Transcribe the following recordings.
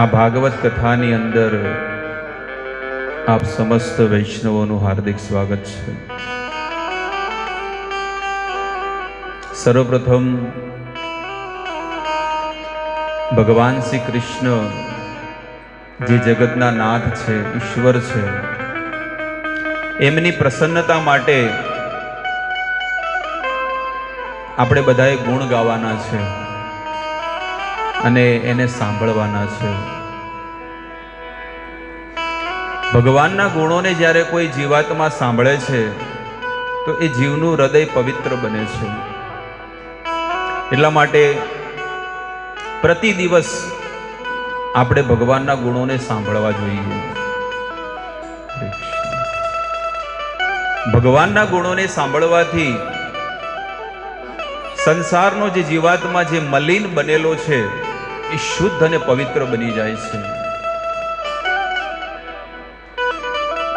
આ ભાગવત કથાની અંદર આપ સમસ્ત વૈષ્ણવોનું હાર્દિક સ્વાગત છે. સર્વપ્રથમ ભગવાન શ્રી કૃષ્ણ જે જગતના નાથ છે, ઈશ્વર છે, એમની પ્રસન્નતા માટે આપણે બધાએ ગુણ ગાવાના છે અને એને સાંભળવાના છે. ભગવાનના ગુણોને જ્યારે કોઈ જીવાત્મા સાંભળે છે તો એ જીવનું હૃદય પવિત્ર બને છે. એટલા માટે પ્રતિ દિવસ આપણે ભગવાનના ગુણોને સાંભળવા જોઈએ. ભગવાનના ગુણોને સાંભળવાથી સંસારનો જે જીવાત્મા જે મલિન બનેલો છે એ શુદ્ધ અને પવિત્ર બની જાય છે.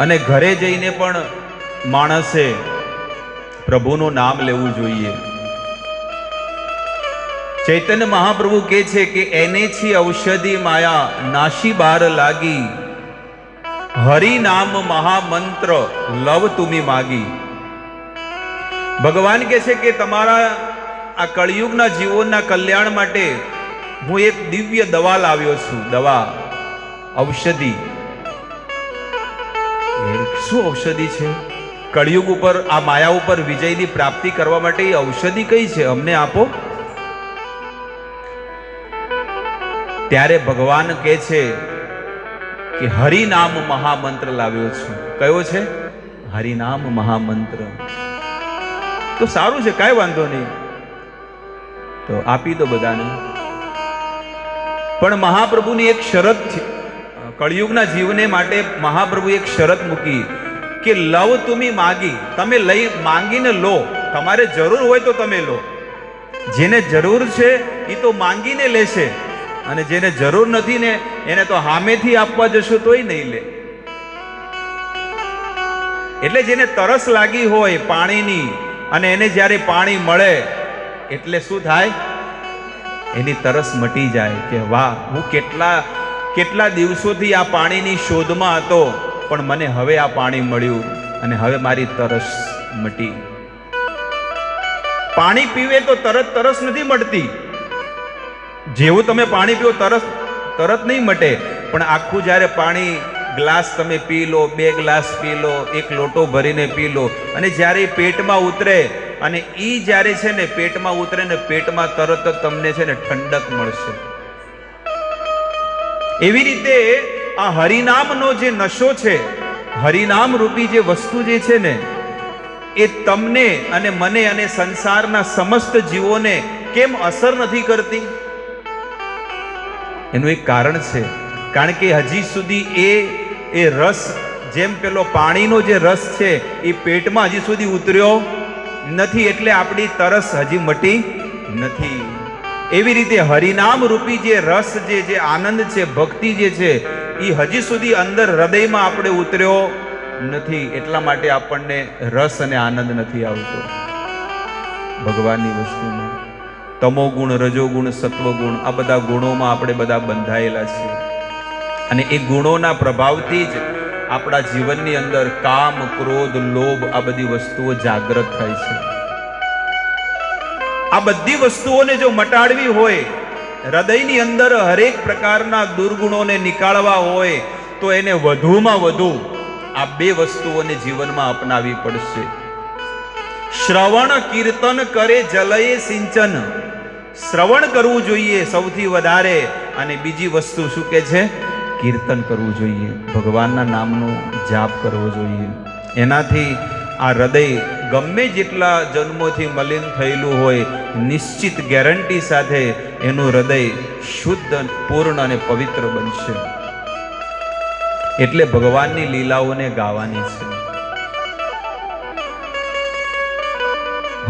અને ઘરે જઈને પણ માણસે પ્રભુનું નામ લેવું જોઈએ. ચૈતન્ય મહાપ્રભુ કહે છે કે એને છી ઔષધિ માયા નાશી બાર લાગી, હરિ નામ મહામંત્ર લવ તુમી માગી. ભગવાન કહે છે કે તમારા આ કળિયુગના જીવોના કલ્યાણ માટે હું એક દિવ્ય દવા લાવ્યો છું. દવા, ઔષધિ. શું ઔષધિ છે? કળિયુગ ઉપર, આ માયા ઉપર વિજયની પ્રાપ્તિ કરવા માટે એ ઔષધિ કઈ છે? અમને આપો. ત્યારે ભગવાન કહે છે કે હરિનામ મહામંત્ર લાવ્યો છું. કયો છે? હરિનામ મહામંત્ર. તો સારું છે, કાંઈ વાંધો નહીં, તો આપી દો બધાને. પણ મહાપ્રભુની એક શરત છે. કળિયુગના જીવને માટે મહાપ્રભુ એક શરત મૂકી કે લવ તુમી માગી. તમે લઈ માંગીને લો. તમારે જરૂર હોય તો તમે લો. જેને જરૂર છે એ તો માંગીને લેશે, અને જેને જરૂર નથી ને એને તો હામેથી આપવા જશો તોય નહીં લે. એટલે જેને તરસ લાગી હોય પાણીની, અને એને જ્યારે પાણી મળે એટલે શું થાય? એની તરસ મટી જાય કે વાહ, હું કેટલા દિવસોથી આ પાણીની શોધમાં હતો, પણ મને હવે આ પાણી મળ્યું અને હવે મારી તરસ મટી. પાણી પીવે તો તરસ નથી મટતી. જેવું તમે પાણી પીવો તરત નહીં મટે, પણ આખું જ્યારે પાણી ગ્લાસ તમે પી લો, 2 ગ્લાસ પી લો, 1 લોટો ભરીને પી લો, અને જ્યારે પેટમાં ઉતરે, અને ઈ જ્યારે છે ને પેટમાં ઉતરે ને પેટમાં તરત જ તમને છે ને ઠંડક મળશે. એવી રીતે આ હરિનામનો જે નશો છે, હરિનામ રૂપી જે વસ્તુ જે છે ને, એ તમને અને મને અને સંસારના સમસ્ત જીવોને કેમ અસર નથી કરતી? એનું એક કારણ છે. કારણ કે હજી સુધી એ રસ, જેમ પેલો પાણીનો જે રસ છે એ પેટમાં હજી સુધી ઉતર્યો નથી, એટલે આપણી તરસ હજી મટી નથી. એવી રીતે હરિનામ રૂપી જે રસ, જે આનંદ છે, ભક્તિ જે છે, એ હજી સુધી અંદર હૃદયમાં આપણે ઉતર્યો નથી. એટલા માટે આપણને રસ અને આનંદ નથી આવતો ભગવાનની વસ્તુમાં. તમો ગુણ, રજો ગુણ, સત્વ ગુણ, આ બધા ગુણોમાં આપણે બધા બંધાયેલા છીએ. અને એ ગુણોના પ્રભાવથી જ આપણા જીવનની અંદર કામ, ક્રોધ, લોભ, આ બધી વસ્તુઓ જાગૃત થાય છે. આ બધી વસ્તુઓને જો મટાડવી હોય, હૃદયની અંદર હરેક પ્રકારના દુર્ગુણોને નીકાળવા હોય, તો એને વધુમાં વધુ આ 2 વસ્તુઓને જીવનમાં અપનાવવી પડશે. શ્રવણ કીર્તન કરે જલયે સિંચન. શ્રવણ કરવું જોઈએ સૌથી વધારે, અને બીજી વસ્તુ શું કે છે? કીર્તન કરવું જોઈએ. ભગવાનના નામનો જાપ કરવો જોઈએ. એનાથી આ હૃદય ગમે જેટલા જન્મોથી મલિન થયેલું હોય, નિશ્ચિત ગેરંટી સાથે એનું હૃદય શુદ્ધ, પૂર્ણ અને પવિત્ર બનશે. એટલે ભગવાનની લીલાઓને ગાવાની છે.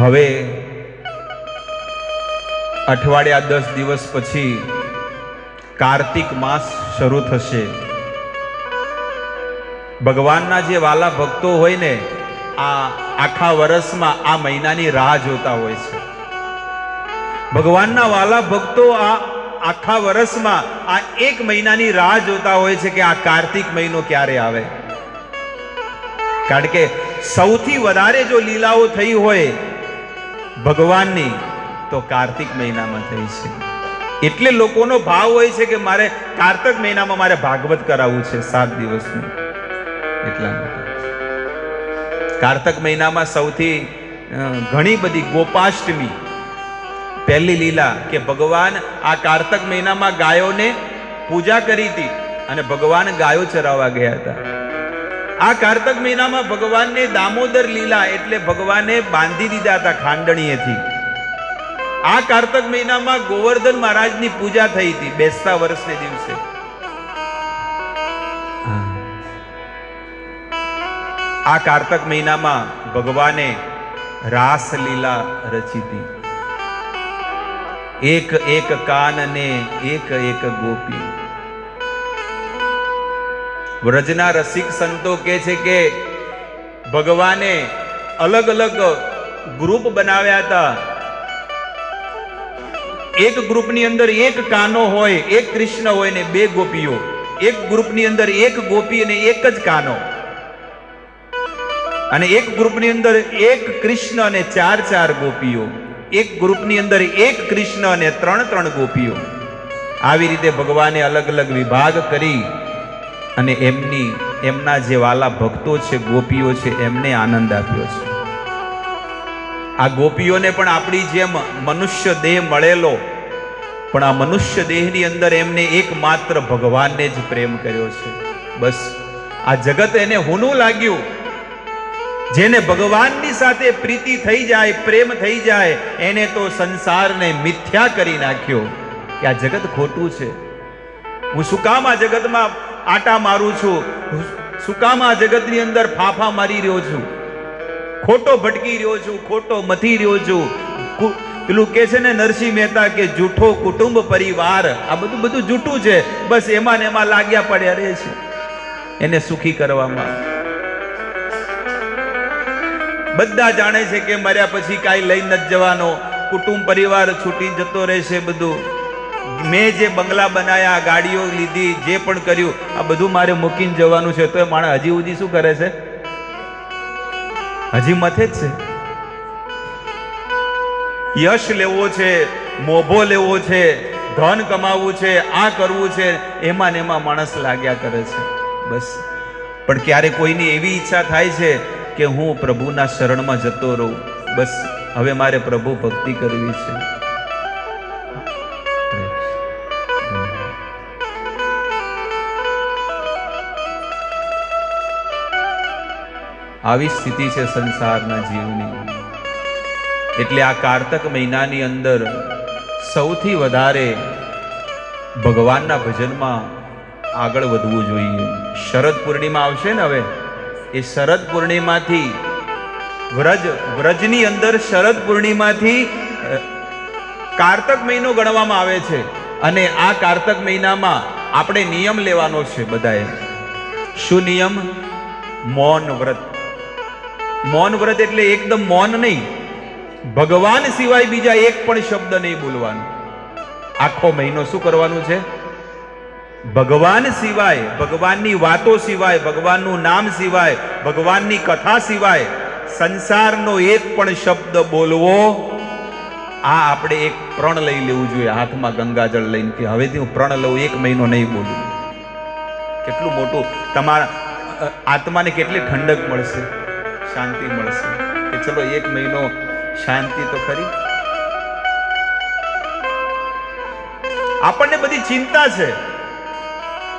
હવે અઠવાડિયા 10 દિવસ પછી કાર્તિક માસ શરૂ થશે. ભગવાનના જે વાલા ભક્તો હોય ને, આ આખા વર્ષમાં આ મહિનાની રાહ જોતા હોય છે. ભગવાનના વાલા ભક્તો આ આખા વર્ષમાં આ એક મહિનાની રાહ જોતા હોય છે કે આ કાર્તિક મહિનો ક્યારે આવે. કારણ કે સૌથી વધારે જો લીલાઓ થઈ હોય ભગવાનની તો કાર્તિક મહિનામાં થઈ છે. એટલે લોકોનો ભાવ હોય છે કે મારે કાર્તિક મહિનામાં મારે ભાગવત કરાવવું છે 7 દિવસનું. એટલા માટે કાર્તિક મહિનામાં સૌથી ઘણી બધી ગોપાષ્ટમી પહેલી લીલા કે ભગવાન આ કાર્તિક મહિનામાં ગાયોને પૂજા કરી હતી અને ભગવાન ગાયો ચરાવવા ગયા હતા. આ કાર્તિક મહિનામાં ભગવાનને દામોદર લીલા એટલે ભગવાને બાંધી દીધા હતા ખાંડણીએથી. આ કાર્તિક મહિનામાં ગોવર્ધન મહારાજની પૂજા થઈ હતી બેસતા વર્ષને દિવસે. આ કાર્તિક મહિનામાં ભગવાને રાસ લીલા રચી હતી. એક એક કાન ને એક એક ગોપી. વ્રજના રસિક સંતો કહે છે કે ભગવાને અલગ અલગ ગ્રુપ બનાવ્યા હતા. એક ગ્રુપની અંદર એક કાનો હોય, એક કૃષ્ણ હોય ને 2 ગોપીઓ. એક ગ્રુપની અંદર એક ગોપી અને એક જ કાનો. અને એક ગ્રુપની અંદર એક કૃષ્ણ અને 4 ગોપીઓ. એક ગ્રુપની અંદર એક કૃષ્ણ અને 3 ગોપીઓ. આવી રીતે ભગવાને અલગ અલગ વિભાગ કરી અને એમના જે વાલા ભક્તો છે, ગોપીઓ છે, એમને આનંદ આપ્યો છે. આ ગોપીઓને પણ આપણી જેમ મનુષ્ય દેહ મળેલો, પણ આ મનુષ્ય દેહની અંદર એમને એકમાત્ર ભગવાનને જ પ્રેમ કર્યો છે. બસ આ જગત એને હુનું લાગ્યું. જેને ભગવાનની સાથે પ્રીતિ થઈ જાય, પ્રેમ થઈ જાય, એને તો સંસારને મિથ્યા કરી નાખ્યો કે આ જગત ખોટું છે. હું શું કામ આ જગતમાં આટા મારું છું? શું કામ આ જગતની અંદર ફાફા મારી રહ્યો છું? ખોટો ભટકી રહ્યો છું, ખોટો મથી રહ્યો છું. પેલું કે છે ને નરસિંહ મહેતા કે જૂઠો કુટુંબ પરિવાર, આ બધું જૂઠું છે. બસ એમાં ને એમાં લાગ્યા પડ્યા રહે છે એને સુખી કરવામાં. બધા જાણે છે કે મર્યા પછી કાંઈ લઈ નથી જવાનો, કુટુંબ પરિવાર છૂટી જતો રહેશે. બધું મેં જે બંગલા બનાયા, ગાડીઓ લીધી, જે પણ કર્યું, આ બધું મારે મૂકીને જવાનું છે. તો એ માણસ હજી સુધી શું કરે છે? હજી મથે જ છે. યશ લેવો છે, મોભો લેવો છે, ધન કમાવવું છે, આ કરવું છે, એમાં ને એમાં માણસ લાગ્યા કરે છે. બસ પણ ક્યારે કોઈની એવી ઈચ્છા થાય છે કે હું પ્રભુના શરણમાં જતો રહું, બસ હવે મારે પ્રભુ ભક્તિ કરવી છે. આવી સ્થિતિ છે સંસારના જીવની. એટલે આ કાર્તિક મહિનાની અંદર સૌથી વધારે ભગવાનના ભજનમાં આગળ વધવું જોઈએ. શરદ પૂર્ણિમા આવશે ને હવે, એ શરદ પૂર્ણિમાથી વ્રજની અંદર શરદ પૂર્ણિમાથી કાર્તિક મહિનો ગણવામાં આવે છે. અને આ કાર્તિક મહિનામાં આપણે નિયમ લેવાનો છે બધાએ. શું નિયમ? મૌન વ્રત. મૌન વ્રત એટલે એકદમ મૌન નહીં, ભગવાન સિવાય બીજા એક પણ શબ્દ નહીં બોલવાનું. આખો મહિનો શું કરવાનું છે? ભગવાન સિવાય, ભગવાનની વાતો સિવાય, ભગવાનનું નામ સિવાય, ભગવાનની કથા સિવાય સંસારનો એક પણ શબ્દ બોલવો. આ આપણે એક પ્રણ લઈ લેવું જોઈએ હાથમાં ગંગાજળ લઈને કે હવેથી હું પ્રણ લઉં, 1 મહિનો નહીં બોલું. કેટલું મોટું તમારા આત્માને કેટલી ઠંડક મળશે, શાંતિ મળશે કે ચલો 1 મહિનો શાંતિ તો ખરી. આપણને બધી ચિંતા છે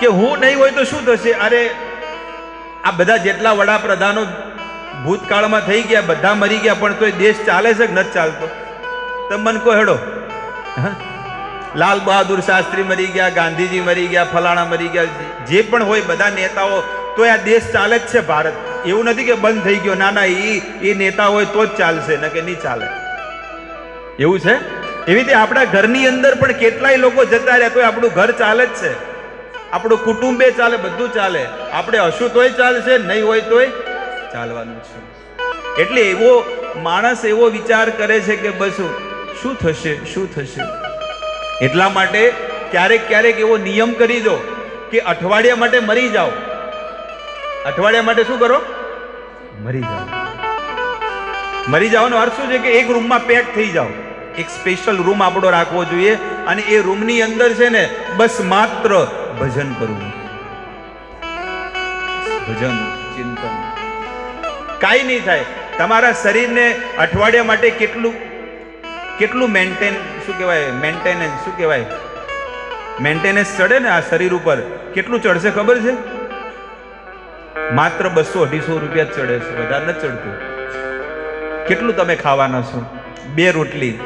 કે હું નહીં હોય તો શું થશે. અરે આ બધા જેટલા વડાપ્રધાનો ભૂતકાળમાં થઈ ગયા, બધા મરી ગયા, પણ તોય દેશ ચાલે છે કે નથી ચાલતો? તમે મને કહો હેડો. લાલ બહાદુર શાસ્ત્રી મરી ગયા, ગાંધીજી મરી ગયા, ફલાણા મરી ગયા, જે પણ હોય બધા નેતાઓ, તો આ દેશ ચાલે જ છે ભારત. એવું નથી કે બંધ થઈ ગયો. ના ના, એ નેતા હોય તો જ ચાલશે, ન કે નહીં ચાલે. એવું છે. એવી રીતે આપણા ઘરની અંદર પણ કેટલાય લોકો જતા રહ્યા તોય આપણું ઘર ચાલે જ છે, આપણું કુટુંબે ચાલે, બધું ચાલે. આપણે હશું તોય ચાલશે, નહીં હોય તોય ચાલવાનું છે. એટલે એવો માણસ એવો વિચાર કરે છે કે બસ શું થશે, શું થશે. એટલા માટે ક્યારેક ક્યારેક એવો નિયમ કરી દો કે અઠવાડિયા માટે મરી જાઓ. અઠવાડિયા માટે શું કરો? મરી જાઓ. મરી જવાનો અર્થ શું છે કે એક રૂમમાં પેક થઈ જાઓ. એક સ્પેશિયલ રૂમ આપણો રાખવો જોઈએ અને એ રૂમની અંદર છે ને બસ માત્ર ભજન કરવું. ભજન, ચિંતન. કાંઈ નહીં થાય. તમારા શરીરને અઠવાડિયા માટે કેટલું મેન્ટેનન્સ ચડે ને આ શરીર ઉપર કેટલું ચડશે ખબર છે? માત્ર 200-250 રૂપિયા ચડે છે, વધારે નથી ચડતું. કેટલું તમે ખાવાના છો? 2 રોટલી.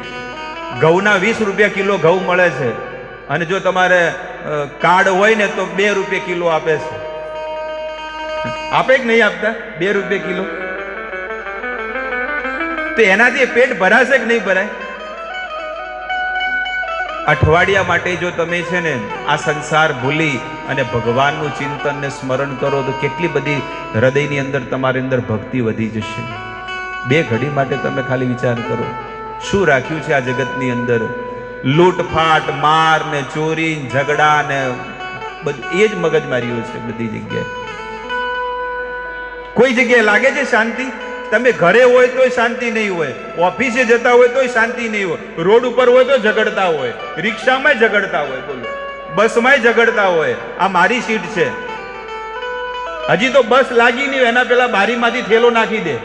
ઘઉંના 20 રૂપિયા કિલો ઘઉં મળે છે અને જો તમારે કાર્ડ હોય ને તો 2 રૂપિયા કિલો આપે છે. આપે કે નહીં આપતા? 2 રૂપિયા કિલો. તો એનાથી પેટ ભરાશે કે નહીં ભરાય? અઠવાડિયા માટે જો તમે છે ને આ સંસાર ભૂલી અને ભગવાનનું ચિંતન ને સ્મરણ કરો તો કેટલી બધી હૃદયની અંદર તમારી અંદર ભક્તિ વધી જશે. 2 ઘડી માટે તમે ખાલી વિચાર કરો, શું રાખ્યું છે આ જગતની અંદર? લૂંટફાટ, માર ને ચોરી, ઝઘડા ને બધું એ જ મગજમારીઓ છે બધી જગ્યાએ. કોઈ જગ્યાએ લાગે છે શાંતિ? તમે ઘરે હોય તોય શાંતિ નહીં હોય, ઓફિસે જતા હોય તોય શાંતિ નહીં હોય, રોડ ઉપર હોય તો ઝઘડતા હોય, રિક્ષામાં ઝઘડતા હોય, બોલો બસમાં ઝઘડતા હોય. આ મારી સીટ છે, હજી તો બસ લાગી નહીં એના પેલા બારીમાંથી થેલો નાખી દે.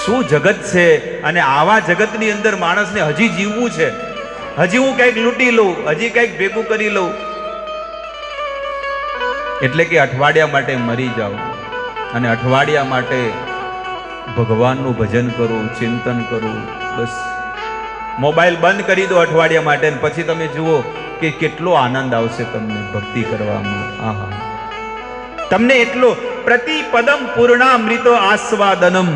શું જગત છે! અને આવા જગતની અંદર માણસને હજી જીવવું છે. હજી હું કંઈક લૂંટી લઉં, હજી કંઈક ભેગું કરી લઉં. એટલે કે અઠવાડિયા માટે મરી જાઓ અને અઠવાડિયા માટે ભગવાનનું ભજન કરો, ચિંતન કરો. બસ મોબાઈલ બંધ કરી દો અઠવાડિયા માટે, પછી તમે જુઓ કે કેટલો આનંદ આવશે તમને ભક્તિ કરવામાં. આહા, તમને એટલો પ્રતિપદમ પૂર્ણામૃતો આસ્વાદનમ.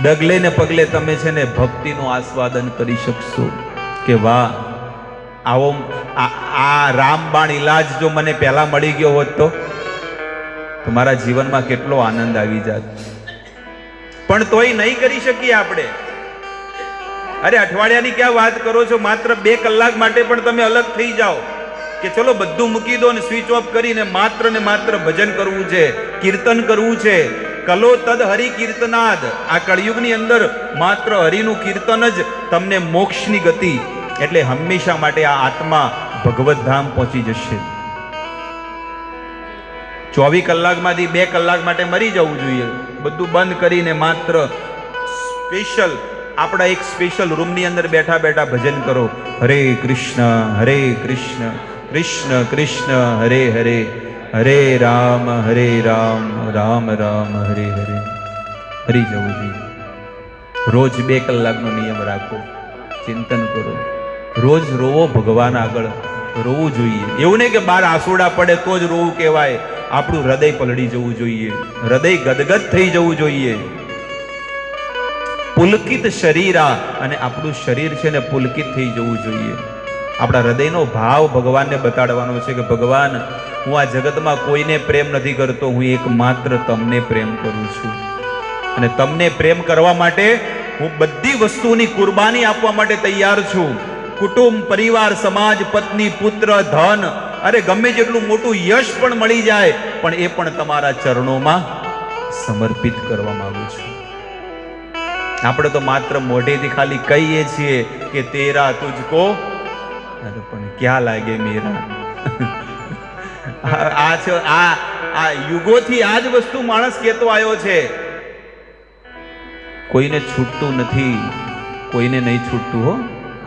ડગલે ને પગલે તમે છે ને ભક્તિનું આસ્વાદન કરી શકશો કે વાહ, આવો આ રામબાણ ઈલાજ જો મને પહેલા મળી ગયો હોત તો મારા જીવનમાં કેટલો આનંદ આવી જાત. પણ તોય નહીં કરી શકીએ આપણે. અરે અઠવાડિયાની ક્યાં વાત કરો છો? માત્ર 2 કલાક માટે પણ તમે અલગ થઈ જાઓ કે ચલો બધું મૂકી દો ને સ્વિચ ઓફ કરીને માત્ર ને માત્ર ભજન કરવું છે, કીર્તન કરવું છે. કલો તદ હરિ કીર્તનાદ. આ કળિયુગની અંદર માત્ર હરિનું કીર્તન જ તમને મોક્ષની ગતિ, એટલે હંમેશા માટે આ આત્મા ભગવત ધામ પહોંચી જશે. 24 કલાકમાંથી 2 કલાક માટે મરી જવું જોઈએ. બધું બંધ કરીને માત્ર સ્પેશિયલ આપણા એક સ્પેશિયલ રૂમની અંદર બેઠા બેઠા ભજન કરો. હરે કૃષ્ણ કૃષ્ણ કૃષ્ણ હરે હરે, હરે રામ રામ રામ હરે હરે. હરી જવું જોઈએ. રોજ 2 કલાકનો નિયમ રાખો, ચિંતન કરો. રોજ રોવો ભગવાન આગળ, રોવું જોઈએ. એવું નહીં કે બાર આસોડા પડે તો જ રોવું કહેવાય. આપણું હૃદય પલળી જવું જોઈએ, હૃદય ગદગદ થઈ જવું જોઈએ. પુલકિત શરીરા, અને આપણું શરીર છે ને પુલકિત થઈ જવું જોઈએ. આપણા હૃદયનો ભાવ ભગવાનને બતાડવાનો છે કે ભગવાન, હું આ જગતમાં કોઈને પ્રેમ નથી કરતો, હું એકમાત્ર તમને પ્રેમ કરું છું. અને તમને પ્રેમ કરવા માટે હું બધી વસ્તુની કુરબાની આપવા માટે તૈયાર છું. કુટુંબ, પરિવાર, સમાજ, પત્ની, પુત્ર, ધન, અરે ગમે જેટલું મોટું યશ પણ મળી જાય પણ એ પણ તમારા ચરણોમાં સમર્પિત કરવા માંગુ છું. આપણે તો માત્ર મોઢેથી ખાલી કહીએ છીએ કે તેરા તુજકો, અરે પણ ક્યાં લાગે મેરા. આ યુગોથી આ જ વસ્તુ માણસ કહેતો આવ્યો છે. કોઈને છૂટતું નથી, કોઈને નહીં છૂટતું હો.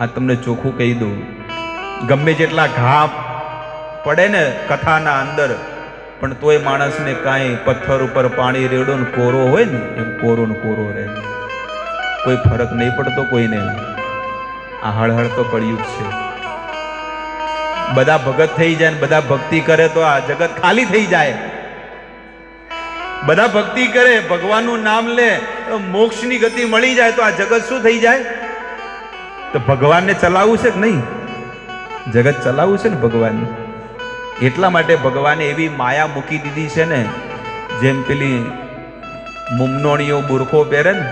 આ તમને ચોખ્ખું કહી દઉં. ગમે જેટલા ઘા પડે ને કથાના અંદર, પણ તોય માણસને કાંઈ પથ્થર ઉપર પાણી રેડો ને કોરો હોય ને એમ કોરો ને કોરો રહે. કોઈ ફરક નહીં પડતો કોઈને. આ હળહળ તો કળિયુગ છે. બધા ભગત થઈ જાય ને બધા ભક્તિ કરે તો આ જગત ખાલી થઈ જાય. બધા ભક્તિ કરે, ભગવાનનું નામ લે, મોક્ષની ગતિ મળી જાય તો આ જગત શું થઈ જાય? તો ભગવાનને ચલાવવું છે કે નહીં? જગત ચલાવવું છે ને ભગવાનને. એટલા માટે ભગવાને એવી માયા મૂકી દીધી છે ને, જેમ પેલી મુમનોણીઓ બુરખો પહેરે ને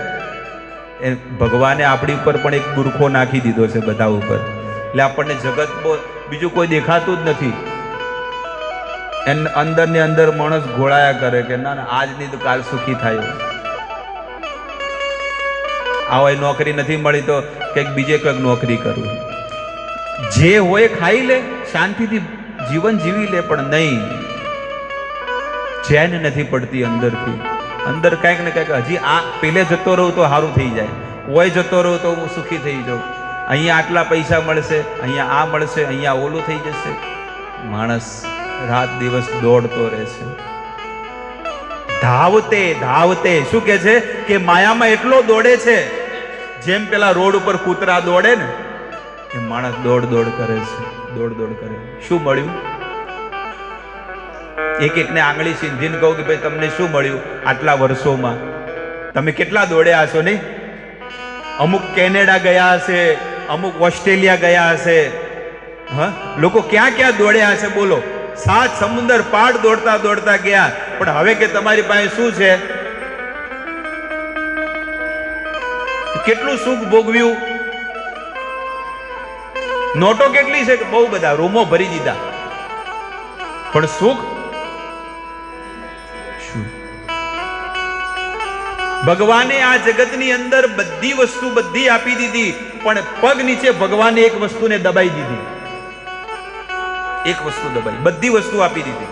એ ભગવાને આપણી ઉપર પણ એક બુરખો નાખી દીધો છે બધા ઉપર, એટલે આપણને જગત બીજું કોઈ દેખાતું જ નથી. એને અંદર ને અંદર માણસ ઘોળાયા કરે કે ના ના આજ નહીં તો કાલ સુખી થાય. આવો નોકરી નથી મળી તો કંઈક બીજે કંઈક નોકરી કરવું. જે હોય ખાઈ લે, શાંતિથી જીવન જીવી લે, પણ નહીં, ચેન નથી પડતી અંદરથી. અંદર કંઈક ને કંઈક હજી આ પેલે જતો રહું તો સારું થઈ જાય, ઓય જતો રહું તો હું સુખી થઈ જાઉં, અહીંયા આટલા પૈસા મળશે, અહીંયા આ મળશે, અહીંયા ઓલું થઈ જશે. માણસ રાત દિવસ દોડતો રહે છે, ધાવતે ધાવતે. શું કે છે કે માયામાં એટલો દોડે છે, જેમ પેલા રોડ ઉપર કૂતરા દોડે ને એ માણસ દોડ દોડ કરે છે, દોડ દોડ કરે. શું મળ્યું? એક એકને આંગળી સીધીને કહું કે ભાઈ તમને શું મળ્યું આટલા વર્ષોમાં? તમે કેટલા દોડ્યા હશો નહીં? અમુક કેનેડા ગયા હશે, અમુક ઓસ્ટ્રેલિયા ગયા હશે. હા, લોકો ક્યાં ક્યાં દોડ્યા હશે બોલો? 7 સમુદ્ર પાર દોડતા દોડતા ગયા. પણ હવે કે તમારી પાસે શું છે? કેટલું સુખ ભોગવ્યું? નોટો કેટલી છે? બહુ બધા રૂમો ભરી દીધા, પણ સુખ શું? ભગવાને આ જગતની અંદર બધી વસ્તુ બધી આપી દીધી, પણ પગ નીચે ભગવાને એક વસ્તુને દબાઈ દીધી. એક વસ્તુ દબાઈ, બધી વસ્તુ આપી દીધી.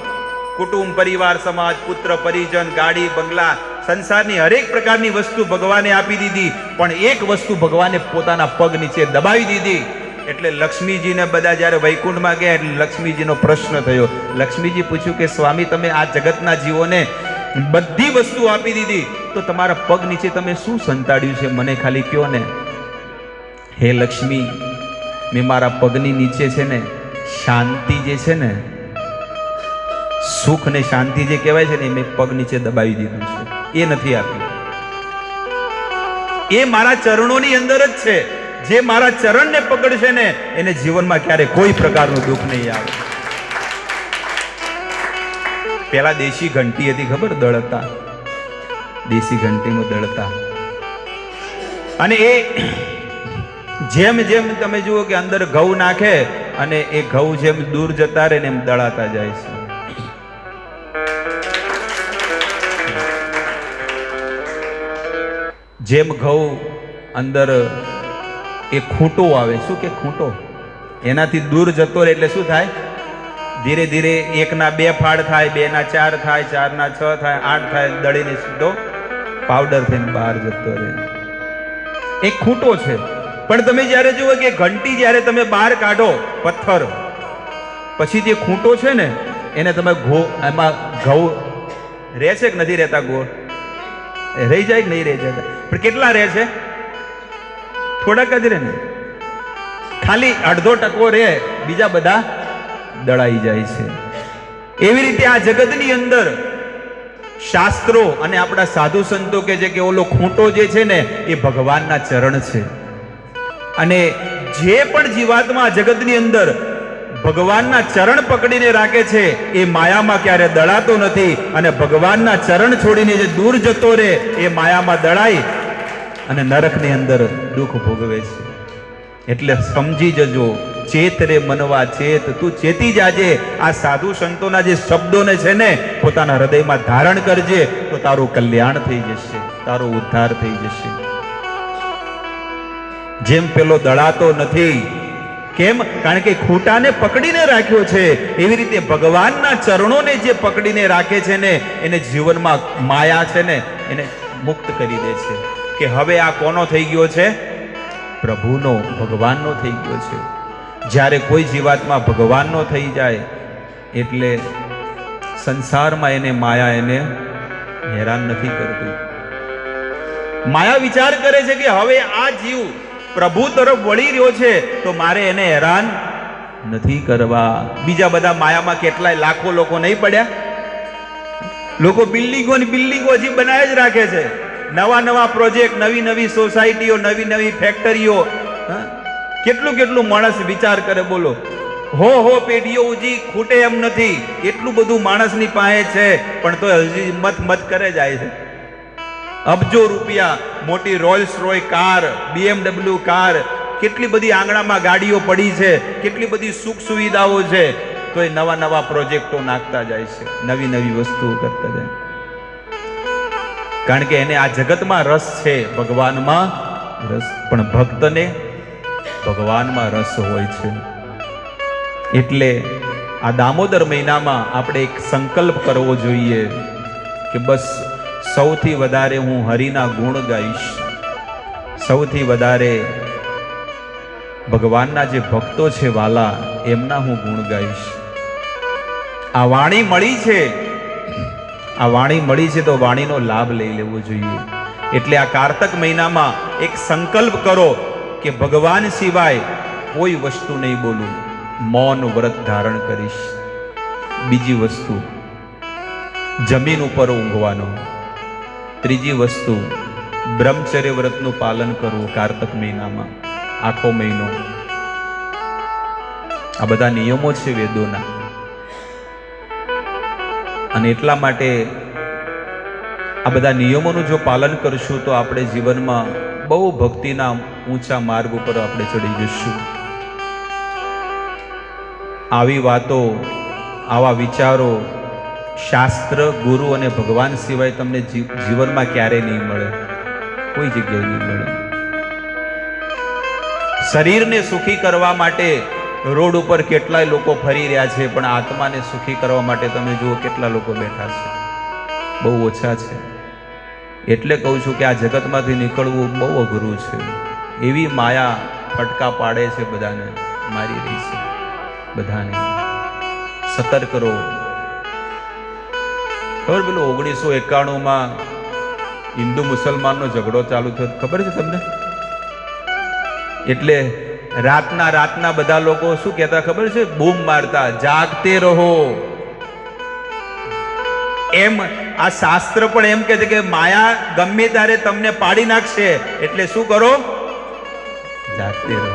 કુટુંબ, પરિવાર, સમાજ, પુત્ર, પરિજન, ગાડી, બંગલા, સંસારની હરેક પ્રકારની વસ્તુ ભગવાને આપી દીધી, પણ એક વસ્તુ ભગવાને પોતાના પગ નીચે દબાવી દીધી. એટલે લક્ષ્મીજીને બધા જ્યારે વૈકુંઠમાં ગયા એટલે લક્ષ્મીજીનો પ્રશ્ન થયો. લક્ષ્મીજી પૂછ્યું કે સ્વામી, તમે આ જગતના જીવોને બધી વસ્તુ આપી દીધી, તો તમારા પગ નીચે તમે શું સંતાડ્યું છે? મને ખાલી કહો ને. હે લક્ષ્મી, મેં મારા પગની નીચે છે ને શાંતિ જે છે ને, સુખ ને શાંતિ જે કહેવાય છે ને, મેં પગ નીચે દબાવી દીધું છે. એ નથી આપ્યું. એ મારા ચરણોની અંદર જ છે. જે મારા ચરણને પકડશે ને એને જીવનમાં ક્યારે કોઈ પ્રકારનું દુઃખ નહીં આવે. પેલા દેશી ઘંટી હતી, ખબર? દળતા, દેશી ઘંટીમાં દળતા. અને એ જેમ જેમ તમે જુઓ કે અંદર ઘઉં નાખે અને એ ઘઉં જેમ દૂર જતા રહે ને એમ દળાતા જાય છે. જેમ ઘઉં અંદર એ ખૂંટો આવે, શું કે ખૂંટો, એનાથી દૂર જતો રહે એટલે શું થાય? ધીરે ધીરે 1 ના 2 ફાડ થાય, 2 ના 4 થાય, 4 ના 6 થાય, 8 થાય, દળીને સીધો પાવડર થઈને બહાર જતો રહે. એક ખૂંટો છે. પણ તમે જ્યારે જુઓ કે ઘંટી જ્યારે તમે બહાર કાઢો પથ્થર, પછી જે ખૂંટો છે ને એને તમે એમાં ઘઉં રહે છે કે નથી રહેતા? ગોળ રહી જાય કે નહીં રહી જતા? પણ કેટલા રહે છે? થોડાક જ રહે ને, ખાલી અડધો ટકો રહે, બીજા બધા દળાઈ જાય છે. એવી રીતે આ જગતની અંદર શાસ્ત્રો અને આપણા સાધુ સંતો કે છે કે ઓલો ખૂંટો જે છે ને એ ભગવાનના ચરણ છે. અને જે પણ જીવાત્મા જગતની અંદર ભગવાનના ચરણ પકડીને રાખે છે એ માયામાં ક્યારે દળાતો નથી. અને ભગવાનના ચરણ છોડીને જે દૂર જતો રહે એ માયામાં દળાઈ અને નરકની અંદર દુઃખ ભોગવે છે. એટલે સમજી જજો, ચેત રે મનવા ચેત, તું ચેતી જાજે. આ સાધુ સંતોના જે શબ્દોને છે ને પોતાના હૃદયમાં ધારણ કરજે, તો તારું કલ્યાણ થઈ જશે, તારો ઉદ્ધાર થઈ જશે. જેમ પેલો દળાતો નથી, કેમ? કારણ કે ખૂંટાને પકડીને રાખ્યો છે. એવી રીતે ભગવાનના ચરણોને જે પકડીને રાખે છે ને એને જીવનમાં માયા છે ને એને મુક્ત કરી દે છે. કે હવે આ કોનો થઈ ગયો છે? પ્રભુનો, ભગવાનનો થઈ ગયો છે. જ્યારે કોઈ જીવાત્મા ભગવાનનો થઈ જાય એટલે સંસારમાં એને માયા એને હેરાન નથી કરતી. માયા વિચાર કરે છે કે હવે આ જીવ પ્રભુ તરફ વળી રહ્યો છે તો મારે એને હેરાન નથી કરવા. બીજા બધા માયામાં કેટલાય લાખો લોકો નહીં પડ્યા? લોકો બિલ્ડિંગો ની બિલ્ડિંગો હજી બનાવી જ રાખે છે. નવા નવા પ્રોજેક્ટ, નવી નવી સોસાયટીઓ, નવી નવી ફેક્ટરીઓ. કેટલું કેટલું માણસ વિચાર કરે બોલો. હો પેઢીઓ ઉજી ખૂટે એમ નથી, એટલું બધું માણસની પાસે છે, પણ તો હજી મત કરે જાય છે. અબજો રૂપિયા, મોટી Royals Roy car, BMW car, કેટલી બધી આંગણામાં ગાડીઓ પડી છે, કેટલી બધી સુખ સુવિધાઓ છે, તો એ નવા નવા પ્રોજેક્ટો નાખતા જાય છે, નવી નવી વસ્તુઓ કરતા જાય. કારણ કે એને આ જગતમાં રસ છે, ભગવાનમાં રસ. પણ ભક્તને ભગવાનમાં રસ હોય છે. એટલે આ દામોદર મહિનામાં આપણે એક સંકલ્પ કરવો જોઈએ કે બસ સૌથી વધારે હું હરિના ગુણ ગાઈશ, સૌથી વધારે ભગવાનના જે ભક્તો છે વાલા, એમના હું ગુણ ગાઈશ. આ વાણી મળી છે, આ વાણી મળી છે તો વાણીનો લાભ લઈ લેવો જોઈએ. એટલે આ કારતક મહિનામાં એક સંકલ્પ કરો કે ભગવાન સિવાય કોઈ વસ્તુ નહીં બોલું, મૌન વ્રત ધારણ કરીશ. બીજી વસ્તુ જમીન ઉપર ઊંઘવાનો. ત્રીજી વસ્તુ બ્રહ્મચર્ય વ્રતનું પાલન કરવું કારતક મહિનામાં, આખો મહિનો. આ બધા નિયમો છે વેદોના. અને એટલા માટે આ બધા નિયમોનું જો પાલન કરશું તો આપણે જીવનમાં બહુ ભક્તિના ઊંચા માર્ગ ઉપર આપણે ચડી જશું. આવી વાતો, આવા વિચારો શાસ્ત્ર, ગુરુ અને ભગવાન સિવાય તમને જીવનમાં ક્યારેય નહીં મળે, કોઈ જગ્યાએ નહીં મળે. શરીરને સુખી કરવા માટે રોડ ઉપર કેટલાય લોકો ફરી રહ્યા છે, પણ આત્માને સુખી કરવા માટે તમે જુઓ કેટલા લોકો બેઠા છે, બહુ ઓછા છે. એટલે કહું છું કે આ જગતમાંથી નીકળવું બહુ અઘરું છે. એવી માયા ફટકા પાડે છે, બધાને મારી રહી છે. બધાને સતર્ક રહો. ખબર પેલું 1991માં હિન્દુ મુસલમાનનો ઝઘડો ચાલુ થયો, ખબર છે તમને? એટલે રાતના બધા લોકો શું કહેતા ખબર છે? બૂમ મારતા, જાગતે રહો. એમ આ શાસ્ત્ર પણ એમ કહે છે કે માયા ગમે ત્યારે તમને પાડી નાખશે, એટલે શું કરો? જાગતે રહો,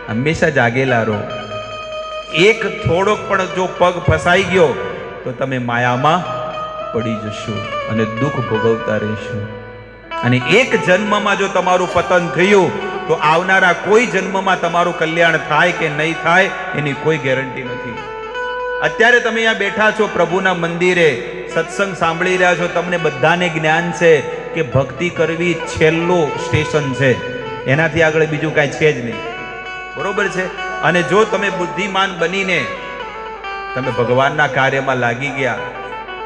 હંમેશા જાગેલા રહો. એક થોડોક પણ જો પગ ફસાઈ ગયો તો તમે માયામાં પડી જશો અને દુઃખ ભોગવતા રહેશો. અને એક જન્મમાં જો તમારું પતન થયું તો આવનારા કોઈ જન્મમાં તમારું કલ્યાણ થાય કે નહીં થાય એની કોઈ ગેરંટી નથી. અત્યારે તમે અહીંયા બેઠા છો પ્રભુના મંદિરે, સત્સંગ સાંભળી રહ્યા છો, તમને બધાને જ્ઞાન છે કે ભક્તિ કરવી છેલ્લું સ્ટેશન છે, એનાથી આગળ બીજું કાંઈ છે જ નહીં. બરોબર છે? અને જો તમે બુદ્ધિમાન બનીને તમે ભગવાનના કાર્યમાં લાગી ગયા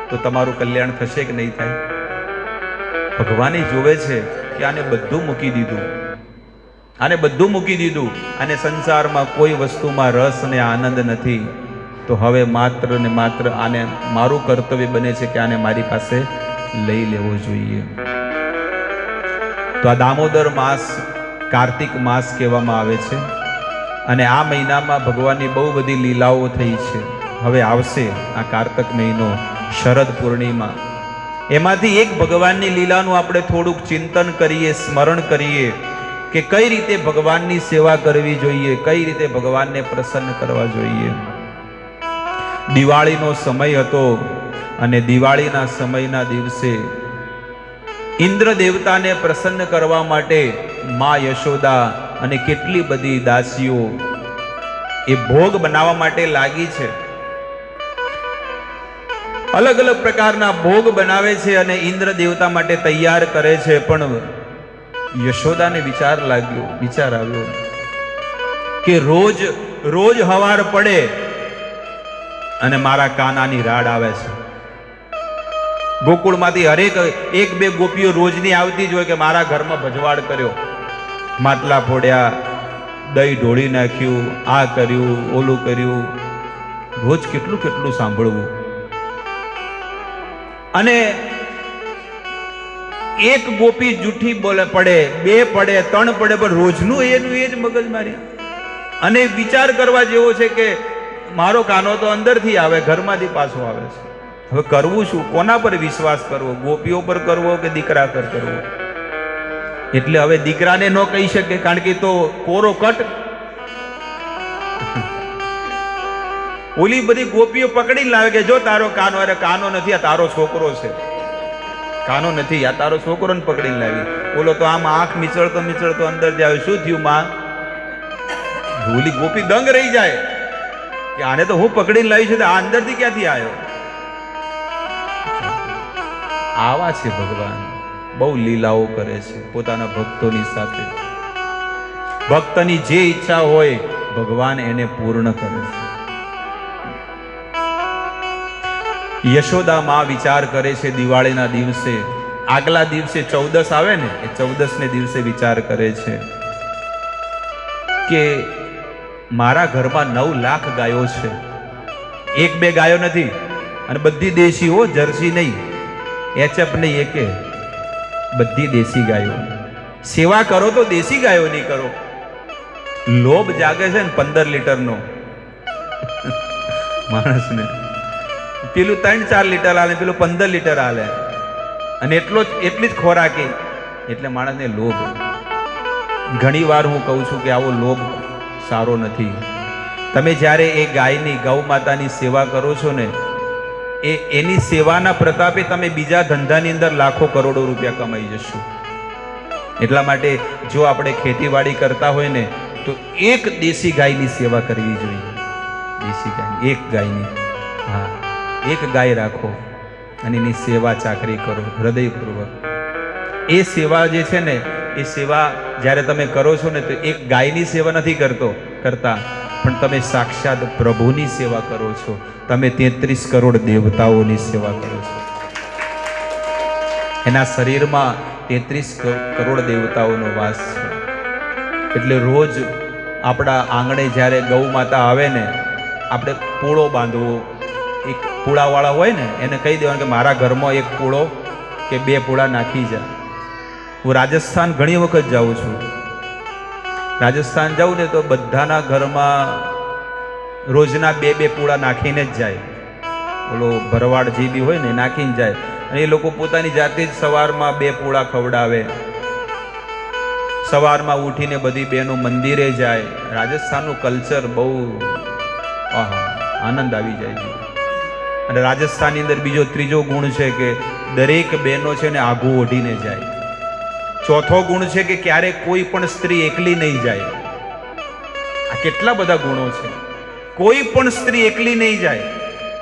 તો તમારું કલ્યાણ થશે કે નહીં થાય? ભગવાને જોવે છે કે આને બધું મૂકી દીધું, આને બધું મૂકી દીધું, અને સંસારમાં કોઈ વસ્તુમાં રસ અને આનંદ નથી, તો હવે માત્ર ને માત્ર આને મારું કર્તવ્ય બને છે કે આને મારી પાસે લઈ લેવો જોઈએ. તો આ દામોદર માસ કાર્તિક માસ કહેવામાં આવે છે. અને આ મહિનામાં ભગવાનની બહુ બધી લીલાઓ થઈ છે. હવે આવશે આ કારતક મહિનો, શરદ પૂર્ણિમા. એમાંથી એક ભગવાનની લીલાનું આપણે થોડુંક ચિંતન કરીએ, સ્મરણ કરીએ કે કઈ રીતે ભગવાનની સેવા કરવી જોઈએ, કઈ રીતે ભગવાનને પ્રસન્ન કરવા જોઈએ. દિવાળીનો સમય હતો અને દિવાળીના સમયના દિવસે ઇન્દ્ર દેવતાને પ્રસન્ન કરવા માટે મા યશોદા અને કેટલી બધી દાસીઓ એ ભોગ બનાવવા માટે લાગી છે. અલગ અલગ પ્રકારના ભોગ બનાવે છે અને ઇન્દ્ર દેવતા માટે તૈયાર કરે છે. પણ યશોદાને વિચાર આવ્યો કે રોજ હવાર પડે અને મારા કાનાની રાડ આવે છે. ગોકુળમાંથી હરેક એક બે ગોપીઓ રોજની આવતી જ હોય કે મારા ઘરમાં ભજવાડ કર્યો, માટલા ફોડ્યા, દહીં ઢોળી નાખ્યું, આ કર્યું, ઓલું કર્યું. રોજ કેટલું કેટલું સાંભળવું. અને એક ગોપી જૂઠી બોલે પડે, બે પડે, ત્રણ પડે, પણ રોજનું એનું એ જ મગજ માર્યા. અને વિચાર કરવા જેવો છે કે મારો કાનો તો અંદરથી આવે, ઘરમાંથી પાછો આવે છે. હવે કરવું શું? કોના પર વિશ્વાસ કરવો? ગોપીઓ પર કરવો કે દીકરા પર કરવો? એટલે હવે દીકરાને ન કહી શકે, કારણ કે તો કોરો કટ. ઓલી બધી ગોપીઓ પકડી લાવે કે જો તારો કાનો, અરે કાનો નથી, આ તારો છોકરો છે. કાનો નથી, આ તારો છોકરોને પકડીને લાવી. બોલો તો આમ આંખ મીચળતો મીચળતો અંદર જાય, શું થયું માં? ભૂલી ગોપી દંગ રહી જાય કે આને તો હું પકડીને લાવી છું, આ અંદરથી ક્યાંથી આવ્યો? આવા છે ભગવાન, બહુ લીલાઓ કરે છે પોતાના ભક્તોની સાથે. ભક્તની જે ઈચ્છા હોય ભગવાન એને પૂર્ણ કરે છે. યશોદા માં વિચાર કરે છે દિવાળીના દિવસે, આગલા દિવસે 14 આવે ને, એ 14 ને દિવસે વિચાર કરે છે કે મારા ઘરમાં 9 લાખ ગાયો છે. 1-2 ગાયો નથી, અને બધી દેશી હો, જર્સી નહીં, એચએફ નહીં, એકે બધી દેશી ગાયો. સેવા કરો તો દેશી ગાયોની કરો. લોભ જાગે છે ને 15 લીટરનો માણસને, પેલું 3-4 લીટર આલે, પેલું 15 લીટર આલે, અને એટલી જ ખોરાકી, એટલે માણસને લોભ. ઘણી વાર હું કહું છું કે આવો લોભ સારો નથી. તમે જ્યારે એ ગાયની, ગૌ માતાની સેવા કરો છો ને, એની સેવાના પ્રતાપે તમે બીજા ધંધાની અંદર લાખો કરોડો રૂપિયા કમાઈ જશો. એટલા માટે જો આપણે ખેતીવાડી કરતા હોય ને, તો એક દેશી ગાયની સેવા કરવી જોઈએ. દેશી ગાય, એક ગાયની, હા, એક ગાય રાખો અને એની સેવા ચાકરી કરો હૃદયપૂર્વક. એ સેવા જે છે ને, એ સેવા જ્યારે તમે કરો છો ને, તો એક ગાયની સેવા નથી કરતા, પણ તમે સાક્ષાત પ્રભુની સેવા કરો છો. તમે 33 કરોડ દેવતાઓની સેવા કરો છો. એના શરીરમાં 33 કરોડ દેવતાઓનો વાસ છે. એટલે રોજ આપણા આંગણે જ્યારે ગૌ માતા આવે ને, આપણે પૂળો બાંધવો. એક પૂળાવાળા હોય ને, એને કહી દેવાનું કે મારા ઘરમાં 1 પૂળો કે 2 પૂળા નાખી જા. હું રાજસ્થાન ઘણી વખત જાઉં છું. રાજસ્થાન જાઉં ને તો બધાના ઘરમાં રોજના 2-2 પૂળા નાખીને જ જાય. ઓલો ભરવાડ જે બી હોય ને નાખીને જાય. અને એ લોકો પોતાની જાતે જ સવારમાં 2 પૂળા ખવડાવે. સવારમાં ઉઠીને બધી બહેનો મંદિરે જાય. રાજસ્થાનનું કલ્ચર બહુ આનંદ આવી જાય છે. અને રાજસ્થાનની અંદર બીજો 3જો ગુણ છે કે દરેક બહેનો છે ને આઘું ઓઢીને જાય. 4થો ગુણ છે કે ક્યારેક કોઈ પણ સ્ત્રી એકલી નહીં જાય. આ કેટલા બધા ગુણો છે. કોઈ પણ સ્ત્રી એકલી નહીં જાય.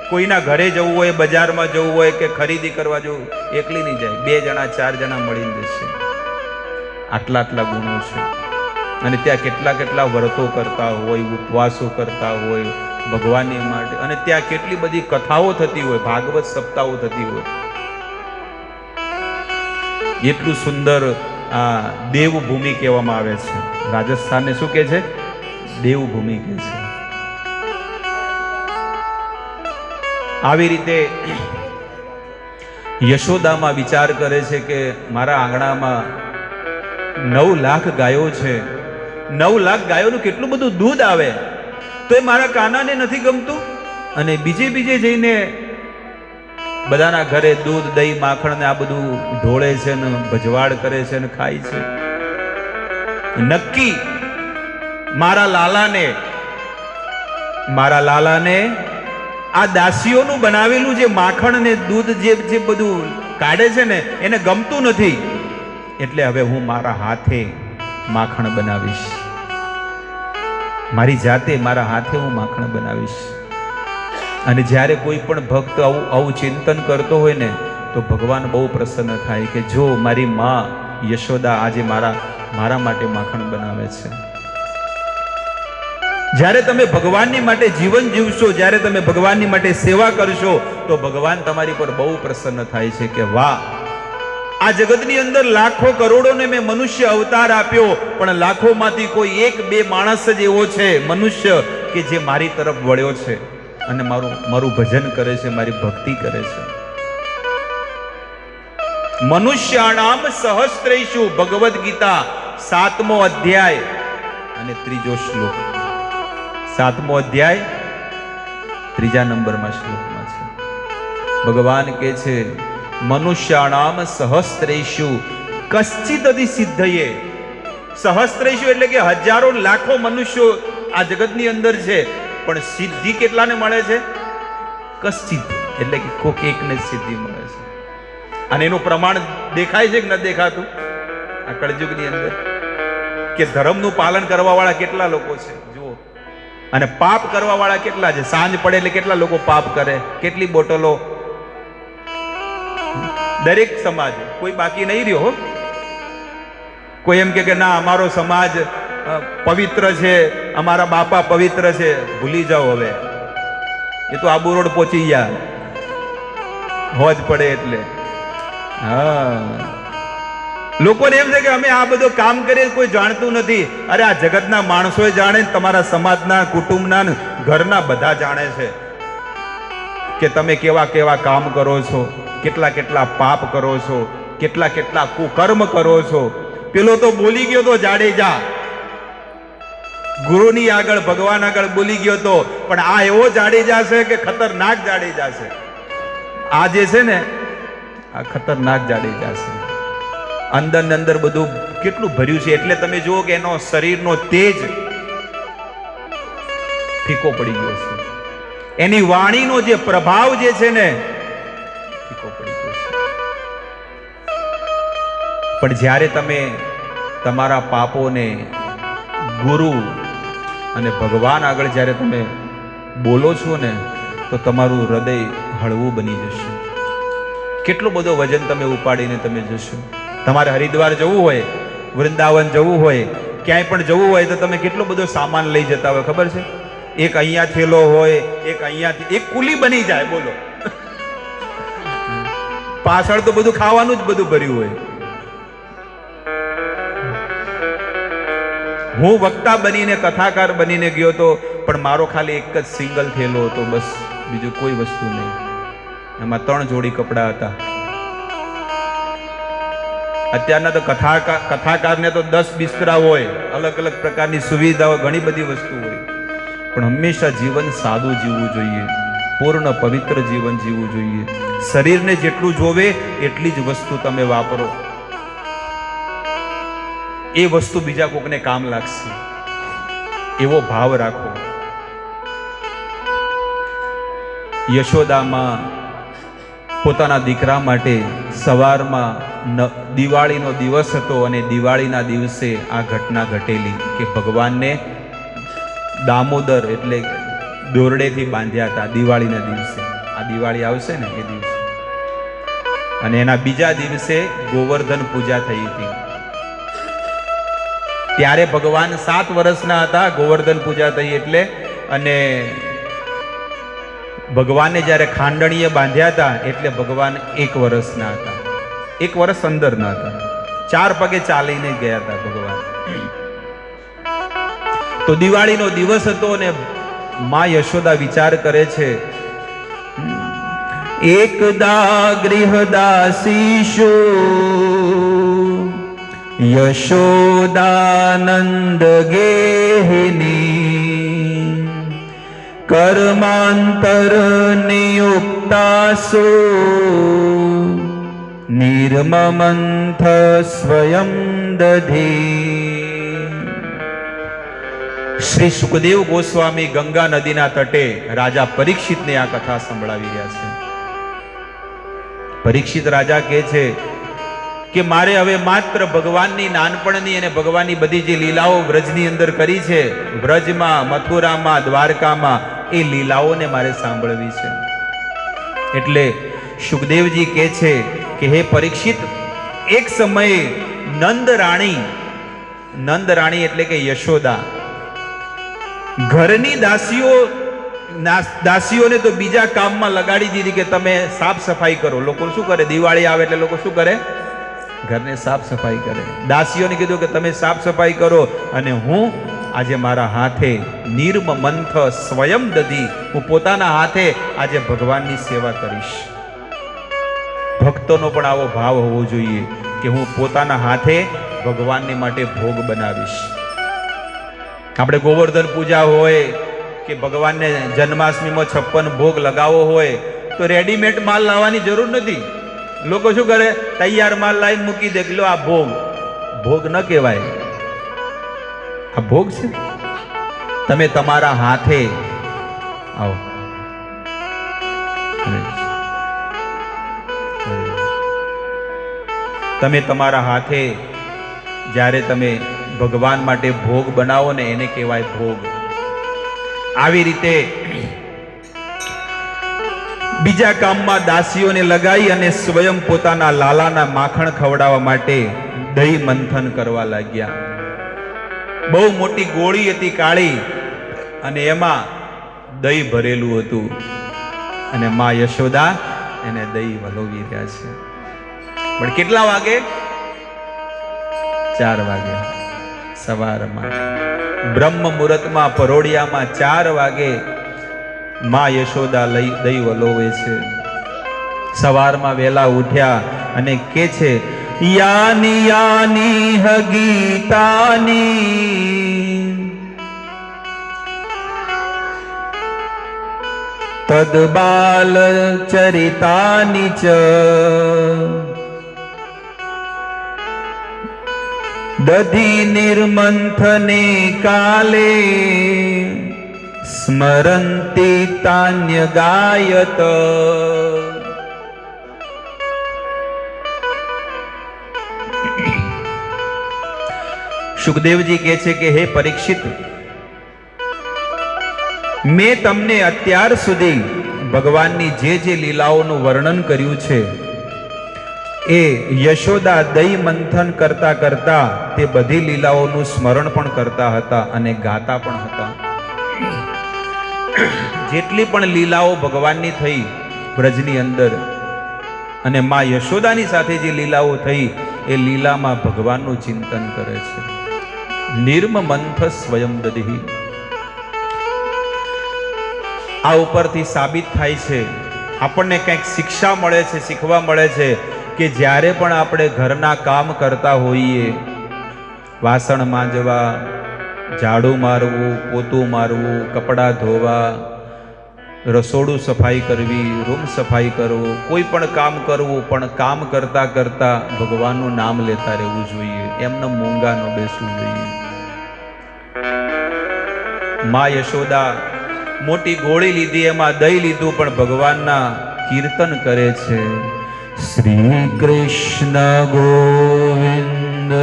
કોઈના ઘરે જવું હોય, બજારમાં જવું હોય કે ખરીદી કરવા જવું, એકલી નહીં જાય. 2 જણા 4 જણા મળીને જશે. આટલા ગુણો છે. અને ત્યાં કેટલા વ્રતો કરતા હોય, ઉપવાસો કરતા હોય ભગવાનની માટે. અને ત્યાં કેટલી બધી કથાઓ થતી હોય, ભાગવત સપ્તાહો થતી હોય. એટલું સુંદર આ દેવભૂમિ કહેવામાં આવે છે. રાજસ્થાનને શું કહે છે? દેવભૂમિ કહે છે. આવી રીતે યશોદામાં વિચાર કરે છે કે મારા આંગણામાં 9 લાખ ગાયો છે. 9 લાખ ગાયોનું કેટલું બધું દૂધ આવે, તો એ મારા કાનાને નથી ગમતું. અને બીજે જઈને બધાના ઘરે દૂધ, દહીં, માખણ ને આ બધું ઢોળે છે ને ભજવાડ કરે છે ને ખાય છે. નક્કી મારા લાલાને આ દાસીઓનું બનાવેલું જે માખણ ને દૂધ જે બધું કાઢે છે ને, એને ગમતું નથી. એટલે હવે હું મારા હાથે માખણ બનાવીશ. મારી જાતે મારા હાથે હું માખણ બનાવીશ. અને જ્યારે કોઈ પણ ભક્ત આવું ચિંતન કરતો હોય ને, તો ભગવાન બહુ પ્રસન્ન થાય કે જો મારી માં યશોદા આજે મારા માટે માખણ બનાવે છે. જ્યારે તમે ભગવાનની માટે જીવન જીવશો, જ્યારે તમે ભગવાનની માટે સેવા કરશો, તો ભગવાન તમારી પર બહુ પ્રસન્ન થાય છે કે વાહ, આ જગતની અંદર લાખો કરોડોને મેં મનુષ્ય અવતાર આપ્યો, પણ લાખોમાંથી કોઈ 1-2 માણસ જ એવો છે મનુષ્ય કે જે મારી તરફ વળ્યો છે અને મારું ભજન કરે છે, મારી ભક્તિ કરે છે. મનુષ્યાણામ સહસ્ત્રેષુ, ભગવદ્ ગીતા 7મો અધ્યાય અને 3જો શ્લોક. 7મો અધ્યાય 3જા નંબરમાં શ્લોકમાં છે. ભગવાન કહે છે મનુષ્યાણામ સહસ્ત્રેષુ કશ્ચિદ સિદ્ધયે. સહસ્ત્રેષુ એટલે કે હજારો લાખો મનુષ્યો આ જગતની અંદર છે, પણ સિદ્ધિ કેટલાને મળે છે? કશ્ચિદ એટલે કે કોક એકને સિદ્ધિ મળે છે. અને એનું પ્રમાણ દેખાય છે કે ન દેખાતું આ કળયુગની અંદર, કે ધર્મનું પાલન કરવા વાળા કેટલા લોકો છે જુઓ, અને પાપ કરવા વાળા કેટલા છે. સાંજ પડે એટલે કેટલા લોકો પાપ કરે, કેટલી બોટલો. દરેક સમાજ, કોઈ બાકી નહીં રહ્યો. કોઈ એમ કે ના અમારો સમાજ પવિત્ર છે, અમારા બાપા પવિત્ર છે, ભૂલી જાઓ હવે. એ તો આબુ રોડ પહોંચી ગયા હોજ પડે એટલે. હા, લોકોને એમ છે કે અમે આ બધું કામ કરીએ કોઈ જાણતું નથી. અરે આ જગતના માણસો જાણે, તમારા સમાજના, કુટુંબના, ઘરના બધા જાણે છે કે તમે કેવા કેવા કામ કરો છો, કેટલા કેટલા પાપ કરો છો, કેટલા કેટલા કુકર્મ કરો છો. પેલો તો બોલી ગયો તો જાડેજા, ગુરુની આગળ, ભગવાન આગળ બોલી ગયો તો, પણ આ એવો જાડેજા છે કે ખતરનાક જાડેજા છે. આ જે છે ને આ ખતરનાક જાડેજા છે. અંદર ને અંદર બધું કેટલું ભર્યું છે. એટલે તમે જુઓ કે એનો શરીરનો તેજ ફીકો પડી ગયો છે. એની વાણીનો જે પ્રભાવ જે છે ને ફીકો પડી ગયો છે. પણ જ્યારે તમે તમારા પાપોને ગુરુ અને ભગવાન આગળ જ્યારે તમે બોલો છો ને, તો તમારું હૃદય હળવું બની જશે. કેટલું બધો વજન તમે ઉપાડીને તમે જશો. તમારે હરિદ્વાર જવું હોય, વૃંદાવન જવું હોય, ક્યાંય પણ જવું હોય તો તમે કેટલો બધો સામાન લઈ જતા હોય ખબર છે? એક અહીંયા થેલો હોય, એક અહીંયાથી, એક કુલી બની જાય. બોલો, પાછળ તો બધું ખાવાનું જ બધું ભર્યું હોય. હું વક્તા બનીને, કથાકાર બનીને ગયો તો, પણ મારો ખાલી એક જ સિંગલ થેલો હતો, બસ, બીજું કોઈ વસ્તુ નહીં. એમાં 3 જોડી કપડા હતા. અત્યારના તો કથાકારને તો 10 બિસ્તરા હોય, અલગ અલગ પ્રકારની સુવિધાઓ, ઘણી બધી વસ્તુ હોય. પણ હંમેશા જીવન સાદું જીવવું જોઈએ, પૂર્ણ પવિત્ર જીવન જીવવું જોઈએ. શરીરને જેટલું જોવે એટલી જ વસ્તુ તમે વાપરો. એ વસ્તુ બીજા કોકને કામ લાગશે, એવો ભાવ રાખો. યશોદામાં પોતાના દીકરા માટે સવારમાં દિવાળીનો દિવસ હતો, અને દિવાળીના દિવસે આ ઘટના ઘટેલી કે ભગવાનને દામોદર એટલે દોરડેથી બાંધ્યા હતા દિવાળીના દિવસે. આ દિવાળી આવશે ને એ દિવસે. અને એના બીજા દિવસે ગોવર્ધન પૂજા થઈ હતી. ત્યારે ભગવાન 7 વર્ષના હતા, ગોવર્ધન પૂજા થઈ એટલે. અને ભગવાનને જ્યારે ખાંડણીએ બાંધ્યા હતા એટલે ભગવાન 1 વર્ષના હતા, 1 વર્ષ અંદરના હતા. 4 પગે ચાલીને ગયા હતા ભગવાન. તો દિવાળીનો દિવસ હતો અને માં યશોદા વિચાર કરે છે, એકદા ગૃહદાસીશો યશોદાનંદ ગેહિની કર્માંતર નિયુક્તાસો નિર્મમંથ સ્વયં દધી. શ્રી સુખદેવ ગોસ્વામી ગંગા નદીના તટે રાજા પરીક્ષિતને આ કથા સંભળાવી રહ્યા છે. પરીક્ષિત રાજા કહે છે કે મારે હવે માત્ર ભગવાનની નાનપણની અને ભગવાનની બધી જે લીલાઓ વ્રજની અંદર કરી છે, વ્રજમાં, મથુરામાં, દ્વારકામાં, એ લીલાઓને મારે સાંભળવી છે. એટલે સુખદેવજી કહે છે કે હે પરીક્ષિત, એક સમયે નંદ રાણી એટલે કે યશોદા ઘરની દાસીઓને તો બીજા કામમાં લગાડી દીધી કે તમે સાફ સફાઈ કરો. લોકો શું કરે? દિવાળી આવે એટલે લોકો શું કરે? ઘરને સાફ સફાઈ કરે. દાસીઓને કીધું કે તમે સાફ સફાઈ કરો, અને હું આજે મારા હાથે નિર્મમંથ સ્વયં દધી, હું પોતાના હાથે આજે ભગવાનની સેવા કરીશ. ભક્તોનો પણ આવો ભાવ હોવો જોઈએ કે હું પોતાના હાથે ભગવાનને માટે ભોગ બનાવીશ. આપણે ગોવર્ધન પૂજા હોય કે ભગવાનને જન્માષ્ટમીમાં 56 ભોગ લગાવવો હોય તો રેડીમેડ માલ લાવવાની જરૂર નથી. લોકો શું કરે? તૈયાર માલ લાવીને મૂકી દે, લો આ ભોગ. ભોગ ન કહેવાય, આ ભોગ છે. તમે તમારા હાથે આવો તમે તમારા હાથે જ્યારે તમે ભગવાન માટે ભોગ બનાવો ને એને કહેવાય ભોગ. આવી રીતે બીજા કામમાં દાસીઓને લગાવી અને સ્વયં પોતાના લાલાના માખણ ખવડાવવા માટે દહીં મંથન કરવા લાગ્યા. બહુ મોટી ગોળી હતી કાળી, અને એમાં દહીં ભરેલું હતું, અને માં યશોદા એને દહીં વલોવી રહ્યા છે. પણ કેટલા વાગે? 4 વાગે સવારમાં, બ્રહ્મ મુહૂર્તમાં, પરોડિયામાં 4 વાગે માં યશોદા દહીં વલોવે છે. સવારમાં વહેલા ઉઠ્યા અને કે છે, યાની યાની હગીતાની તદબાલ ચરિતાની ચ દધી નિર્મંથને કાલે સ્મરંતી તાન્ય ગાયત. સુખદેવજી કહે છે કે હે પરીક્ષિત, મેં તમને અત્યાર સુધી ભગવાનની જે લીલાઓનું વર્ણન કર્યું છે એ યશોદા દહીં મંથન કરતા કરતા તે બધી લીલાઓનું સ્મરણ પણ કરતા હતા અને ગાતા પણ હતા. જેટલી પણ લીલાઓ ભગવાનની થઈ બ્રજની અંદર, અને માં યશોદાની સાથે જે લીલાઓ થઈ એ લીલામાં ભગવાનનું ચિંતન કરે છે. નિર્મ મંથ સ્વયં દધી. આ ઉપરથી સાબિત થાય છે, આપણને કંઈક શિક્ષા મળે છે, શીખવા મળે છે કે જ્યારે પણ આપણે ઘરના કામ કરતા હોઈએ, વાસણ માંજવા, ઝાડુ મારવું, પોતું મારવું, કપડાં ધોવા, રસોડું સફાઈ કરવી, રૂમ સફાઈ કરવું, કોઈ પણ કામ કરવું, પણ કામ કરતા કરતા ભગવાનનું નામ લેતા રહેવું જોઈએ. એમને મૂંગા ન બેસવું જોઈએ. માં યશોદા મોટી ગોળી લીધી, એમાં દહીં લીધું, પણ ભગવાનના કીર્તન કરે છે. શ્રી કૃષ્ણ ગોવિંદ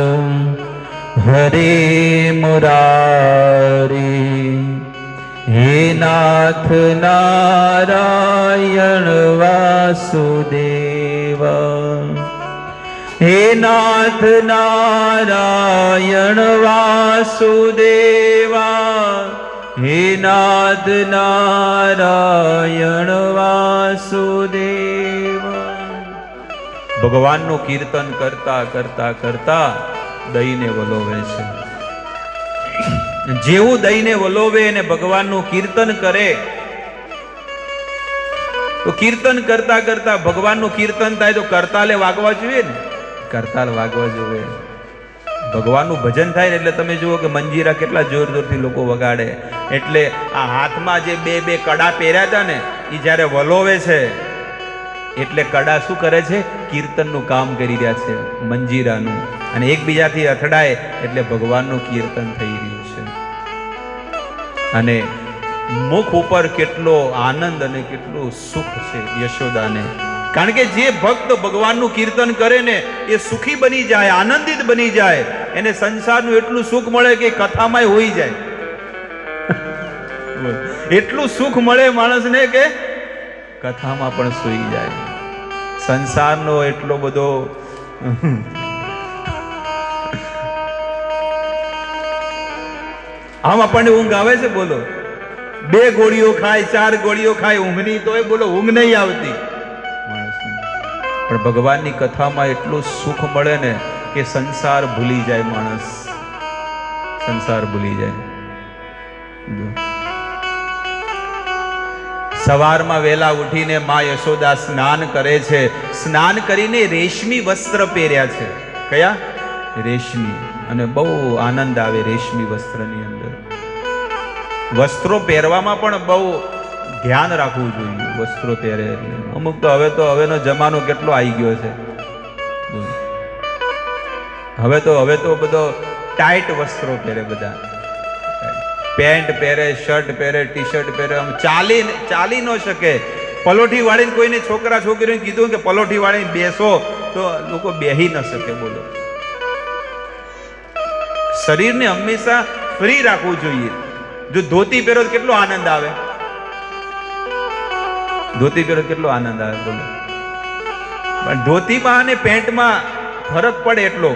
હરે મુરારી, હે નાથ નારાયણ વાસુદેવ, હે નાથ નારાયણ વાસુદેવા, હે નાથ નારાયણ વાસુદેવા. ભગવાનનું કીર્તન કરતા કરતા કરતા દહીંને વલોવે છે. જેવું દહીંને વલોવે અને ભગવાનનું કીર્તન કરે, તો કીર્તન કરતા કરતા ભગવાનનું કીર્તન થાય તો કરતાલે વાગવા જોઈએ ને, કરતાલ વાગવા જોઈએ. ભગવાનનું ભજન થાય ને એટલે તમે જુઓ કે મંજીરા કેટલા જોર જોરથી લોકો વગાડે. એટલે આ હાથમાં જે બે કડા પહેર્યા હતા ને, એ જ્યારે વલોવે છે એટલે કડા શું કરે છે? કીર્તનનું કામ કરી રહ્યા છે, મંજીરાનું. અને એકબીજાથી અથડાય એટલે ભગવાનનું કીર્તન થઈ રહ્યું છે. અને મુખ ઉપર કેટલો આનંદ અને કેટલું સુખ છે યશોદાને. કારણ કે જે ભક્ત ભગવાનનું કીર્તન કરે ને એ સુખી બની જાય, આનંદિત બની જાય. એને સંસારનું એટલું સુખ મળે કે કથામાં હોઈ જાય. એટલું સુખ મળે માણસને કે કથામાં પણ સૂઈ જાય. સંસારનો એટલો બધો આમ આપણને ઊંઘ આવે છે? બોલો, 2 ગોળીઓ ખાય, 4 ગોળીઓ ખાય, ઊંઘની તોય બોલો ઊંઘ નહીં આવતી માણસને. પણ ભગવાનની કથામાં એટલું સુખ મળે ને કે સંસાર ભૂલી જાય માણસ, સંસાર ભૂલી જાય. સવારમાં વહેલા ઉઠીને માં યશોદા સ્નાન કરે છે. સ્નાન કરીને રેશમી વસ્ત્ર પહેર્યા છે. કયા? રેશમી. અને બહુ આનંદ આવે રેશમી વસ્ત્રની અંદર. વસ્ત્રો પહેરવામાં પણ બહુ ધ્યાન રાખવું જોઈએ. વસ્ત્રો પહેરે એટલે અમુક તો હવેનો જમાનો કેટલો આવી ગયો છે. હવે તો બધો ટાઈટ વસ્ત્રો પહેરે બધા. પેન્ટ પહેરે, શર્ટ પહેરે, ટી શર્ટ પહેરે. આમ ચાલી ન શકે. પલોઠી વાળીને કોઈને છોકરા છોકરીઓને કીધું કે પલોઠી વાળીને બેસો તો લોકો બેહી ન શકે. બોલો, શરીરને હંમેશા ફ્રી રાખવું જોઈએ. જો ધોતી પહેરો તો કેટલો આનંદ આવે, ધોતી પહેરો કેટલો આનંદ આવે. બોલો, પણ ધોતીમાં અને પેન્ટમાં ફરક પડે એટલો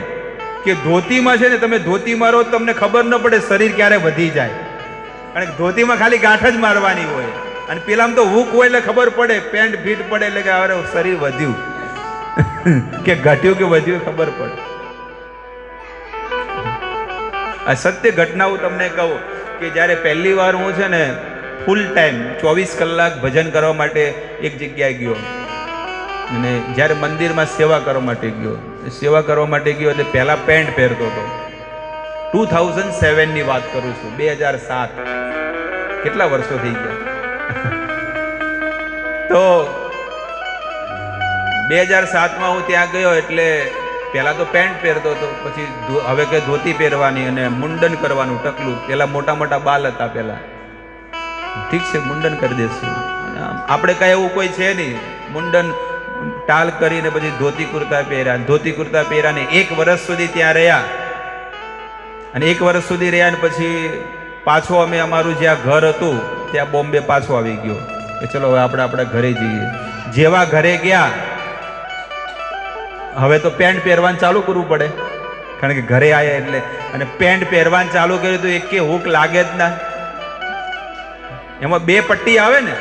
કે ધોતીમાં છે ને, તમે ધોતી મારો તમને ખબર ન પડે શરીર ક્યારે વધી જાય. કારણ કે ધોતીમાં ખાલી ગાંઠ જ મારવાની હોય, અને પેલામાં તો હૂક હોય એટલે ખબર પડે, પેન્ટ ફીટ પડે એટલે કે હવે શરીર વધ્યું કે ઘટ્યું કે વધ્યું ખબર પડે. આ સત્ય ઘટના હું તમને કહું કે જ્યારે પહેલી વાર હું છે ને ફૂલ ટાઈમ 24 કલાક ભજન કરવા માટે એક જગ્યાએ ગયો, અને જ્યારે મંદિરમાં સેવા કરવા માટે ગયો એટલે પહેલા પેન્ટ પહેરતો હતો. 2007 ની વાત કરું છું, 2007, કેટલા વર્ષો થઈ ગયા. તો 2007માં હું ત્યાં ગયો એટલે પહેલા તો પેન્ટ પહેરતો હતો, પછી હવે કે ધોતી પહેરવાની અને મુંડન કરવાનું ટકલું. પેલા મોટા મોટા બાલ હતા પેલા, ઠીક છે મુંડન કરી દેશું. આપણે કઈ એવું કોઈ છે નહીં, મુંડન ટાલ કરીને પછી ધોતી કુર્તા પહેર્યા. ધોતી કુર્તા પહેર્યા ને 1 વર્ષ સુધી ત્યાં રહ્યા, અને 1 વર્ષ સુધી રહ્યા ને પછી પાછો અમે અમારું જ્યાં ઘર હતું ત્યાં બોમ્બે પાછો આવી ગયો કે ચલો હવે આપણે આપણા ઘરે જઈએ. જેવા ઘરે ગયા હવે તો પેન્ટ પહેરવાનું ચાલુ કરવું પડે, કારણ કે ઘરે આવ્યા એટલે. અને પેન્ટ પહેરવાનું ચાલુ કર્યું તો એક હૂક લાગે જ ના. એમાં 2 પટ્ટી આવે ને,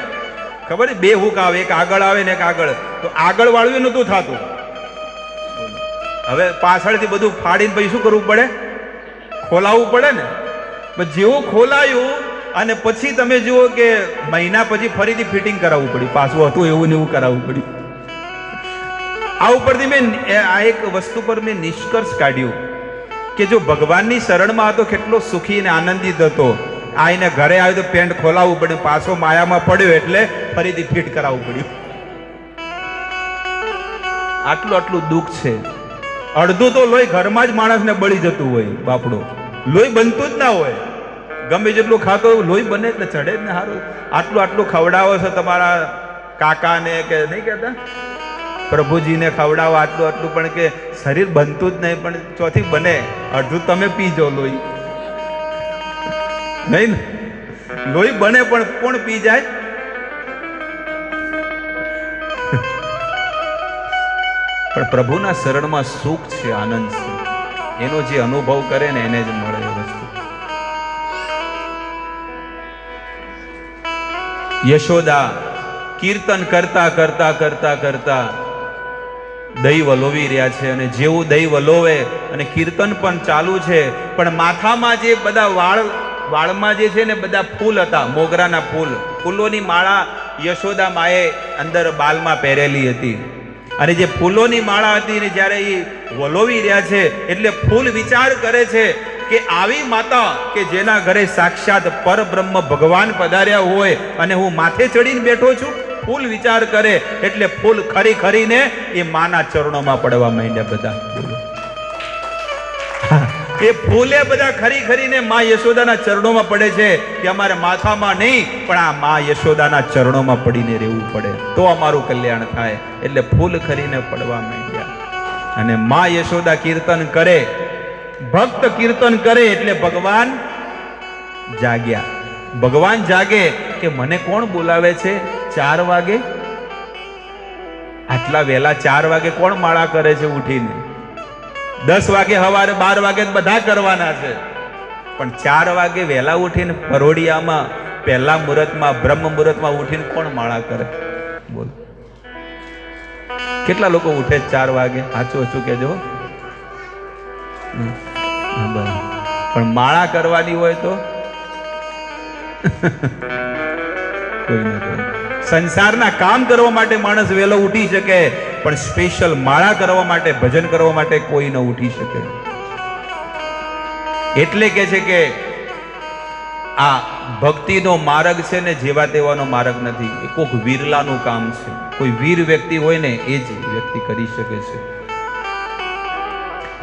ખબર છે, 2 હૂક આવે, એક આગળ આવે ને એક આગળ. તો આગળ વાળું નહોતું થતું. હવે પાછળથી બધું ફાડીને પછી શું કરવું પડે, ખોલાવવું પડે ને. જેવું ખોલાયું અને પછી તમે જુઓ કે મહિના પછી ફરીથી ફિટિંગ કરાવવું પડ્યું, પાછું હતું એવું ને એવું કરાવવું પડ્યું. આ ઉપરથી મેં આ એક વસ્તુ પર મેં નિષ્કર્ષ કાઢ્યું કે જો ભગવાનની શરણમાં હતો કેટલો સુખી અને આનંદિત હતો. આ એને ઘરે આવ્યો તો પેન્ટ ખોલાવવું પડે, પાછો માયામાં પડ્યો એટલે ફરીથી ફિટ કરાવવું પડ્યું. આટલું દુઃખ છે. અડધું તો લોહી ઘરમાં જ માણસને બળી જતું હોય. બાપડો લોહી બનતું જ ના હોય, ગમે જેટલું ખાતો હોય લોહી બને એટલે ચડે જ ને. સારું આટલું ખવડાવો છો તમારા કાકાને કે નહીં કહેતા, પ્રભુજીને ખવડાવો આટલું પણ કે શરીર બનતું જ નહીં. પણ ચોથી બને, અડધું તમે પીજો લોહી, નહીં ને? લોહી બને પણ કોણ પી જાય? પણ પ્રભુના શરણમાં સુખ છે, આનંદ છે. એનો જે અનુભવ કરે ને એને જ મળે એ વસ્તુ. યશોદા કીર્તન કરતા કરતા કરતા કરતા દહીં વલોવી રહ્યા છે, અને જેવું દહીં વલોવે અને કીર્તન પણ ચાલુ છે, પણ માથામાં જે બધા વાળમાં જે છે ને બધા ફૂલ હતા, મોગરાના ફૂલોની માળા યશોદા માએ અંદર બાલમાં પહેરેલી હતી. અને જે ફૂલોની માળા હતી ને જ્યારે એ વલોવી રહ્યા છે એટલે ફૂલ વિચાર કરે છે કે આવી માતા કે જેના ઘરે સાક્ષાત પરબ્રહ્મ ભગવાન પધાર્યા હોય અને હું માથે ચડીને બેઠો છું. ફૂલ વિચાર કરે એટલે ફૂલ ખરીને એ માના ચરણોમાં પડવા માંડ્યા બધા. એ ફૂલે બધા ખરીને માં યશોદાના ચરણોમાં પડે છે કે અમારે માથામાં નહીં પણ આ માં યશોદાના ચરણોમાં પડીને રહેવું પડે તો અમારું કલ્યાણ થાય. એટલે ફૂલ ખરીને પડવા માંડ્યા. અને માં યશોદા કીર્તન કરે, ભક્ત કીર્તન કરે એટલે ભગવાન જાગ્યા. ભગવાન જાગે કે મને કોણ બોલાવે છે 4 વાગે? આટલા વહેલા 4 વાગે કોણ માળા કરે છે ઉઠીને? 10 વાગે સવારે 12 વાગે બધા કરવાના છે, પણ 4 વાગે વહેલા ઉઠીને પરોડિયામાં પહેલા મુહૂર્તમાં બ્રહ્મ મુહૂર્તમાં ઉઠીને કોણ માળા કરે? બોલ, કેટલા લોકો ઉઠે 4 વાગે? સાચું કહેજો. પણ માળા કરવાની હોય તો કોઈ ના કોઈ. સંસારના કામ કરવા માટે માણસ વહેલો ઉઠી શકે, પણ સ્પેશિયલ માળા કરવા માટે, ભજન કરવા માટે કોઈ ન ઉઠી શકે. એટલે કે છે કે આ ભક્તિનો માર્ગ છે ને જેવા તેવાનો માર્ગ નથી. એ કોઈક વીરલાનું કામ છે. કોઈ વીર વ્યક્તિ હોય ને એ જ વ્યક્તિ કરી શકે છે.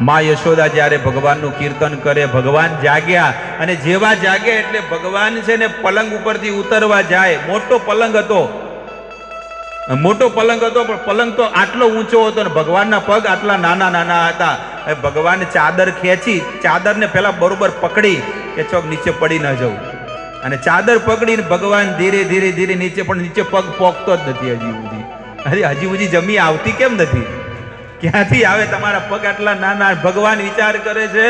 માં યશોદા જ્યારે ભગવાનનું કીર્તન કરે, ભગવાન જાગ્યા, અને જેવા જાગ્યા એટલે ભગવાન છે ને પલંગ ઉપરથી ઉતરવા જાય. મોટો પલંગ હતો મોટો પલંગ હતો, પણ પલંગ તો આટલો ઊંચો હતો ને ભગવાનના પગ આટલા નાના નાના હતા. ભગવાને ચાદર ખેંચી, ચાદરને પેલા બરોબર પકડી કે ચોક નીચે પડી ન જવું, અને ચાદર પકડીને ભગવાન ધીરે ધીરે ધીરે નીચે, પણ નીચે પગ પોકતો જ નથી હજી સુધી. હજી સુધી જમી આવતી કેમ નથી? ક્યાંથી આવે તમારા પગ આટલા નાના? ભગવાન વિચાર કરે છે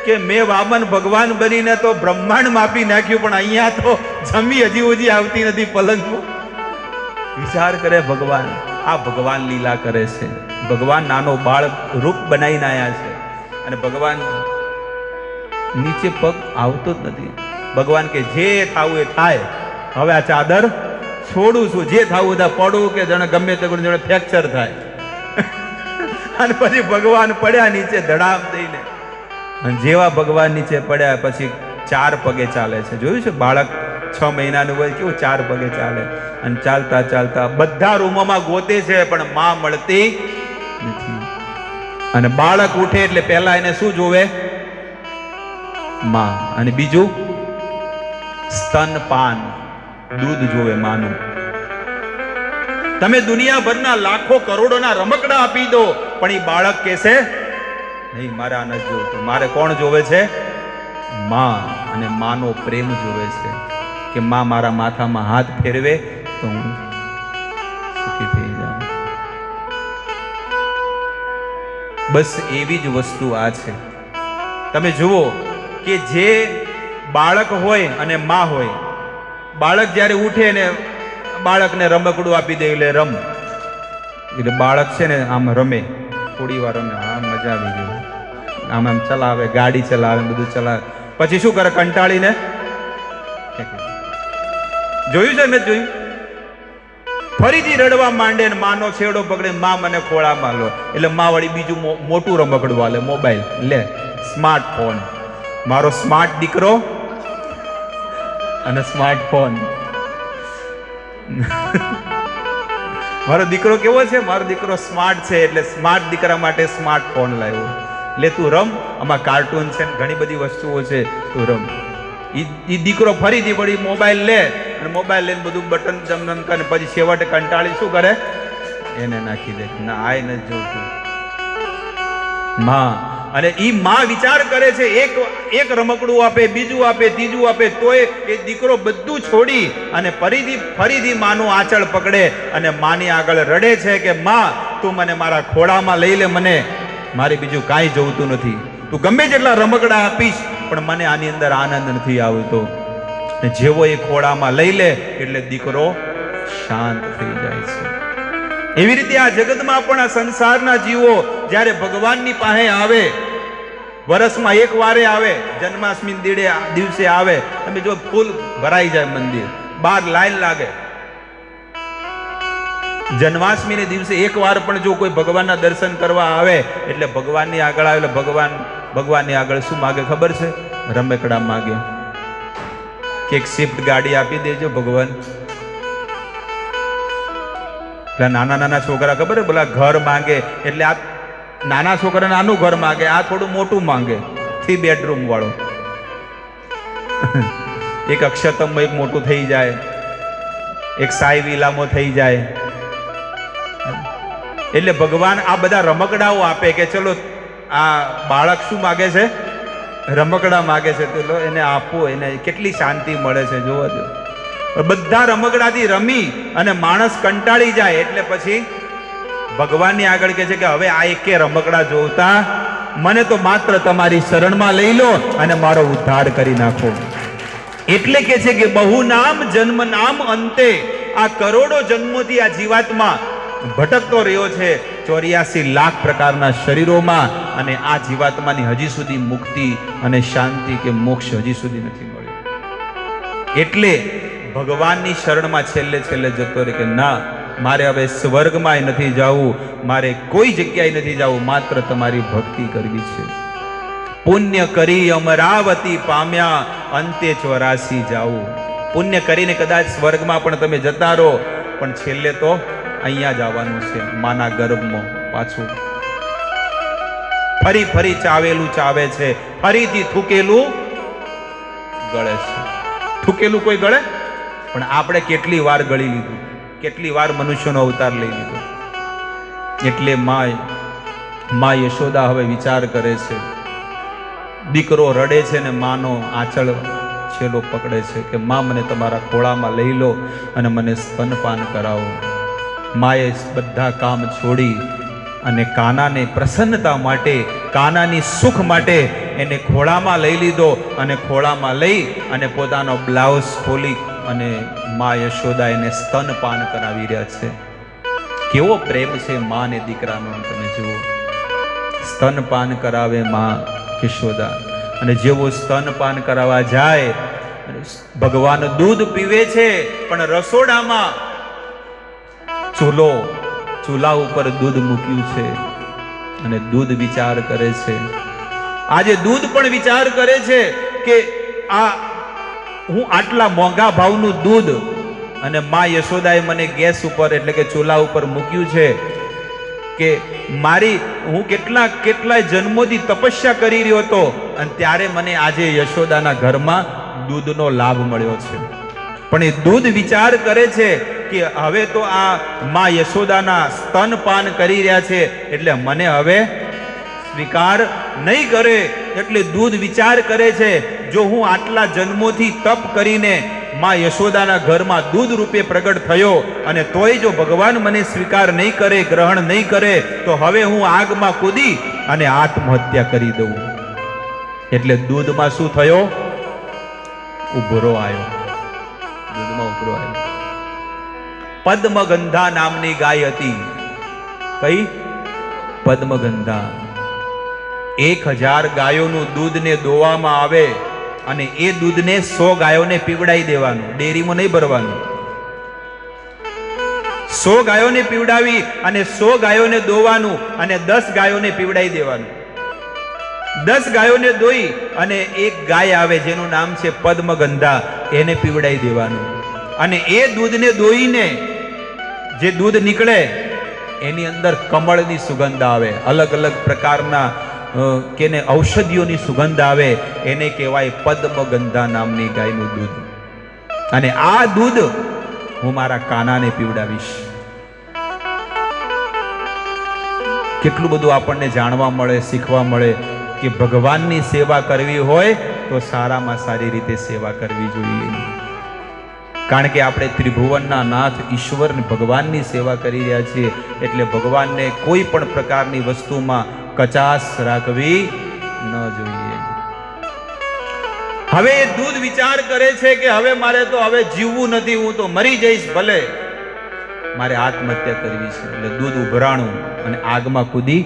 કે મેં વામન ભગવાન બનીને તો બ્રહ્માંડ માપી નાખ્યું, પણ અહીંયા તો જમી હજી સુધી આવતી નથી પલંગ. વિચાર કરે ભગવાન, આ ભગવાન લીલા કરે છે. ભગવાન નાનો બાળ રૂપ બનાવીને આવ્યા છે, અને ભગવાન નીચે પગ આવતો જ નથી. ભગવાન કે જે થાવું એ થાય, હવે આ ચાદર છોડું છું, જે થાવું ત્યાં પડું કે જાણે ગમે તે જોડે ફ્રેક્ચર થાય. અને પછી ભગવાન પડ્યા નીચે ધડામ દઈને, અને જેવા ભગવાન નીચે પડ્યા પછી 4 પગે ચાલે છે. જોયું છે બાળક 6 મહિનાનું હોય કેવું 4 પગે ચાલે, અને ચાલતા ચાલતા બધા રૂમોમાં ગોતે છે પણ માં મળતી નથી. અને બાળક ઉઠે એટલે પહેલા એને શું જોવે? માં. અને બીજું સ્તનપાન, દૂધ જોવે માનું. તમે દુનિયાભરના લાખો કરોડોના રમકડા આપી દો, પણ એ બાળક કહેશે નહીં, મારે આ નથી જોતું. મારે કોણ જોવે છે? માં. અને માનો પ્રેમ જોવે છે કે માં મારા માથામાં હાથ ફેરવે તો હું સુખી થઈ જાઉં. બસ એવી જ વસ્તુ આ છે. તમે જુઓ કે જે બાળક હોય અને માં હોય, બાળક જ્યારે ઉઠે ને બાળકને રમકડું આપી દે એટલે રમ, એટલે બાળક છે ને આમ રમે, થોડી વાર રમે, આમ મજા આવી ગઈ, આમ આમ ચલાવે, ગાડી ચલાવે, બધું ચલાવે. પછી શું કરે? કંટાળીને જોયું છે? મેં જોયું. ફરીથી રડવા માંડે ને માનો છેડો પકડે, માં મને ખોળામાં લો. એટલે માં વળી બીજું મોટું રમકડું આલે, મોબાઈલ લે, સ્માર્ટફોન. મારો સ્માર્ટ દીકરો અને સ્માર્ટફોન. મારો દીકરો કેવો છે? મારો દીકરો સ્માર્ટ છે, એટલે સ્માર્ટ દીકરા માટે સ્માર્ટફોન લાવ્યો. લે તું રમ, આમાં કાર્ટૂન છે, ઘણી બધી વસ્તુઓ છે, તું રમ. ઈ દીકરો ફરીથી વળી મોબાઈલ લે, અને મોબાઈલ લઈને બધું બટન જમનમ કરે, પછી છેવટે કંટાળી શું કરે? એને નાખી દે. ના, આય નથી જોતું. માં. અને ઈ માં વિચાર કરે છે, એક રમકડું આપે, બીજું આપે, ત્રીજું આપે, તોય એ દીકરો બધું છોડી અને ફરીથી માનું આંચળ પકડે અને માની આગળ રડે છે કે માં, તું મને મારા ખોળામાં લઈ લે, મને મારે બીજું કાંઈ જોઈતું નથી. તું ગમે જેટલા રમકડા આપીશ, પણ મને આની અંદર આનંદ નથી આવતો. જેવો એ ખોળામાં લઈ લે એટલે દીકરો શાંત થઈ જાય છે. એવી રીતે આ જગતમાં પણ આ સંસારના જીવો જ્યારે ભગવાનની પાસે આવે, વર્ષમાં એક વારે આવે, જન્માષ્ટમી દિવસે આવે, તમે જો ફૂલ ભરાઈ જાય મંદિર, બહાર લાઈન લાગે. જન્માષ્ટમીને દિવસે એક વાર પણ જો કોઈ ભગવાનના દર્શન કરવા આવે એટલે ભગવાનની આગળ આવે, એટલે ભગવાનની આગળ શું માગે ખબર છે? રમકડા માગે કે એક સ્વિફ્ટ ગાડી આપી દેજો ભગવાન. નાના નાના છોકરા ખબર છે, બોલા ઘર માંગે, એટલે આ નાના છોકરા નાનું ઘર માંગે, આ થોડું મોટું માંગે, 3 બેડરૂમ વાળો. એક અક્ષતમમાં એક મોટું થઈ જાય, એક સાઈ વિલામાં થઈ જાય. એટલે ભગવાન આ બધા રમકડાઓ આપે કે ચલો આ બાળક શું માગે છે? રમકડા માગે છે, તો એને આપો, એને કેટલી શાંતિ મળે છે જોવા દો. બધા રમકડાથી રમી અને માણસ કંટાળી જાય એટલે પછી ભગવાનની આગળ કહે છે કે હવે આ એકે રમકડા જોતા, મને તો માત્ર તમારી શરણમાં લઈ લો અને મારો ઉદ્ધાર કરી નાખો. એટલે કે છે કે બહુ નામ જન્મ નામ અંતે, આ કરોડો જન્મોથી આ જીવાત્મા ભટકતો રહ્યો છે 84 લાખ પ્રકારના શરીરોમાં, અને આ જીવાત્માની હજી સુધી મુક્તિ અને શાંતિ કે મોક્ષ હજી સુધી નથી મળ્યો. એટલે ભગવાનની શરણમાં છેલ્લે જતો રહે કે ના, મારે હવે સ્વર્ગમાં નથી જવું, મારે કોઈ જગ્યાએ નથી જવું, માત્ર તમારી ભક્તિ કરવી છે. પુણ્ય કરી અમરાવતી પામ્યા, અંતે 84 જાવું. પુણ્ય કરીને કદાચ સ્વર્ગમાં પણ તમે જતા રહો, પણ છેલ્લે તો અહીંયા જવાનું છે, માના ગર્ભમાં પાછું. ફરી ચાવેલું ચાવે છે, ફરીથી થૂકેલું ગળે છે. થૂકેલું કોઈ ગળે? પણ આપણે કેટલી વાર ગળી લીધું, કેટલી વાર મનુષ્યનો અવતાર લઈ લીધો. એટલે માં યશોદા હવે વિચાર કરે છે. દીકરો રડે છે ને માનો આંચળ છેલ્લો પકડે છે કે માં મને તમારા ખોળામાં લઈ લો અને મને સ્તનપાન કરાવો. માએ બધા કામ છોડી અને કાનાને પ્રસન્નતા માટે, કાનાની સુખ માટે એને ખોળામાં લઈ લીધો અને ખોળામાં લઈ અને પોતાનો બ્લાઉઝ ખોલી અને માં યશોદા એને સ્તનપાન કરાવી રહ્યા છે. કેવો પ્રેમ છે માં ને દીકરાનો, તમે જુઓ. સ્તનપાન કરાવે માં યશોદા, અને જેવો સ્તનપાન કરાવવા જાય, ભગવાન દૂધ પીવે છે પણ રસોડામાં ચૂલા ઉપર દૂધ મૂક્યું છે અને દૂધ વિચાર કરે છે. આજે દૂધ પણ વિચાર કરે છે કે આ હું આટલા મોંઘા ભાવનું દૂધ અને માં યશોદાએ મને ગેસ ઉપર એટલે કે ચૂલા ઉપર મૂક્યું છે કે હું કેટલાય જન્મોથી તપસ્યા કરી રહ્યો હતો અને ત્યારે મને આજે યશોદાના ઘરમાં દૂધનો લાભ મળ્યો છે. પણ એ દૂધ વિચાર કરે છે કે હવે તો આ માં યશોદાના સ્તનપાન કરી રહ્યા છે એટલે મને હવે સ્વીકાર નહીં કરે. એટલે દૂધ વિચાર કરે છે, જો હું આટલા જન્મોથી તપ કરીને માં યશોદાના ઘરમાં દૂધ રૂપે પ્રગટ થયો અને તોય જો ભગવાન મને સ્વીકાર નહીં કરે, ગ્રહણ નહીં કરે, તો હવે હું આગમાં કૂદી અને આત્મહત્યા કરી દઉં. એટલે દૂધમાં શું થયો? ઉભરો આવ્યો. દૂધમાં ઉભરો આવ્યો. પદ્મગંધા નામની ગાય હતી. કઈ? પદ્મગંધા. 1000 ગાયોનું દૂધને દોવામાં આવે અને એ દૂધને 100 ગાયોને પીવડાવી દેવાનું, ડેરીમાં નહીં ભરવાનું. 100 ગાયોને પીવડાવી અને 100 ગાયોને દોવાનું અને 10 ગાયોને પીવડાવી દેવાનું. 10 ગાયોને દોઈ અને એક ગાય આવે જેનું નામ છે પદ્મગંધા, એને પીવડાવી દેવાનું. અને એ દૂધને દોઈને જે દૂધ નીકળે એની અંદર કમળની સુગંધ આવે, અલગ અલગ પ્રકારના કેને ઔષધિઓની સુગંધ આવે, એને કહેવાય પદ્મગંધા નામની ગાયનું દૂધ. અને આ દૂધ હું મારા કાનાને પીવડાવીશ. કેટલું બધું આપણને જાણવા મળે, શીખવા મળે કે ભગવાનની સેવા કરવી હોય તો સારામાં સારી રીતે સેવા કરવી જોઈએ. કારણ કે આપણે ત્રિભુવનના નાથ ઈશ્વર ભગવાનની સેવા કરી રહ્યા છીએ, એટલે ભગવાનને કોઈ પણ પ્રકારની વસ્તુમાં કચાશ રાખવી ન જોઈએ. હવે દૂધ વિચાર કરે છે કે હવે મારે તો હવે જીવવું નથી, હું તો મરી જઈશ, ભલે મારે આત્મહત્યા કરવી છે. એટલે દૂધ ઉભરાણું અને આગમાં કૂદી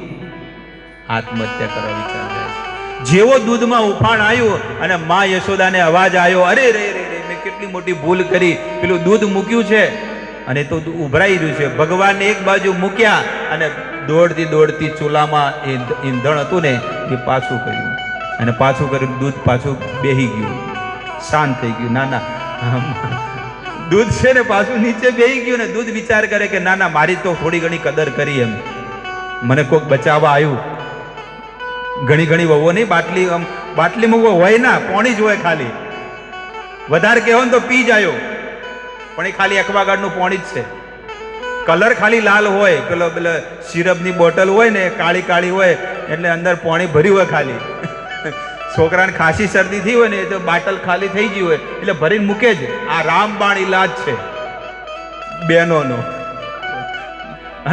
આત્મહત્યા કરવા વિચાર જાય છે. જેવો દૂધમાં ઉફાણ આવ્યું અને માં યશોદાને અવાજ આવ્યો, અરે રે રે રે, મેં કેટલી મોટી ભૂલ કરી, પેલું દૂધ મૂક્યું છે અને તો ઉભરાઈ રહ્યું છે. ભગવાનને એક બાજુ મૂક્યા અને દોડતી ચૂલામાં ઈંધણ હતું ને એ પાછું કર્યું અને પાછું કર્યું, દૂધ પાછું બેહી ગયું, શાંત થઈ ગયું. ના દૂધ છે ને પાછું નીચે બેહી ગયું ને દૂધ વિચાર કરે કે ના મારી તો થોડી ઘણી કદર કરી, એમ મને કોઈક બચાવવા આવ્યું. ઘણી વહુઓ નહીં, બાટલીમાં હોય ના, પોણી જ હોય, ખાલી વધારે કહેવો ને તો પી જાય, પણ એ ખાલી એક્વાગાર્ડનું પોણી જ છે. કલર ખાલી લાલ હોય, પેલો સિરપની બોટલ હોય ને કાળી હોય, એટલે અંદર પોણી ભર્યું હોય ખાલી. છોકરાને ખાંસી શરદી થઈ હોય ને તો બાટલ ખાલી થઈ ગઈ હોય એટલે ભરીને મૂકે જ. આ રામબાણ ઈલાજ છે બહેનોનો.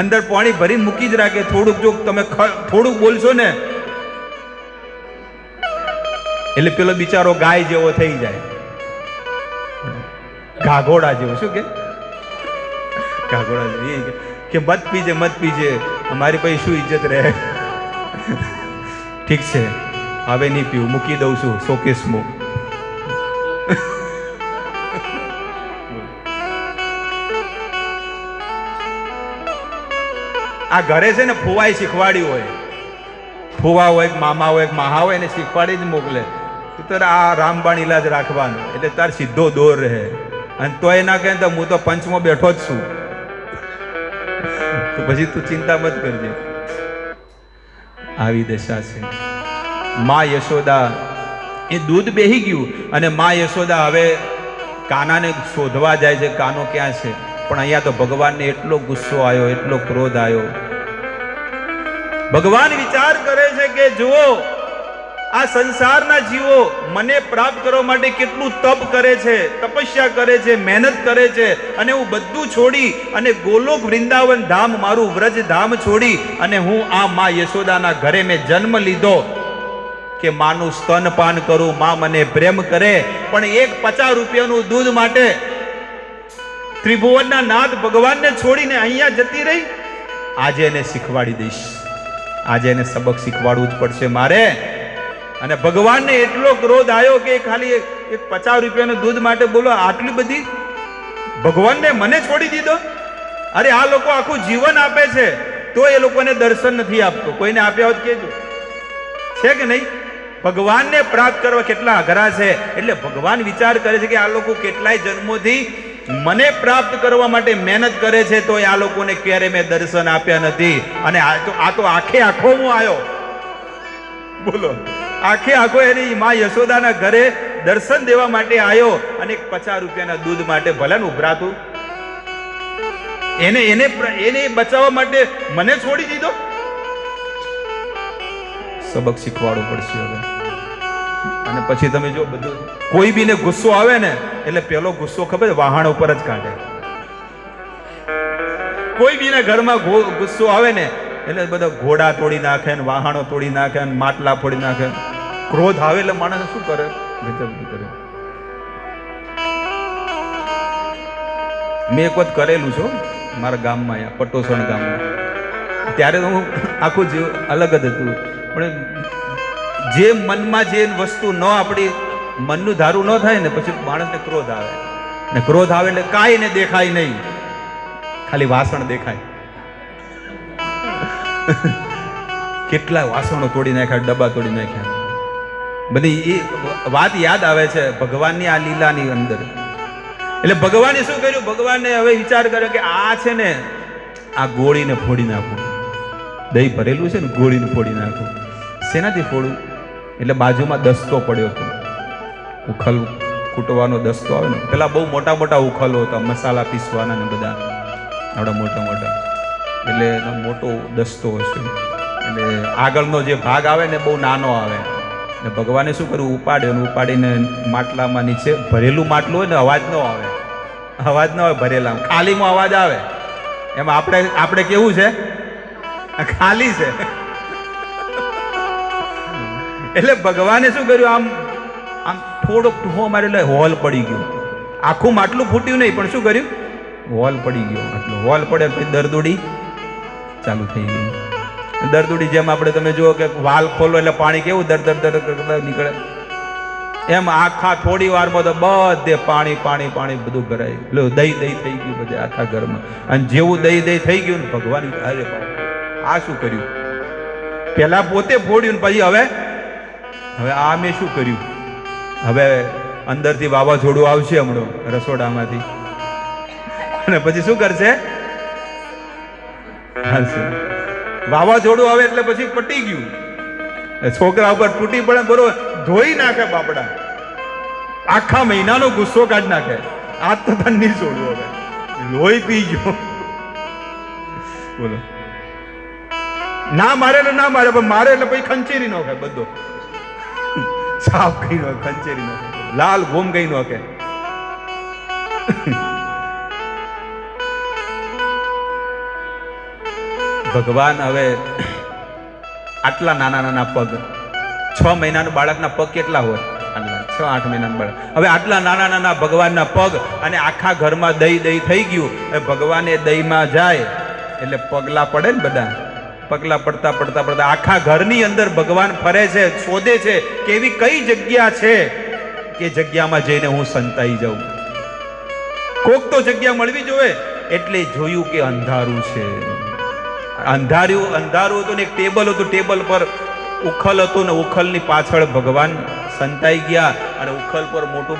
અંદર પોણી ભરીને મૂકી જ રાખે. થોડુંક જો તમે થોડુંક બોલશો ને એટલે પેલો બિચારો ગાય જેવો થઈ જાય, ઘાઘોડા જેવો. શું કે ઘાઘોડા જેવો કે મત પીજે, અમારી પાસે શું ઇજ્જત રહે. ઠીક છે, હવે નહીં પીવું, મૂકી દઉં છું શોકેસમાં. આ ઘરે છે ને ફુવાઈ શીખવાડ્યું હોય, ફુવા હોય મામા હોય માહા હોય એને શીખવાડી જ મોકલે તારે આ રામબાણ ઈલાજ રાખવાનો, એટલે તાર સીધો દોર રહે. અને તોય ના કહે તો હું તો પંચમાં બેઠો જ છું, તો પછી તું ચિંતા મત કરજે. આવી દશા છે. માં યશોદા એ દૂધ બેહી ગયું અને માં યશોદા હવે કાનાને શોધવા જાય છે. કાનો ક્યાં છે? પણ અહીંયા તો ભગવાનને એટલો ગુસ્સો આવ્યો, એટલો ક્રોધ આવ્યો. ભગવાન વિચાર કરે છે કે જુઓ, આ સંસારના જીવો મને પ્રાપ્ત કરવા માટે કેટલું તપ કરે છે, તપસ્યા કરે છે, મહેનત કરે છે, અને હું બધું છોડી અને ગોલોક વૃંદાવન ધામ, મારું વ્રજ ધામ છોડી અને હું આ માં યશોદાના ઘરે મેં જન્મ લીધો કે માનું સ્તનપાન કરું, માં મને પ્રેમ કરે. પણ એક 50 રૂપિયાનું દૂધ માટે ત્રિભુવનના નાથ ભગવાનને છોડીને અહીંયા જતી રહી. આજે એને શીખવાડી દઈશ, આજે એને સબક શીખવાડવું જ પડશે મારે. અને ભગવાનને એટલો ક્રોધ આવ્યો કે ખાલી એક 50 રૂપિયાનું દૂધ માટે બોલો આટલી બધી ભગવાનને મને છોડી દીધો. અરે આ લોકો આખું જીવન આપે છે તો એ લોકોને દર્શન નથી આપતો. કોઈને આપ્યા હોત કેજો, છે કે નહીં? ભગવાનને પ્રાપ્ત કરવા કેટલા અઘરા છે. એટલે ભગવાન વિચાર કરે છે કે આ લોકો કેટલાય જન્મોથી મને પ્રાપ્ત કરવા માટે મહેનત કરે છે તો આ લોકોને ક્યારે મેં દર્શન આપ્યા નથી. અને આ તો આખે આખો હું આવ્યો, બોલો આખે આખો એની માં યશોદાના ઘરે દર્શન દેવા માટે આવ્યો અને 50 રૂપિયાના દૂધ માટે ભલે ને ઉભરાતું એને બચાવવા માટે મને છોડી દીધો. સબક શીખવાડવું પડશે હવે. અને પછી તમે જો બધું કોઈ બીને ગુસ્સો આવે ને એટલે પેલો ગુસ્સો ખબર વાહણ ઉપર જ કાઢે. કોઈ બીને ઘરમાં ગુસ્સો આવે ને એટલે બધા ઘોડા તોડી નાખે ને વાહણો તોડી નાખે ને માટલા ફોડી નાખે. ક્રોધ આવે એટલે માણસ શું કરે? ગજબ કરે. મેં એક વખત કરેલું છું મારા ગામમાં, અહીંયા પટોસણ ગામમાં. ત્યારે તો હું આખું જીવ અલગ જ હતું. પણ જે મનમાં જે વસ્તુ ન આપણી મનનું ધારું ન થાય ને પછી માણસને ક્રોધ આવે. ને ક્રોધ આવે એટલે કાંઈ ને દેખાય નહીં, ખાલી વાસણ દેખાય. કેટલા વાસણો તોડી નાખ્યા, ડબ્બા તોડી નાખ્યા. બધી એ વાત યાદ આવે છે ભગવાનની આ લીલાની અંદર. એટલે ભગવાને શું કર્યું? ભગવાને હવે વિચાર કર્યો કે આ છે ને આ ગોળીને ફોડી નાખું. દહીં ભરેલું છે ને, ગોળીને ફોડી નાખું. શેનાથી ફોડું? એટલે બાજુમાં દસ્તો પડ્યો હતો, ઉખલ કૂટવાનો દસ્તો આવે ને. પેલા બહુ મોટા મોટા ઉખલો હતા, મસાલા પીસવાના ને બધા આવડા મોટા મોટા. એટલે એનો મોટો દસ્તો હશે. એટલે આગળનો જે ભાગ આવે ને બહુ નાનો આવે. ને ભગવાને શું કર્યું? ઉપાડ્યો. ઉપાડીને માટલામાં નીચે ભરેલું માટલું હોય ને અવાજ ન આવે, અવાજ ન આવે ભરેલા, ખાલીમાં અવાજ આવે. એમાં આપણે કેવું છે? ખાલી છે. એટલે ભગવાને શું કર્યું? આમ થોડોક ટૂહો મારે એટલે હોલ પડી ગયો. આખું માટલું ફૂટ્યું નહીં પણ શું કર્યું? હોલ પડી ગયો. આટલો હોલ પડે પછી દરદોડી ચાલુ થઈ ગઈ. દરદોડી જેમ આપણે તમે જુઓ કે વાલ ખોલો એટલે પાણી કેવું દર નીકળે, એમ આખા થોડી વારમાં તો બધે પાણી પાણી પાણી બધું ભરાય. દહીં દહીં થઈ ગયું બધે આખા ઘરમાં. અને જેવું દહીં દહીં થઈ ગયું ને ભગવાન અરે આ શું કર્યું? પેલા પોતે ફોડ્યું ને પછી હવે આ મેં શું કર્યું? હવે અંદરથી વાવાઝોડું આવશે હમણાં રસોડામાંથી, અને પછી શું કરશે? વાવાઝોડું આવે એટલે પછી પટી ગયું. છોકરા ઉપર તૂટી પડે બરોબર, ધોઈ નાખે બાપડા, આખા મહિનાનો ગુસ્સો કાઢી નાખે. આ તો તને નહીં છોડવું, હવે લોહી પી ગયો. બોલો, ના મારે એટલે ના મારે, પણ મારે એટલે પછી ખંચેરી નો ખાય બધો, સાફ કઈ નો ખંચેરી નો, લાલ ઘૂમ કઈ નો કે. ભગવાન હવે આટલા નાના નાના પગ, 6 મહિનાના બાળકના પગ કેટલા હોય? 6-8 મહિનાના બાળક. હવે આટલા નાના નાના ભગવાનના પગ, અને આખા ઘરમાં દહીં દહીં થઈ ગયું. ભગવાને દહીંમાં જાય એટલે પગલા પડે ને બધા, પગલા પડતા પડતા પડતા આખા ઘરની અંદર ભગવાન ફરે છે, શોધે છે કે એવી કઈ જગ્યા છે કે જગ્યામાં જઈને હું સંતાઈ જાઉં. કોક તો જગ્યા મળવી જોઈએ. એટલે જોયું કે અંધારું છે. અંધારું હતું ને એક ટેબલ હતું, ટેબલ પર ઉખલ હતું ને ઉખલની પાછળ ભગવાન સંતાઈ ગયા. અને ઉખલ પર મોટું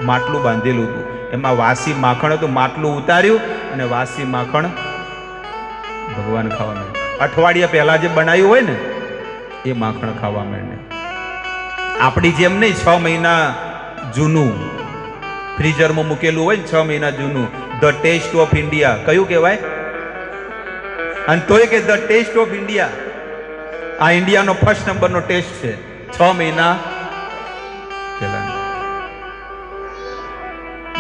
માટલું બાંધેલું હતું, એમાં વાસી માખણ હતું. માટલું ઉતાર્યું અને વાસી માખણ ભગવાન ખાવા માંડ્યા. અઠવાડિયા પહેલા જે બનાવ્યું હોય ને એ માખણ ખાવા માંડ્યા. આપણી જેમ નહીં 6 મહિના જૂનું ફ્રીઝરમાં મૂકેલું હોય ને 6 મહિના જૂનું, ધ ટેસ્ટ ઓફ ઇન્ડિયા કયું કહેવાય? અને તોય કે ધ ટેસ્ટ ઓફ ઇન્ડિયા, આ ઇન્ડિયાનો ફર્સ્ટ નંબરનો ટેસ્ટ છે 6 મહિના પહેલા.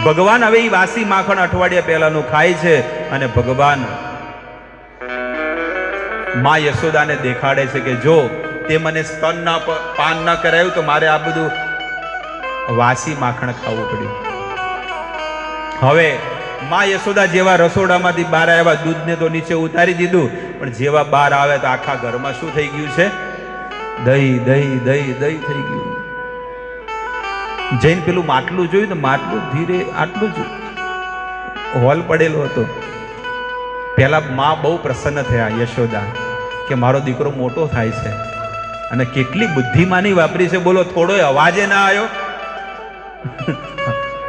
ભગવાન હવે એ વાસી માખણ અઠવાડિયા પહેલાનું ખાય છે અને ભગવાન માં યશોદાને દેખાડે છે કે જો તે મને સ્તન ના પાન ન કરાયું તો મારે આ બધું વાસી માખણ ખાવું પડ્યું. હવે માં યશોદા જેવા રસોડામાંથી બહાર આવ્યા, દૂધને તો નીચે ઉતારી દીધું, પણ જેવા બહાર આવે તો આખા ઘરમાં શું થઈ ગયું છે? દહીં દહીં દહીં દહીં થઈ ગયું. જઈને પેલું માટલું જોયું તો માટલું ધીરે આટલું જ હોલ પડેલો હતો. પેલા માં બહુ પ્રસન્ન થયા યશોદા કે મારો દીકરો મોટો થાય છે, અને કેટલી બુદ્ધિમાની વાપરી છે બોલો, થોડો અવાજે ના આવ્યો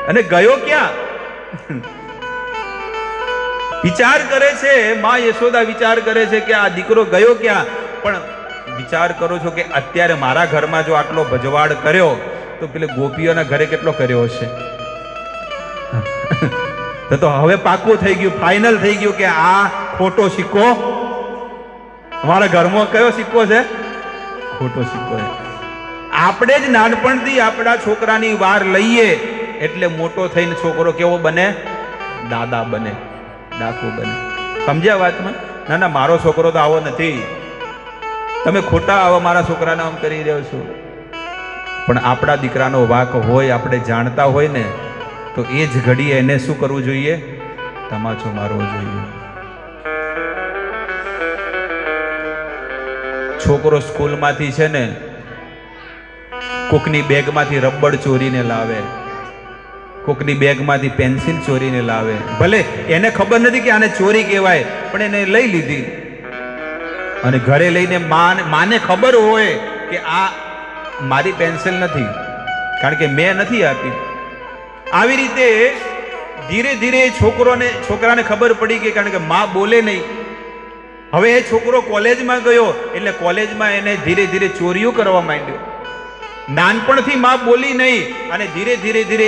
અને ગયો ક્યાં? વિચાર કરે છે માં યશોદા, વિચાર કરે છે કે આ દીકરો ગયો ક્યાં. પણ વિચાર કરો છો કે અત્યારે મારા ઘરમાં જો આટલો ભજવાડ કર્યો તો પેલે ગોપીઓના ઘરે કેટલો કર્યો હશે? તો હવે પાકું થઈ ગયું, ફાઇનલ થઈ ગયું કે આ ખોટો સિક્કો અમારા ઘરમાં કયો સિક્કો છે? ખોટો સિક્કો છે. આપણે જ નાનપણથી આપણા છોકરાની વાર લઈએ એટલે મોટો થઈને છોકરો કેવો બને? દાદા બને, ડાકુ બને. સમજ્યા વાતમાં? ના ના, મારો છોકરો તો આવો નથી, તમે ખોટા આવો મારા છોકરાને આમ કરી રહ્યો છો. પણ આપણા દીકરાનો વાંક હોય, આપણે જાણતા હોય ને, તો એ જ ઘડીએ એને શું કરવું જોઈએ? તમાચો મારવો જોઈએ. છોકરો સ્કૂલમાંથી છે ને કોકની બેગમાંથી રબડ ચોરીને લાવે, કોકની બેગમાંથી પેન્સિલ ચોરીને લાવે. ભલે એને ખબર નથી કે આને ચોરી કહેવાય, પણ એને લઈ લીધી અને ઘરે લઈને માને ખબર હોય કે આ મારી પેન્સિલ નથી, કારણ કે મેં નથી આપી. આવી રીતે ધીરે ધીરે છોકરાને ખબર પડી ગઈ, કારણ કે માં બોલે નહીં. હવે એ છોકરો કોલેજમાં ગયો એટલે કોલેજમાં એને ધીરે ધીરે ચોરીઓ કરવા માંડ્યો. નાનપણથી માં બોલી નહીં અને ધીરે ધીરે ધીરે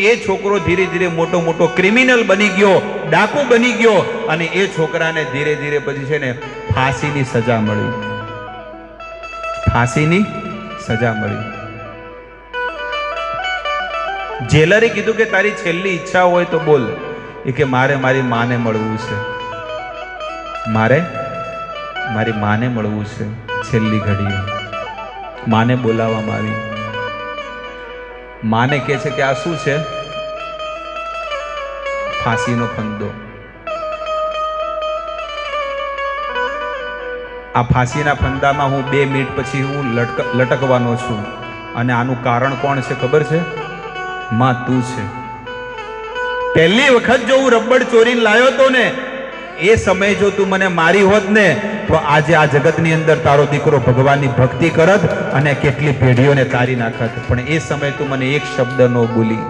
એ છોકરો ધીરે ધીરે મોટો મોટો ક્રિમિનલ બની ગયો, ડાકુ બની ગયો. અને એ છોકરાને ધીરે ધીરે પછી છે ને ફાંસીની સજા મળી. ફાંસીની સજા મળી. જેલરે કીધું કે તારી છેલ્લી ઈચ્છા હોય તો બોલ. એ કે મારે મારી માને મળવું છે, મારે મારી માને મળવું છે. છેલ્લી ઘડીએ માને બોલાવવામાં આવી. માને કહે છે કે આ શું છે? ફાંસીનો ફંદો. આ ફાંસીના ફંદામાં હું 2 મિનિટ પછી હું લટકવાનો છું, અને આનું કારણ કોણ છે ખબર છે? માં તું છે. પહેલી વખત જો હું રબડ ચોરીને લાવ્યો તો ને, એ સમયે જો તું મને મારી હોત ને, તો આજે આ જગતની અંદર તારો દીકરો ભગવાનની ભક્તિ કરત અને કેટલી પેઢીઓને તારી નાખત. પણ એ સમયે તું મને એક શબ્દ ન બોલી.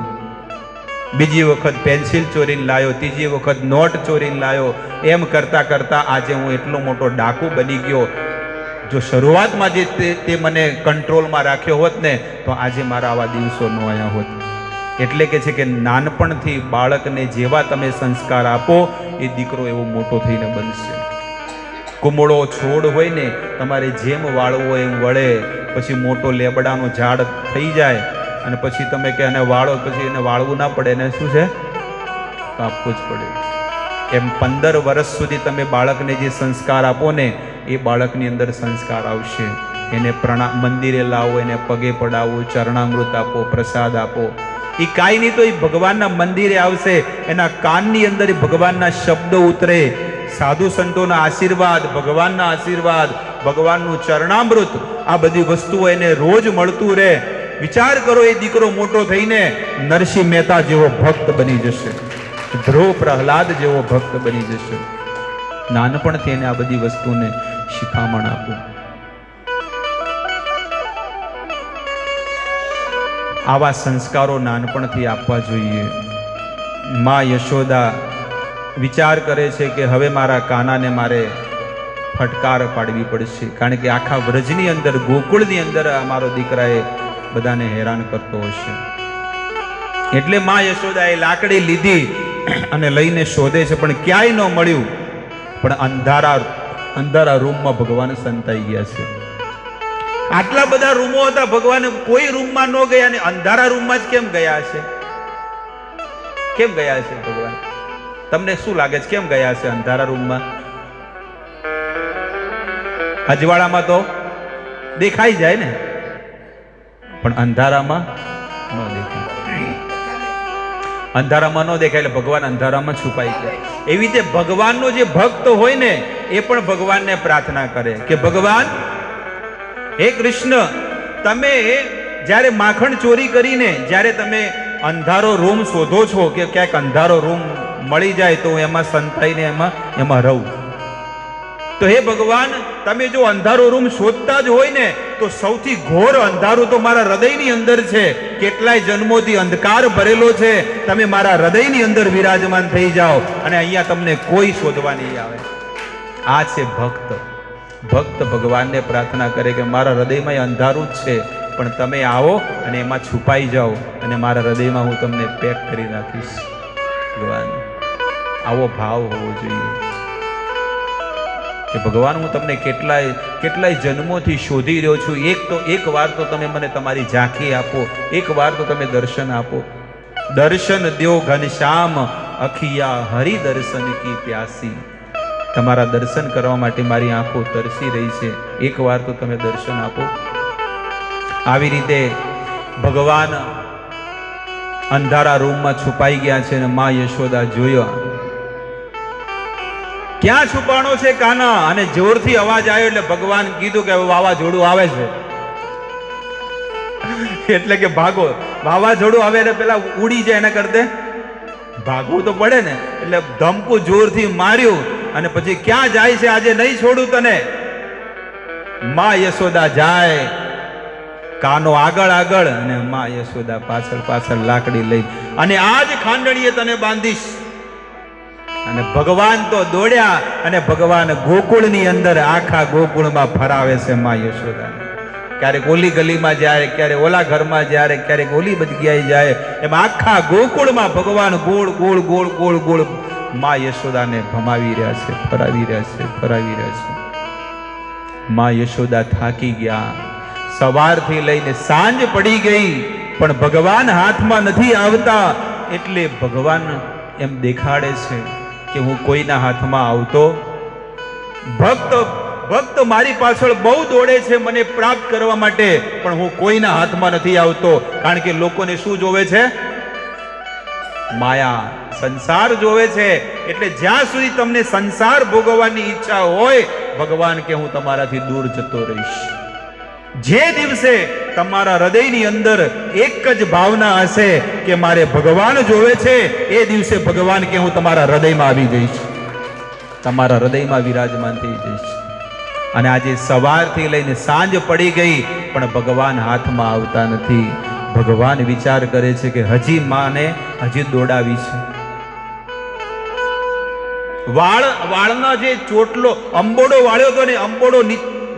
બીજી વખત પેન્સિલ ચોરીને લાયો, ત્રીજી વખત નોટ ચોરીને લાયો. એમ કરતા કરતા આજે હું એટલો મોટો ડાકુ બની ગયો. જો શરૂઆતમાં જે તે મને કંટ્રોલમાં રાખ્યો હોત ને, તો આજે મારા આવા દિવસો ન આવ્યા હોત. એટલે કે છે કે નાનપણથી બાળકને જેવા તમે સંસ્કાર આપો, એ દીકરો એવો મોટો થઈને બનશે. કુમળો છોડ હોય ને, તમારે જેમ વાળવો એમ વળે. પછી મોટો લેબડાનો ઝાડ થઈ જાય અને પછી તમે કે એને વાળો, પછી એને વાળવું ના પડે, એને શું છે? કાપવું જ પડે. એમ 15 વર્ષ સુધી તમે બાળકને જે સંસ્કાર આપો ને, એ બાળકની અંદર સંસ્કાર આવશે. એને મંદિરે લાવો, એને પગે પડાવો, ચરણામૃત આપો, પ્રસાદ આપો. એ કાંઈ નહીં તો એ ભગવાનના મંદિરે આવશે, એના કાનની અંદર ભગવાનના શબ્દો ઉતરે, સાધુ સંતોના આશીર્વાદ, ભગવાનના આશીર્વાદ, ભગવાનનું ચરણામૃત, આ બધી વસ્તુઓ એને રોજ મળતું રહે. વિચાર કરો, એ દીકરો મોટો થઈને નરસિંહ મહેતા જેવો ભક્ત બની જશે, ધ્રુવ પ્રહલાદ જેવો ભક્ત બની જશે. નાનપણથી એને આ બધી વસ્તુને શિખામણ આપો. આવા સંસ્કારો નાનપણથી આપવા જોઈએ. માં યશોદા વિચાર કરે છે કે હવે મારા કાનાને મારે ફટકાર પાડવી પડશે, કારણ કે આખા વ્રજની અંદર, ગોકુળની અંદર મારો દીકરાએ બધાને હેરાન કરતો હશે. એટલે માં યશોદાએ લાકડી લીધી અને લઈને શોધે છે, પણ ક્યાંય ન મળ્યું. પણ અંધારા રૂમમાં ભગવાન સંતાઈ ગયા છે. આટલા બધા રૂમો હતા, ભગવાન કોઈ રૂમમાં ન ગયા અને અંધારા રૂમમાં જ કેમ ગયા છે? કેમ ગયા છે ભગવાન? તમને શું લાગે છે કેમ ગયા છે અંધારા રૂમમાં? અજવાળામાં તો દેખાઈ જાય ને, પણ અંધારામાં ન દેખાય. અંધારામાં ન દેખાય એટલે ભગવાન અંધારામાં છુપાઈ ગયા. એવી રીતે ભગવાનનો જે ભક્ત હોય ને એ પણ ભગવાનને પ્રાર્થના કરે કે ભગવાન, હે કૃષ્ણ, તમે જ્યારે માખણ ચોરી કરીને જ્યારે તમે અંધારો રૂમ શોધો છો કે ક્યાંક અંધારો રૂમ મળી જાય તો એમાં સંતાઈને એમાં રહું, તો હે ભગવાન, તમે જો અંધારો રૂમ શોધતા જ હોય ને તો સૌથી ઘોર અંધારું તો મારા હૃદયની અંદર છે. કેટલાય જન્મોથી અંધકાર ભરેલો છે, તમે મારા હૃદયની અંદર વિરાજમાન થઈ જાઓ અને અહીંયા તમને કોઈ શોધવા નહીં આવે. આ છે ભક્ત. ભક્ત ભગવાનને પ્રાર્થના કરે કે મારા હૃદયમાં અંધારું જ છે, પણ તમે આવો અને એમાં છુપાઈ જાઓ અને મારા હૃદયમાં હું તમને પેક કરી નાખીશ. ભગવાન, આવો ભાવ હોવો જોઈએ કે ભગવાન, હું તમને કેટલાય જન્મોથી શોધી રહ્યો છું. એક વાર તો તમે મને તમારી ઝાંખી આપો, એક વાર તો તમે દર્શન આપો. દર્શન દ્યો ઘનશ્યામ, અખિયા હરિ દર્શન કી પ્યાસી. તમારા દર્શન કરવા માટે મારી આંખો તરસી રહી છે, એક વાર તો તમે દર્શન આપો. આવી રીતે ભગવાન અંધારા રૂમમાં છુપાઈ ગયા છે અને માં યશોદા જોયો ક્યાં છુપાણો છે કાના, અને જોરથી અવાજ આવ્યો એટલે ભગવાન કીધું કે વાવાઝોડું આવે છે. એટલે કે ભાગો. વાવાઝોડું આવે એટલે પેલા ઉડી જાય, એના કરતે ભાગવું તો પડે ને. એટલે ધમકું જોરથી માર્યું અને પછી ક્યાં જાય છે, આજે નહીં છોડું તને. માં યશોદા જાય, કાનો આગળ અને માં યશોદા પાછળ લાકડી લઈ અને આજ ખાંડણીએ તને બાંધીશ. અને ભગવાન તો દોડ્યા અને ભગવાન ગોકુળની અંદર આખા ગોકુળમાં ફરાવે છે માં યશોદા. ક્યારેક ઓલી ગલીમાં જાય, ક્યારેક ઓલા ઘરમાં જાય, ક્યારેક ઓલી જગ્યાએ જાય, એમ આખા ગોકુળમાં ભગવાન ગોળ ગોળ ગોળ ગોળ ગોળ માં યશોદાને ભમાવી રહ્યા છે, ફરાવી રહ્યા છે. માં યશોદા થાકી ગયા. સવારથી લઈને સાંજ પડી ગઈ પણ ભગવાન હાથમાં નથી આવતા. એટલે ભગવાન એમ દેખાડે છે કે હું કોઈના હાથમાં આવતો. ભક્ત મારી પાછળ બહુ દોડે છે મને પ્રાપ્ત કરવા માટે, પણ હું કોઈના હાથમાં નથી આવતો. કારણ કે લોકોને શું જોવે છે? માયા, સંસાર જોવે છે. એટલે જ્યાં સુધી તમને સંસાર ભોગવવાની ઈચ્છા હોય, ભગવાન કે હું તમારાથી દૂર જતો રહીશ. જે દિવસે તમારા હૃદયની અંદર એક જ ભાવના હશે કે મારે ભગવાન જોવે છે, એ દિવસે ભગવાન કે હું તમારા હૃદયમાં આવી જઈશ, તમારા હૃદયમાં વિરાજમાન થઈ જઈશ. અને આજે સવારથી લઈને સાંજ પડી ગઈ પણ ભગવાન હાથમાં આવતા નથી. ભગવાન વિચાર કરે છે કે હજી માને હજી દોડાવી છે. વાળના જે ચોટલો અંબોડો વાળ્યો હતો ને, અંબોડો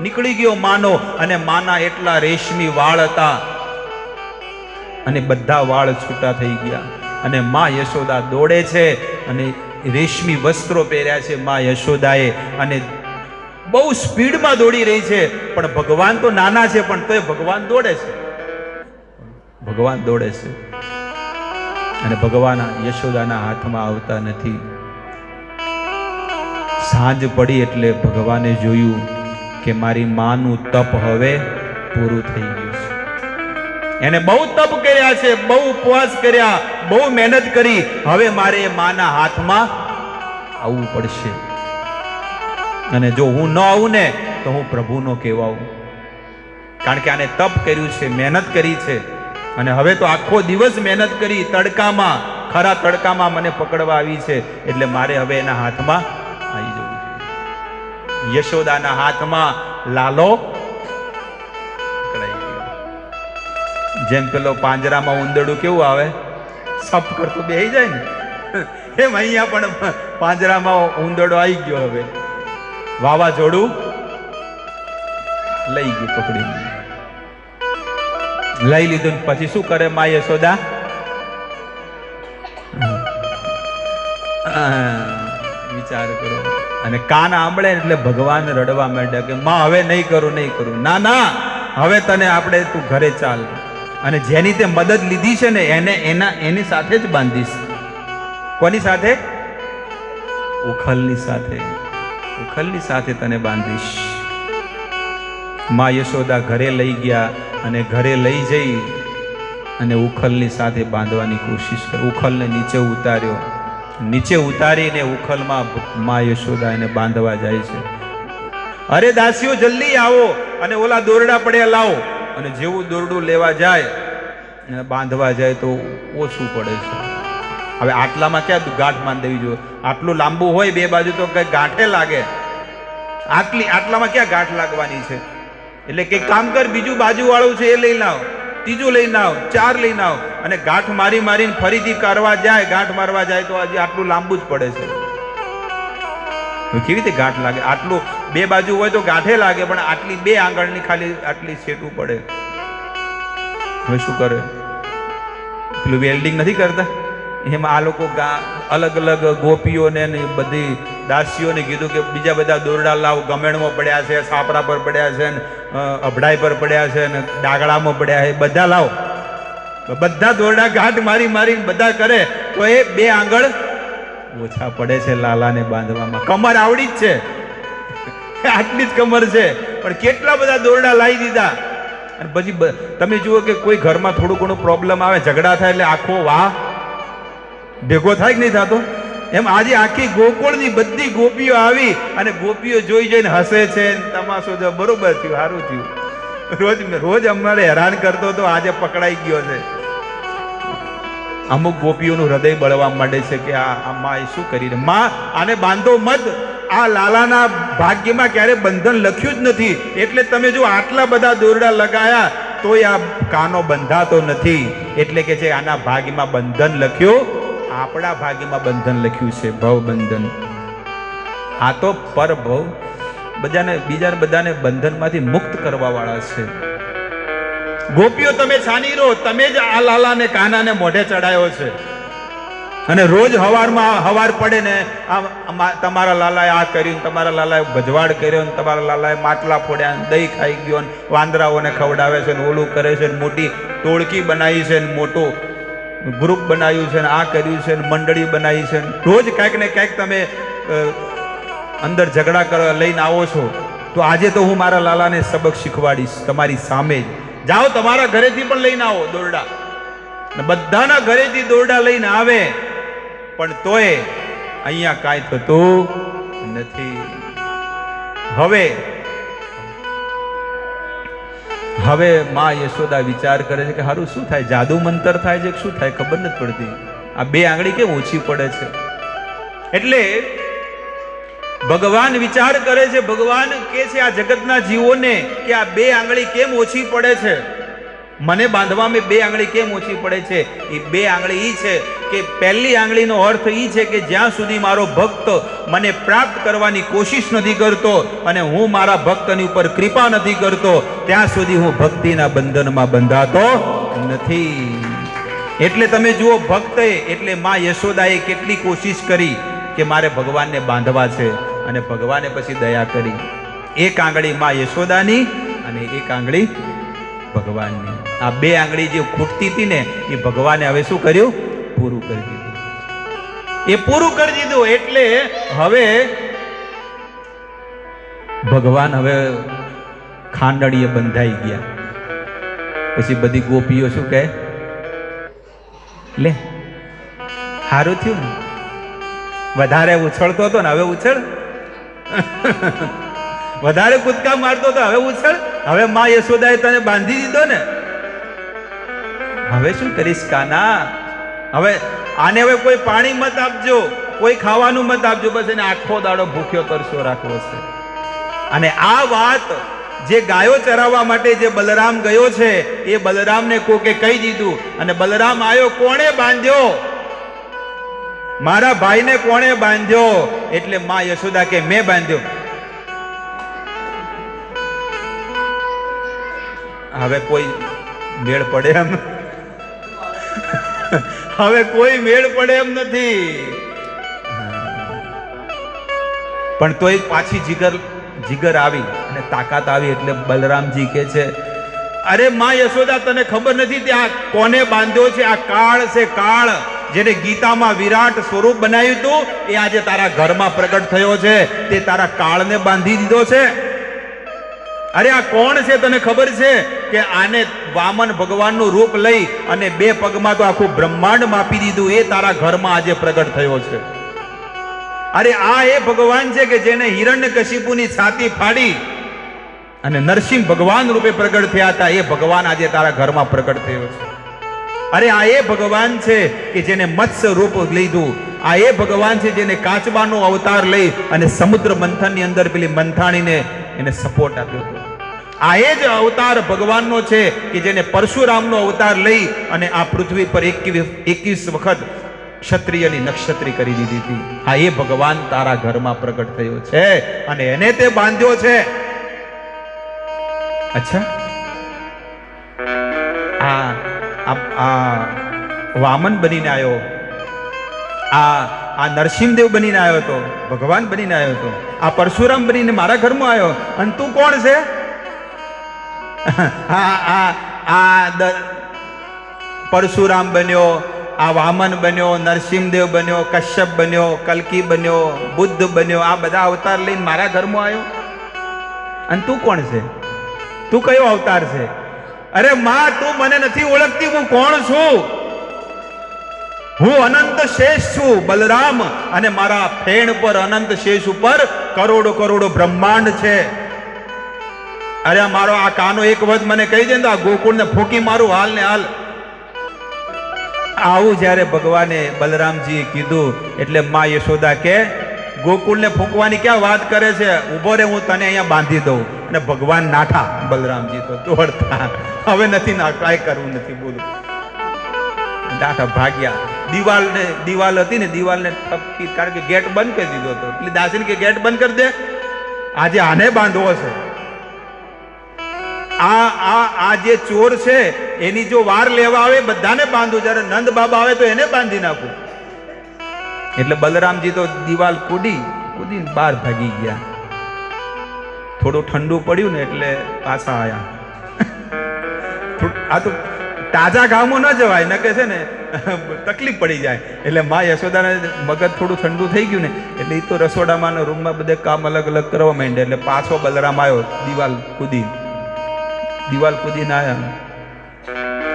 નીકળી ગયો માનો, અને માના એટલા રેશમી વાળ હતા અને બધા વાળ છૂટા થઈ ગયા. અને માં યશોદા દોડે છે અને રેશમી વસ્ત્રો પહેર્યા છે માં યશોદાએ, અને બહુ સ્પીડમાં દોડી રહી છે. પણ ભગવાન તો નાના છે, પણ તોય ભગવાન દોડે છે. ભગવાન દોડે છે અને ભગવાન યશોદાના હાથમાં આવતા નથી. સાંજ પડી એટલે ભગવાને જોયું કે મારી માનું તપ હવે પૂરું થઈ ગયું છે. એને બહુ તપ કર્યા છે, બહુ ઉપવાસ કર્યા, બહુ મહેનત કરી. હવે મારે માના હાથમાં આવવું પડશે. અને જો હું ન આવું ને તો હું પ્રભુનો કહેવાઉં. કારણ કે આને તપ કર્યું છે, મહેનત કરી છે. અને હવે તો આખો દિવસ મહેનત કરી, તડકામાં, ખરા તડકામાં મને પકડવા આવી છે. એટલે મારે હવે એના હાથમાં આવી જવું છે. યશોદાના હાથમાં લાલો પકડાઈ ગયો. જેમ પેલો પાંજરામાં ઉંદરડું કેવું આવે, સપ કરતું બેહી જાય ને, એમ અહીંયા પણ પાંજરામાં ઉંદરડો આવી ગયો. હવે વાવાઝોડું લઈ ગયું, પકડી લઈ લીધું. પછી શું કરે માં યશોદા? વિચાર કરો. અને કાન આંબળે એટલે ભગવાન રડવા માંડ્યા કે માં હવે નહીં કરું. ના ના, હવે તને આપણે તું ઘરે ચાલ. અને જેની તે મદદ લીધી છે ને એની સાથે જ બાંધીશ. કોની સાથે? ઉખલની સાથે તને બાંધીશ. માં યશોદા ઘરે લઈ ગયા અને ઘરે લઈ જઈ અને ઉખલની સાથે બાંધવાની કોશિશ કરી. ઉખલને નીચે ઉતાર્યો. નીચે ઉતારીને ઉખલમાં માં યશોદા એને બાંધવા જાય છે. અરે દાસીઓ જલ્દી આવો અને ઓલા દોરડા પડ્યા લાવો. અને જેવું દોરડું લેવા જાય અને બાંધવા જાય તો ઓછું પડે છે. હવે આટલામાં ક્યાં ગાંઠ બાંધવી જોઈએ? આટલું લાંબુ હોય બે બાજુ તો કઈ ગાંઠે લાગે. આટલામાં ક્યાં ગાંઠ લાગવાની છે? એટલે કે કામ કર, બીજું બાજુ વાળું છે એ લઈને આવ, ત્રીજું લઈને આવ, 4 લઈને આવ. અને ગાંઠ મારીને ફરીથી ગાંઠ મારવા જાય તો હજી આટલું લાંબુ જ પડે છે. કેવી રીતે ગાંઠ લાગે? આટલું બે બાજુ હોય તો ગાંઠે લાગે, પણ આટલી 2 આંગળની ખાલી આટલી છેટું પડે. હવે શું કરે? પેલું વેલ્ડિંગ નથી કરતા એમ આ લોકો અલગ અલગ ગોપીઓને બધી દાસીઓને કીધું કે બીજા બધા દોરડા લાવ. ગમેણમાં પડ્યા છે, સાપરા પર પડ્યા છે, અભડાઈ પર પડ્યા છે, ને ડાગડામાં પડ્યા છે, બધા લાવ. બધા દોરડા ગાંઠ મારીને બધા કરે તો એ 2 આંગળ ઓછા પડે છે લાલાને બાંધવામાં. કમર આવડી જ છે, આટલી જ કમર છે, પણ કેટલા બધા દોરડા લાવી દીધા. અને પછી તમે જુઓ કે કોઈ ઘરમાં થોડું ઘણું પ્રોબ્લેમ આવે, ઝઘડા થાય એટલે આખો વાહ ભેગો થાય કે નહીં થતો? એમ આજે આખી ગોકુળની બધી ગોપીઓ આવી અને ગોપીઓ જોઈને હસે છે. તમાશો જો બરોબર થયું, સારું થયું. રોજ અમારે હેરાન કરતો તો આજે પકડાઈ ગયો છે. અમુક ગોપીઓનું હૃદય બળવા માંડે છે કે આ માં શું કરીને. માં આને બાંધો મત. આ લાલાના ભાગ્યમાં ક્યારે બંધન લખ્યું જ નથી. એટલે તમે જો આટલા બધા દોરડા લગાયા તોય આ કાનો બંધાતો નથી. એટલે કે છે આના ભાગ્યમાં બંધન લખ્યું, આપણા ભાગ્યમાં બંધન લખ્યું છે, ભવ બંધન. આ તો પર ભવ બધાને બંધનમાંથી મુક્ત કરવા વાળા છે. ગોપીઓ તમે છાની રહો, તમે જ આ લાલાને કાનાને મોઢે ચડાયો છે. અને રોજ હવાર પડે ને તમારા લાલાએ આ કર્યું, તમારા લાલાએ ભજવાડ કર્યો, તમારા લાલાએ માટલા ફોડ્યા, દહીં ખાઈ ગયો, વાંદરાઓને ખવડાવે છે, ઓલું કરે છે, મોટી ટોળકી બનાવી છે, મોટું ગ્રુપ બનાવ્યું છે, આ કર્યું છે, મંડળી બનાવી છે. રોજ ક્યાંક ને ક્યાંક તમે અંદર ઝઘડા કરવા લઈને આવો છો. તો આજે તો હું મારા લાલાને સબક શીખવાડીશ તમારી સામે જ. જાઓ, તમારા ઘરેથી પણ લઈને આવો દોરડા. બધાના ઘરેથી દોરડા લઈને આવે, પણ તોય અહીંયા કાંઈ થતું નથી. હવે માં યશોદા વિચાર કરે છે કે હારું શું થાય? જાદુ મંતર થાય છે કે શું થાય? ખબર નથી પડતી. આ 2 આંગળી કેમ ઓછી પડે છે? એટલે ભગવાન વિચાર કરે છે, ભગવાન કે છે આ જગતના જીવોને કે આ 2 આંગળી કેમ ઓછી પડે છે? મને બાંધવામાં 2 આંગળી કેમ ઓછી પડે છે? એ 2 આંગળી ઈ છે કે પહેલી આંગળીનો અર્થ ઈ છે કે જ્યાં સુધી મારો ભક્ત મને પ્રાપ્ત કરવાની કોશિશ નથી કરતો અને હું મારા ભક્તની ઉપર કૃપા નથી કરતો, ત્યાં સુધી હું ભક્તિના બંધનમાં બંધાતો નથી. એટલે તમે જુઓ, ભક્તે એટલે માં યશોદાએ કેટલી કોશિશ કરી કે મારે ભગવાનને બાંધવા છે, અને ભગવાને પછી દયા કરી. 1 આંગળી માં યશોદાની અને 1 આંગળી ભગવાનની. આ 2 આંગળી જે ખૂટતી હતી ને એ ભગવાને હવે શું કર્યું? પૂરું કરી દીધું. એ પૂરું કરી દીધું. એટલે હવે ભગવાન ખાંડણીએ બંધાઈ ગયા. પછી બધી ગોપીઓ શું કહે? લે, સારું થયું ને, વધારે ઉછળતો હતો ને હવે ઉછળ, વધારે કૂદકા મારતો હતો હવે ઉછળ. હવે માં યશોદાએ તને બાંધી દીધો ને, હવે શું કરીશ કાના? હવે આને કોઈ પાણી મત આપજો, કોઈ ખાવાનું મત આપજો, બસ એને આખો દાડો ભૂખ્યો તરસ્યો રાખવો છે. અને આ વાત જે ગાયો ચરાવવા માટે જે બલરામ ગયો છે એ બલરામને કોકે કહી દીધું. અને બલરામ આવ્યો, કોણે બાંધ્યો? મારા ભાઈને કોણે બાંધ્યો? એટલે માં યશોદા કે મેં બાંધ્યો. હવે કોઈ મેળ પડે એમ હવે કોઈ મેળ પડે એમ નથી. પણ તોય પાછી જીગર આવી અને તાકાત આવી એટલે બલરામજી કહે છે, અરે માં યશોદા, તને ખબર નથી ત્યાં કોને બાંધ્યો છે? આ કાળ છે, કાળ. જેને ગીતામાં વિરાટ સ્વરૂપ બનાવ્યું હતું એ આજે તારા ઘરમાં પ્રગટ થયો છે. તે તારા કાળને બાંધી દીધો છે. અરે આ કોણ છે તને ખબર છે કે આને વામન ભગવાનનું રૂપ લઈ અને 2 પગમાં તો આખું બ્રહ્માંડ માપી દીધું, એ તારા ઘરમાં આજે પ્રગટ થયો છે. અરે આ એ ભગવાન છે કે જેને હિરણ્યકશિપુની છાતી ફાડી અને નરસિંહ ભગવાન રૂપે પ્રગટ થયા હતા, એ ભગવાન આજે તારા ઘરમાં પ્રગટ થયો છે. અરે આ એ ભગવાન છે કે જેને મત્સ્ય રૂપ લીધું. આ એ ભગવાન છે જેને કાચબાનો અવતાર લઈ અને સમુદ્ર મંથનની અંદર પેલી મંથાણીને એને સપોર્ટ આપ્યો હતો. આ એ જ અવતાર ભગવાનનો છે કે જેને પરશુરામનો અવતાર લઈ અને આ પૃથ્વી પર 21 વખત ક્ષત્રિયની નક્ષત્રી કરી દીધી હતી. આ એ ભગવાન તારા ઘરમાં પ્રગટ થયો છે અને એને તે બાંધ્યો છે. અચ્છા, આ વામન બનીને આવ્યો, આ નરસિંહદેવ બનીને આવ્યો હતો, ભગવાન બનીને આવ્યો હતો, આ પરશુરામ બનીને મારા ઘરમાં આવ્યો, અને તું કોણ છે? પરશુરામ બન્યો, આ વામન બન્યો, નરસિંહદેવ બન્યો, કશ્યપ બન્યો, કલ્કી બન્યો, બુદ્ધ બન્યો, આ બધા અવતાર લઈને મારા ઘરમાં આવ્યો, અને તું કોણ છે? તું કયો અવતાર છે? અરે માં, તું મને નથી ઓળખતી, હું કોણ છું? હું અનંત શેષ છું, બલરામ, અને મારા ફેણ પર અનંત શેષ ઉપર કરોડો કરોડો બ્રહ્માંડ છે. અરે મારો આ કાનો એક વખત મને કહી દે તો આ ગોકુળને ફૂંકી મારું હાલ ને હાલ. આવું જ્યારે ભગવાને બલરામજીએ કીધું એટલે માં યશોદા કે ગોકુળને ફૂંકવાની ક્યાં વાત કરે છે? ઉભો રે, હું તને અહીંયા બાંધી દઉં. અને ભગવાન નાઠા, બલરામજી તો દોડતા, હવે નથી ના, કાંઈ કરવું નથી, બોલું. નાઠા ભાગ્યા. દિવાલ હતી ને, દિવાલને ઠપકી, કારણ કે ગેટ બંધ કરી દીધો હતો એટલે દાસીને કે ગેટ બંધ કરી દે, આજે આને બાંધવો છે. આ જે ચોર છે એની જો વાર લેવા આવે બધાને બાંધું, જ્યારે નંદ બાબા આવે તો એને બાંધી નાખું. એટલે બલરામજી તો દિવાલ કૂદીને બહાર ભાગી ગયા. થોડું ઠંડુ પડ્યું ને એટલે પાછા આયા. આ તો તાજા ગામો ન જવાય, ન કે છે ને તકલીફ પડી જાય. એટલે માં યશોદાને મગજ થોડું ઠંડુ થઈ ગયું ને એટલે એ તો રસોડામાં રૂમમાં બધે કામ અલગ અલગ કરવા માંડ્યા. એટલે પાછો બલરામ આવ્યો, દિવાલ કૂદીને આયા.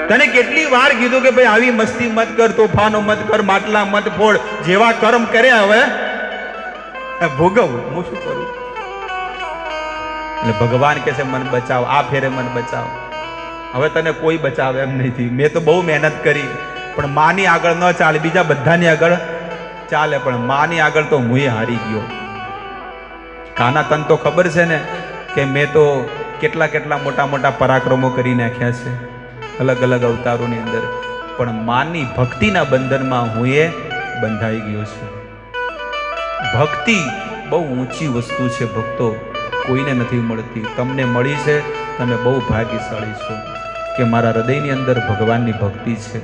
તને કેટલી વાર કીધું કે ભાઈ આવી મસ્તી મત કર, તોફાનો મત કર, માટલા મત ફોડ, જેવા કર્મ કર્યા હવે ભોગવ, હું શું કરું? એટલે ભગવાન કહે છે મન બચાવ, આ ફેરે મન બચાવ. હવે તને કોઈ બચાવે એમ નથી. મેં તો બહુ મહેનત કરી પણ માની આગળ ન ચાલે, બીજા બધાની આગળ ચાલે, પણ માની આગળ તો હું હારી ગયો. કાના, તને તો ખબર છે ને કે મેં તો કેટલા મોટા મોટા પરાક્રમો કરી નાખ્યા છે અલગ અલગ અવતારોની અંદર, પણ માની ભક્તિના બંધનમાં હું બંધાઈ ગયો છું. ભક્તિ બહુ ઊંચી વસ્તુ છે ભક્તો, કોઈને નથી મળતી. તમને મળી છે, તમે બહુ ભાગ્યશાળી છો કે મારા હૃદયની અંદર ભગવાનની ભક્તિ છે.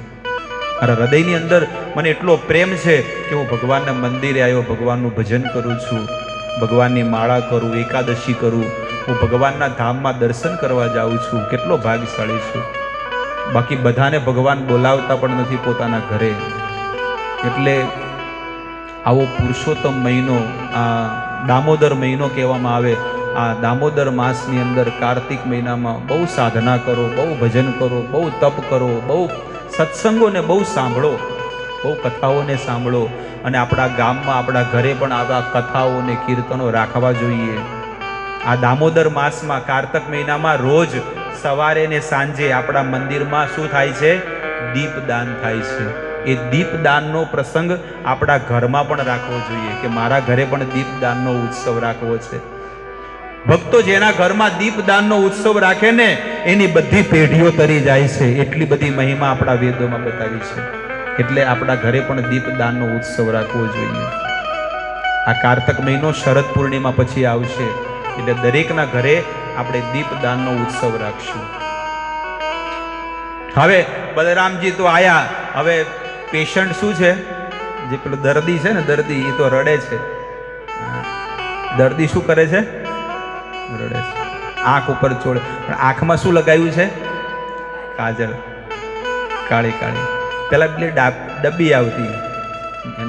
મારા હૃદયની અંદર મને એટલો પ્રેમ છે કે હું ભગવાનના મંદિરે આવ્યો, ભગવાનનું ભજન કરું છું, ભગવાનની માળા કરું, એકાદશી કરું, હું ભગવાનના ધામમાં દર્શન કરવા જાઉં છું. કેટલો ભાગ્યશાળી છું. બાકી બધાને ભગવાન બોલાવતા પણ નથી પોતાના ઘરે. એટલે આવો પુરુષોત્તમ મહિનો, આ દામોદર મહિનો કહેવામાં આવે, આ દામોદર માસની અંદર કાર્તિક મહિનામાં બહુ સાધના કરો, બહુ ભજન કરો, બહુ તપ કરો, બહુ સત્સંગોને બહુ સાંભળો, બહુ કથાઓને સાંભળો. અને આપણા ગામમાં, આપણા ઘરે પણ આવા કથાઓ અને કીર્તનો રાખવા જોઈએ. આ દામોદર માસમાં, કાર્તક મહિનામાં રોજ સવારે ને સાંજે આપણા મંદિરમાં શું થાય છે? દીપદાન થાય છે. એ દીપદાનનો પ્રસંગ આપણા ઘરમાં પણ રાખવો જોઈએ કે મારા ઘરે પણ દીપદાનનો ઉત્સવ રાખવો છે. ભક્તો જેના ઘરમાં દીપદાનનો ઉત્સવ રાખે ને એની બધી પેઢીઓ તરી જાય છે, એટલી બધી મહિમા આપણા વેદોમાં બતાવી છે. એટલે આપણા ઘરે પણ દીપદાનનો ઉત્સવ રાખવો જોઈએ. આ કાર્તક મહિનો શરદ પૂર્ણિમા પછી આવશે એટલે દરેકના ઘરે આપણે દીપદાનનો ઉત્સવ રાખશું. હવે બલરામજી તો આયા. હવે પેશન્ટ શું છે? જે પેલો દર્દી છે ને, દર્દી, એ તો રડે છે. દર્દી શું કરે છે? રડે છે. આંખ ઉપર ચોળે. પણ આંખમાં શું લગાવ્યું છે? કાજલ. કાળી કાળી. પેલા પેલી ડબ્બી આવતી,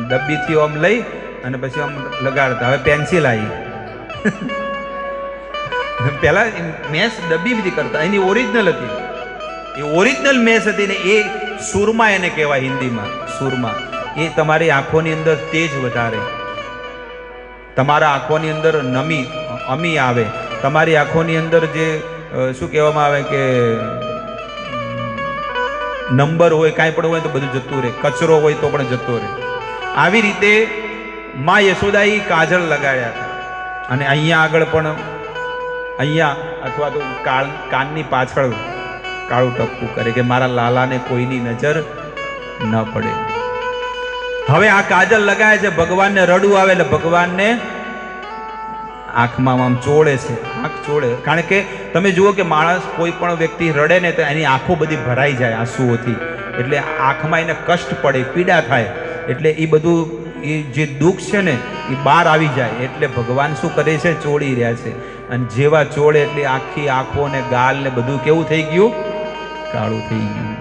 ડબ્બીથી આમ લઈ અને પછી આમ લગાડતા. હવે પેન્સિલ આવી. પેલા મેસ ડબ્બીથી કરતા, એની ઓરિજિનલ હતી. એ ઓરિજિનલ મેસ હતી ને એ સુરમા એને કહેવાય હિન્દીમાં. સુરમા એ તમારી આંખોની અંદર તેજ વધારે, તમારા આંખોની અંદર અમી આવે, તમારી આંખોની અંદર જે શું કહેવામાં આવે કે નંબર હોય કાંઈ પણ હોય તો બધું જતું રહે, કચરો હોય તો પણ જતો રહે. આવી રીતે માં યશોદાએ કાજળ લગાડ્યા હતા. અને અહીંયા આગળ પણ અહીંયા અથવા તો કાનની પાછળ કાળું ટપકું કરે કે મારા લાલાને કોઈની નજર ન પડે. હવે આ કાજલ લગાવે છે, ભગવાનને રડવું આવે એટલે ભગવાનને આંખમાં આમ ચોળે છે, આંખ ચોળે. કારણ કે તમે જુઓ કે માણસ કોઈ પણ વ્યક્તિ રડે ને તો એની આંખો બધી ભરાઈ જાય આંસુઓથી, એટલે આંખમાં એને કષ્ટ પડે, પીડા થાય, એટલે એ બધું એ જે દુઃખ છે ને એ બહાર આવી જાય. એટલે ભગવાન શું કરે છે? ચોળી રહ્યા છે. અને જેવા ચોળે એટલે આખી આંખો ને ગાલ ને બધું કેવું થઈ ગયું? કાળું થઈ ગયું.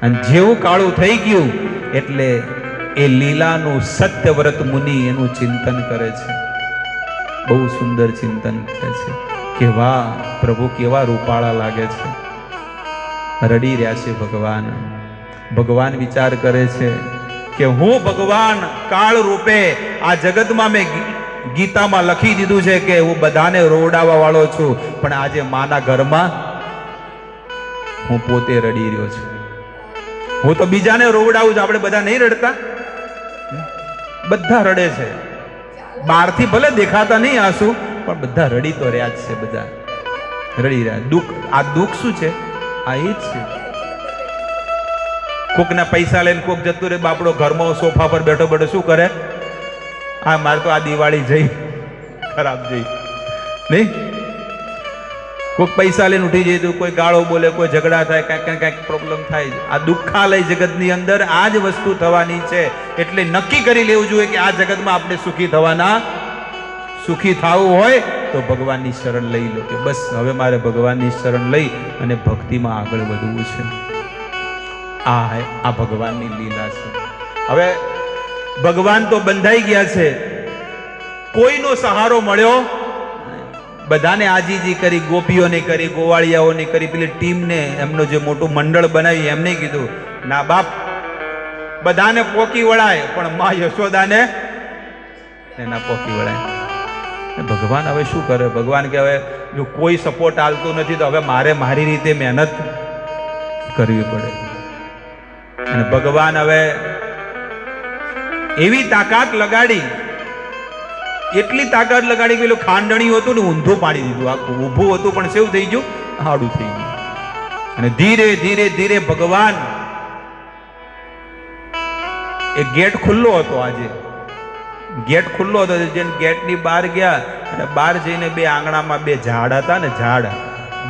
અને જેવું કાળું થઈ ગયું એટલે એ લીલાનું સત્યવ્રત મુનિ એનું ચિંતન કરે છે. બહુ સુંદર ચિંતન કરે છે કે વાહ પ્રભુ કેવા રૂપાળા લાગે છે. રડી રહ્યા છે ભગવાન. ભગવાન વિચાર કરે છે કે હું ભગવાન કાળ રૂપે આ જગતમાં મેં ગીતામાં લખી દીધું છે કે હું બધાને રોવડાવવા વાળો છું, પણ આજે માના ઘરમાં હું પોતે રડી રહ્યો છું. હું તો બીજાને રોવડાવું છું, આપણે બધા નહીં રડતા? બધા રડે છે. બહારથી ભલે દેખાતા નહીં આંસુ, પણ બધા રડી તો રહ્યા જ છે. બધા રડી રહ્યા. દુઃખ, આ દુઃખ શું છે? આ એ જ છે. કોકના પૈસા લઈને કોક જતું રહે બાપડો ઘરમાં સોફા પર બેઠો બેઠો શું કરે? હા મારે તો આ દિવાળી જઈ ખરાબ જઈ નહીં. કોઈક પૈસા લઈને ઉઠી જાય તો કોઈ ગાળો બોલે, કોઈ ઝઘડા થાય, કાંઈક પ્રોબ્લેમ થાય. આ દુઃખાલય જગતની અંદર આ જ વસ્તુ થવાની છે. એટલે નક્કી કરી લેવું જોઈએ કે આ જગતમાં આપણે સુખી થવાના, સુખી થવું હોય તો ભગવાનની શરણ લઈ લો કે બસ હવે મારે ભગવાનની શરણ લઈ અને ભક્તિમાં આગળ વધવું છે. આ ભગવાનની લીલા છે. હવે ભગવાન તો બંધાઈ ગયા છે, કોઈનો સહારો મળ્યો, બધાને આજીજી કરી, ગોપીઓને કરી, ગોવાળિયાઓને કરી, પેલી ટીમને એમનો જે મોટું મંડળ બનાવી એમને કીધું ના બાપ બધાને પોકી વળાય, પણ માં યશોદાને એના પોકી વળાય. ભગવાન હવે શું કરે? ભગવાન કે હવે જો કોઈ સપોર્ટ આલતું નથી તો હવે મારે મારી રીતે મહેનત કરવી પડે. અને ભગવાન હવે એવી તાકાત લગાડી, એટલી તાકાત લગાડી પેલું ખાંડણી હતું ને ઊંધું પાડી દીધું. આખું ઊભું હતું પણ કેવું થઈ ગયું? હાડું થઈ ગયું. અને ધીરે ધીરે ધીરે ભગવાન, એ ગેટ ખુલ્લો હતો. આજે ગેટ ખુલ્લો હતો. જેને ગેટની બહાર ગયા અને બહાર જઈને બે આંગણામાં બે ઝાડ હતા ને,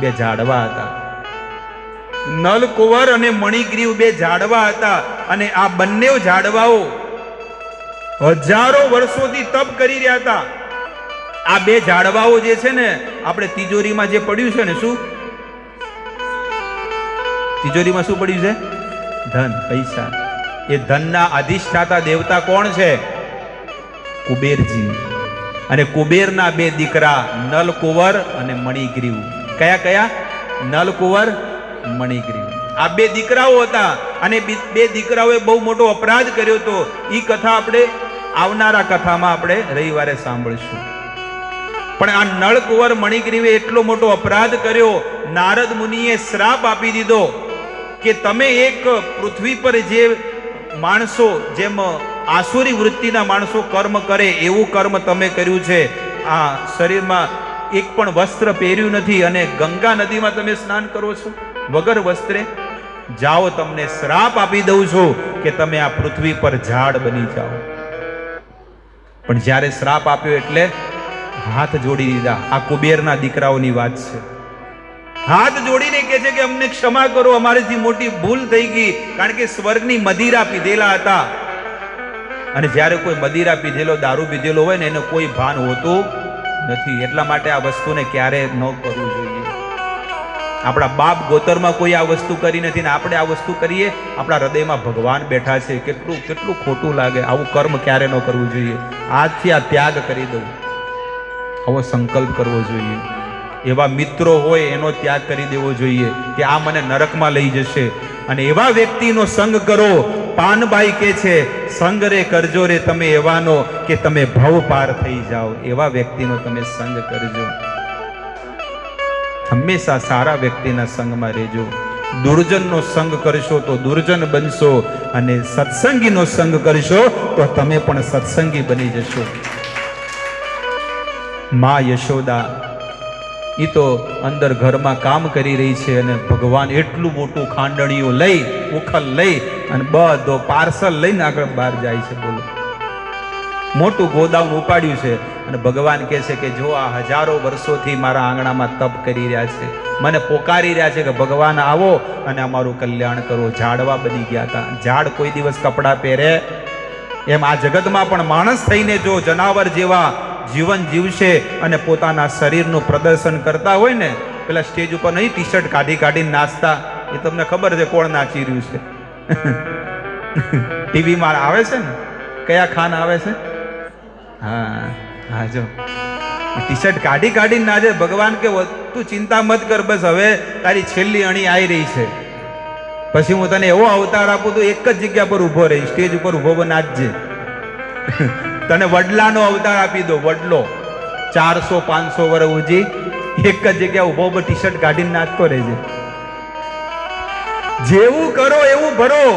બે ઝાડવા હતા. નલકુંવર અને મણિગ્રીવ બે ઝાડવા હતા. અને આ બંને ઝાડવાઓ હજારો વર્ષોથી તપ કરી રહ્યા હતા. આ બે ઝાડવાઓ જે છે ને, આપણે તિજોરીમાં જે પડ્યું છે ને, શું તિજોરીમાં શું પડ્યું છે? ધન, પૈસા. એ ધનના અધિષ્ઠાતા દેવતા કોણ છે? કુબેરજી. અને કુબેરના બે દીકરા નલકુંવર અને મણિગ્રીવ. કયા કયા? નલકુંવર, મણિગ્રીવ. આ બે દીકરાઓ હતા. અને બે દીકરાઓએ બહુ મોટો અપરાધ કર્યો હતો. એ કથા આપણે આવનારા કથામાં આપણે રવિવારે સાંભળીશું. પણ આ નળકુંવર મણિગ્રીવે એટલો મોટો અપરાધ કર્યો, નારદ મુનિએ શ્રાપ આપી દીધો કે તમે એક પૃથ્વી પર જે માણસો, જેમ આસુરી વૃત્તિના માણસો કર્મ કરે એવું કર્મ તમે કર્યું છે. આ શરીરમાં એક પણ વસ્ત્ર પહેર્યું નથી અને ગંગા નદીમાં તમે સ્નાન કરો છો વગર વસ્ત્રે. જાઓ, તમને શ્રાપ આપી દઉં છું કે તમે આ પૃથ્વી પર ઝાડ બની જાઓ. પણ જ્યારે શ્રાપ આપ્યો એટલે હાથ જોડી દીધા. આ કુબેરના દીકરાઓની વાત છે. હાથ જોડીને કહે છે કે અમને ક્ષમા કરો, અમારીથી મોટી ભૂલ થઈ ગઈ. કારણ કે સ્વર્ગની મદિરા પીધેલા હતા. અને જ્યારે કોઈ મદિરા પીધેલો, દારૂ પીધેલો હોય ને, એને કોઈ ભાન હોતું નથી. એટલા માટે આ વસ્તુને ક્યારે ન કરવું જોઈએ. આપણા બાપ ગોતરમાં કોઈ આ વસ્તુ કરી નથી ને આપણે આ વસ્તુ કરીએ. આપણા હૃદયમાં ભગવાન બેઠા છે. કેટલું કેટલું ખોટું લાગે. આવું કર્મ ક્યારે ન કરવું જોઈએ. આજથી આ ત્યાગ કરી દઉં, આવો સંકલ્પ કરવો જોઈએ. એવા મિત્રો હોય એનો ત્યાગ કરી દેવો જોઈએ કે આ મને નરકમાં લઈ જશે. અને એવા વ્યક્તિનો સંગ કરો. પાનબાઈ કે છે, સંગ રે કરજો રે તમે એવાનો કે તમે ભવ પાર થઈ જાઓ. એવા વ્યક્તિનો તમે સંગ કરજો. હંમેશા સારા વ્યક્તિના સંગમાં રહેજો. દુર્જનનો સંગ કરશો તો દુર્જન બનશો, અને સત્સંગીનો સંગ કરશો તો તમે પણ સત્સંગી બની જશો. માં યશોદા એ તો અંદર ઘરમાં કામ કરી રહી છે, અને ભગવાન એટલું મોટું ખાંડણીયું લઈ, ઉખલ લઈ અને બધો પાર્સલ લઈને આગળ બહાર જાય છે. બોલો, મોટું ગોદામ ઉપાડ્યું છે. અને ભગવાન કહે છે કે જો આ હજારો વર્ષોથી મારા આંગણામાં તપ કરી રહ્યા છે, મને પોકારી રહ્યા છે કે ભગવાન આવો અને અમારું કલ્યાણ કરો. ઝાડવા બની ગયા હતા. ઝાડ કોઈ દિવસ કપડાં પહેરે? એમ આ જગતમાં પણ માણસ થઈને જો જનાવર જેવા જીવન જીવશે અને પોતાના શરીરનું પ્રદર્શન કરતા હોય ને, પેલા સ્ટેજ ઉપર નહીં ટી શર્ટ કાઢી કાઢીને નાચતા, એ તમને ખબર છે કોણ નાચી રહ્યું છે? ટીવીમાં આવે છે ને, કયા ખાન આવે છે? હા હા, જો ટી શર્ટ કાઢી કાઢીને નાચે. ભગવાન કે તું ચિંતા મત કર, બસ હવે તારી છેલ્લી અણી આવી રહી છે, પછી હું તને એવો અવતાર આપું તો એક જ જગ્યા પર ઉભો રહી, સ્ટેજ ઉપર ઉભો નાચજે. તને વડલાનો અવતાર આપી દો. વડલો 400-500 વર્ષ ઉજી એક જ જગ્યા ઉભો ઉભો ટી શર્ટ કાઢીને નાચતો રહેજે. જેવું કરો એવું ભરો.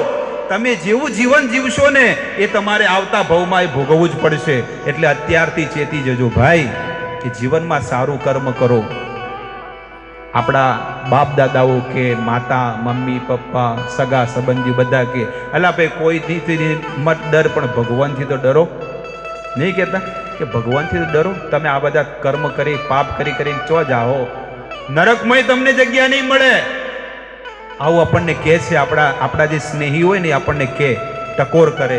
તમે જેવું જીવન જીવશો ને એ તમારે આવતા ભવમાં એ ભોગવવું જ પડશે. એટલે અત્યારથી ચેતી જજો ભાઈ કે જીવનમાં સારું કર્મ કરો. આપણા બાપ દાદાઓ કે માતા મમ્મી પપ્પા સગા સંબંધી બધા કે અલા ભાઈ કોઈથી મત ડર, પણ ભગવાનથી તો ડરો. નહીં કહેતા કે ભગવાનથી તો ડરો? તમે આ બધા કર્મ કરી પાપ કરી કરીને ચો જાઓ, નરકમય તમને જગ્યા નહીં મળે. આવું આપણને કહે છે. આપણા જે સ્નેહી હોય ને આપણને કહે, ટકોર કરે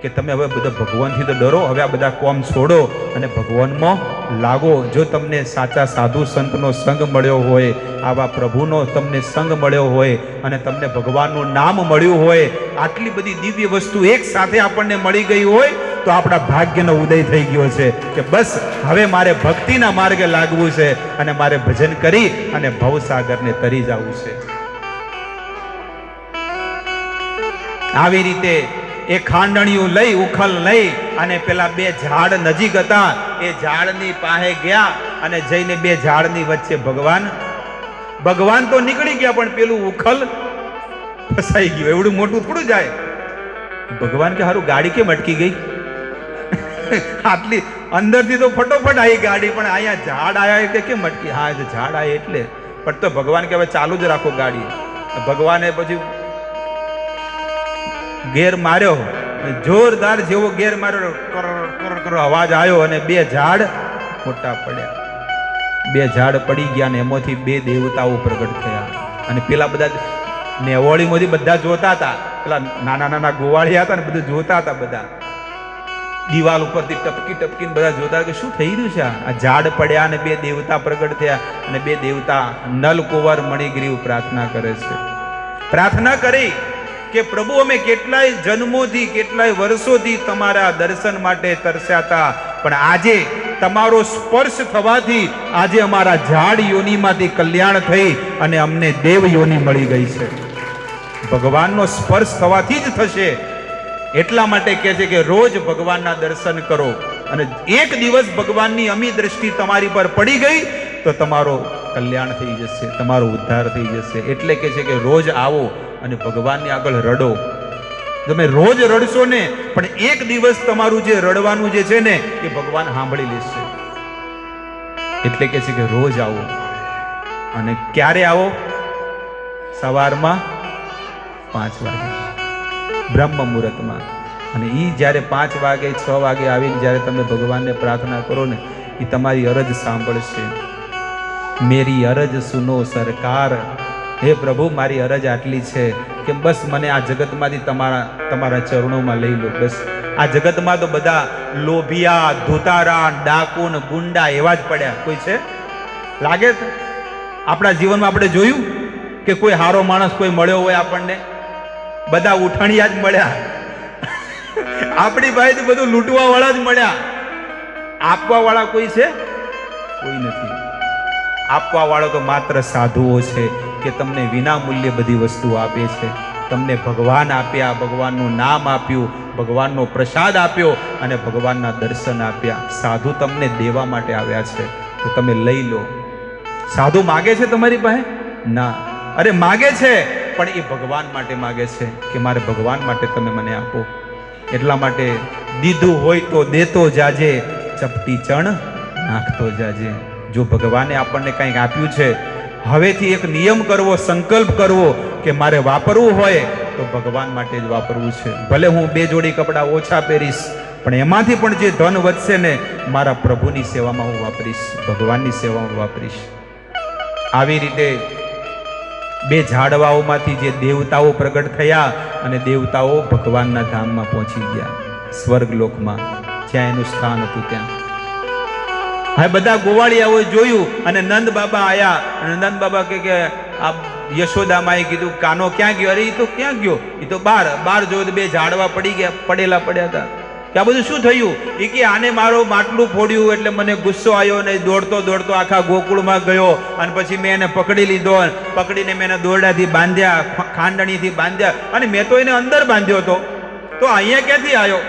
કે તમે હવે બધા ભગવાનથી તો ડરો, હવે આ બધા કોમ છોડો અને ભગવાનમાં લાગો. જો તમને સાચા સાધુ સંતનો સંગ મળ્યો હોય, આવા પ્રભુનો તમને સંગ મળ્યો હોય અને તમને ભગવાનનું નામ મળ્યું હોય, આટલી બધી દિવ્ય વસ્તુ એક સાથે આપણને મળી ગઈ હોય તો આપણા ભાગ્યનો ઉદય થઈ ગયો છે કે બસ હવે મારે ભક્તિના માર્ગે લાગવું છે અને મારે ભજન કરી અને ભવસાગરને તરી જવું છે. આવી રીતે એ ખાંડણીયું લઈ, ઉખલ લઈ અને પેલા બે ઝાડ નજીક હતા, એ ઝાડની પાસે ગયા અને જઈને બે ઝાડની વચ્ચે ભગવાન તો નીકળી ગયા, પણ પેલું ઉખલ ફસાઈ ગયું. એવડું મોટું થોડું જાય. ભગવાન કે હારું ગાડી કેમ અટકી ગઈ? આટલી અંદરથી તો ફટોફટ આવી ગાડી, પણ અહીંયા ઝાડ આવ્યા એટલે કેમ અટકી? હા, ઝાડ આવ્યા એટલે. પણ તો ભગવાન કે હવે ચાલુ જ રાખો ગાડી. ભગવાને પછી ગેર માર્યો, જોરદાર જેવો ગેર માર્યો, કર અવાજ આવ્યો અને બે ઝાડ મોટા પડ્યા. બે ઝાડ પડી ગયા ને એમાંથી બે દેવતાઓ પ્રગટ થયા. અને પેલા બધા નેવોળીમાંથી બધા જોતા હતા, પેલા નાના નાના ગોવાળિયા હતા ને બધું જોતા હતા. બધા દિવાલ ઉપરથી ટપકી ટપકીને બધા જોતા કે શું થઈ રહ્યું છે? આ ઝાડ પડ્યા અને બે દેવતા પ્રગટ થયા. અને બે દેવતા નલકુંવર મણિગ્રીવ પ્રાર્થના કરે છે. પ્રાર્થના કરી કે પ્રભુ અમે કેટલાય જન્મોથી કેટલાય વર્ષોથી તમારા દર્શન માટે તરસ્યા હતા, પણ આજે તમારો સ્પર્શ થવાથી આજે અમારા ઝાડ યોનિમાંથી કલ્યાણ થઈ અને અમને દેવ યોની મળી ગઈ છે. ભગવાનનો સ્પર્શ થવાથી જ થશે. એટલા માટે કહે છે કે રોજ ભગવાનના દર્શન કરો, અને એક દિવસ ભગવાનની અમી દ્રષ્ટિ તમારી પર પડી ગઈ તો તમારો કલ્યાણ થઈ જશે, તમારો ઉદ્ધાર થઈ જશે. એટલે કહે છે કે રોજ આવો અને ભગવાનની આગળ રડો. તમે રોજ રડશો ને, પણ એક દિવસ તમારું જે રડવાનું જે છે ને એ ભગવાન સાંભળી લેશે. એટલે કે છે કે રોજ આવો. અને ક્યારે આવો? સવારમાં 5 વાગે બ્રહ્મ મુહૂર્તમાં. અને એ જ્યારે 5 વાગે 6 વાગે આવીને જ્યારે તમે ભગવાનને પ્રાર્થના કરો ને, એ તમારી અરજ સાંભળશે. મેરી અરજ સુનો સરકાર. હે પ્રભુ, મારી અરજ આટલી છે કે બસ મને આ જગતમાંથી તમારા ચરણોમાં લઈ લો. બસ આ જગતમાં તો બધા લોભિયા, ધોતારા, ડાકુ ને ગુંડા એવા જ પડ્યા. કોઈ છે લાગે છે આપણા જીવનમાં? આપણે જોયું કે કોઈ હારો માણસ કોઈ મળ્યો હોય આપણને? બધા ઉઠાણિયા જ મળ્યા. આપણી પાસેથી બધું લૂંટવા વાળા જ મળ્યા. આપવા વાળા કોઈ છે? કોઈ નથી. આપવા વાળો તો માત્ર સાધુઓ છે કે તમને વિના મૂલ્યે બધી વસ્તુઓ આપે છે. તમને ભગવાન આપ્યા, ભગવાનનું નામ આપ્યું, ભગવાનનો પ્રસાદ આપ્યો અને ભગવાનના દર્શન આપ્યા. સાધુ તમને દેવા માટે આવ્યા છે તો તમે લઈ લો. સાધુ માગે છે તમારી પાસે? ના. અરે માગે છે પણ એ ભગવાન માટે માગે છે કે મારે ભગવાન માટે તમે મને આપો. એટલા માટે દીધું હોય તો દેતો જાજે, ચપટી ચણ નાખતો જાજે. જો ભગવાને આપણને કંઈક આપ્યું છે, હવેથી એક નિયમ કરવો, સંકલ્પ કરવો કે મારે વાપરવું હોય તો ભગવાન માટે જ વાપરવું છે. ભલે હું 2 જોડી કપડાં ઓછા પહેરીશ પણ એમાંથી પણ જે ધન વધશે ને મારા પ્રભુની સેવામાં હું વાપરીશ, ભગવાનની સેવામાં વાપરીશ. આવી રીતે 2 ઝાડવાઓમાંથી જે દેવતાઓ પ્રગટ થયા અને દેવતાઓ ભગવાનના ધામમાં પહોંચી ગયા, સ્વર્ગલોકમાં, જ્યાં એનું સ્થાન હતું ત્યાં. હવે બધા ગોવાળિયાઓએ જોયું અને નંદ બાબા આયા અને નંદ બાબા કે આ યશોદામાએ કીધું કાનો ક્યાં ગયો? અરે એ તો ક્યાં ગયો? એ તો બહાર જોયું તો 2 ઝાડવા પડેલા પડ્યા હતા. કે આ બધું શું થયું? એ કે આને મારો માટલું ફોડ્યું એટલે મને ગુસ્સો આવ્યો ને દોડતો આખા ગોકુળમાં ગયો અને પછી મેં એને પકડી લીધો. પકડીને મેં એને દોરડાથી બાંધ્યા, ખાંડણીથી બાંધ્યા અને મેં તો એને અંદર બાંધ્યો હતો, તો અહીંયા ક્યાંથી આવ્યો?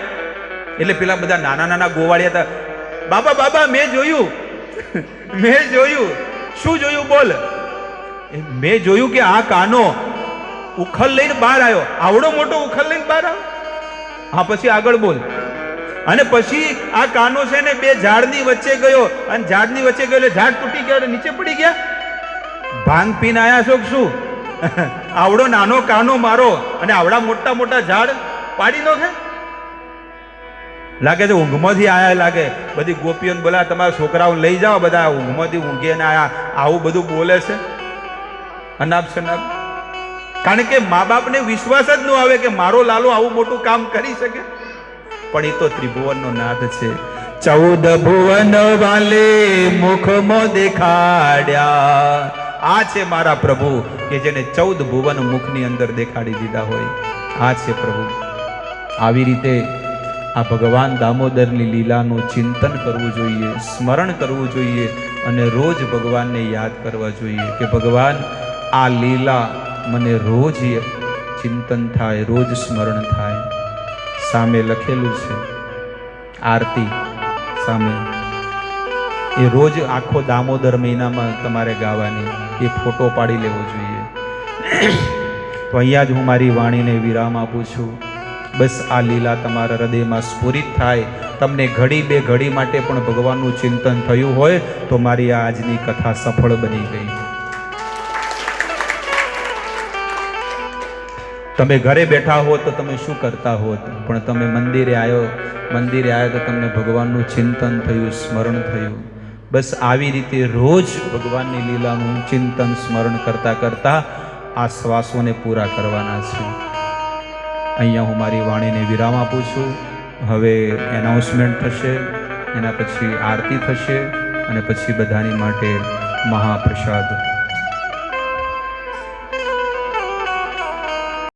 એટલે પેલા બધા નાના ગોવાળિયા હતા. બાબા મેં જોયું. શું જોયું? બોલ. મેં જોયું કે આ કાનો ઉખલ લઈને બહાર આવ્યો, આવડો મોટો ઉખલ લઈને બહાર આવ્યો. હા, પછી આગળ બોલ. અને પછી આ કાનો છે ને 2 ઝાડની વચ્ચે ગયો અને ઝાડની વચ્ચે ગયો એટલે ઝાડ તૂટી ગયો, નીચે પડી ગયા. ભાંગ પીને આયા છો શું? આવડો નાનો કાનો મારો અને આવડા મોટા ઝાડ પાડી દો છે? લાગે છે ઊંઘમાંથી આયા લાગે. બધી ગોપીઓને બોલા તમારા છોકરાઓને લઈ જાઓ, બધા ઊંઘમાંથી ઊંઘીને આયા. આવું બધું બોલે છે અનાપ શનાપ. કારણ કે મા બાપને વિશ્વાસ જ ન આવે કે મારો લાલો આવું મોટું કામ કરી શકે. પણ એ તો ત્રિભુવનનો નાથ છે. 14 ભુવન વાલે મુખમાં દેખાડ્યા. આ છે મારા પ્રભુ કે જેને 14 ભુવન મુખની અંદર દેખાડી દીધા હોય. આ છે પ્રભુ. આવી રીતે આ ભગવાન દામોદરની લીલાનું ચિંતન કરવું જોઈએ, સ્મરણ કરવું જોઈએ અને રોજ ભગવાનને યાદ કરવા જોઈએ કે ભગવાન આ લીલા મને રોજ ચિંતન થાય, રોજ સ્મરણ થાય. સામે લખેલું છે આરતી સામે, એ રોજ આખો દામોદર મહિનામાં તમારે ગાવાની, એ ફોટો પાડી લેવો જોઈએ. તો અહીંયા જ હું મારી વાણીને વિરામ આપું છું. બસ આ લીલા તમારા હૃદયમાં સ્ફુરિત થાય. તમને ઘડી 2 ઘડી માટે પણ ભગવાનનું ચિંતન થયું હોય તો મારી આજની કથા સફળ બની ગઈ. તમે ઘરે બેઠા હો તો તમે શું કરતા હોત, પણ તમે મંદિરે આવ્યો તો તમને ભગવાનનું ચિંતન થયું, સ્મરણ થયું. બસ આવી રીતે રોજ ભગવાનની લીલાનું ચિંતન સ્મરણ કરતા આ શ્વાસોને પૂરા કરવાના છે. અહીંયા હું મારી વાણીને વિરામ આપું છું. હવે એનાઉન્સમેન્ટ થશે, એના પછી આરતી થશે અને પછી બધાની માટે મહાપ્રસાદ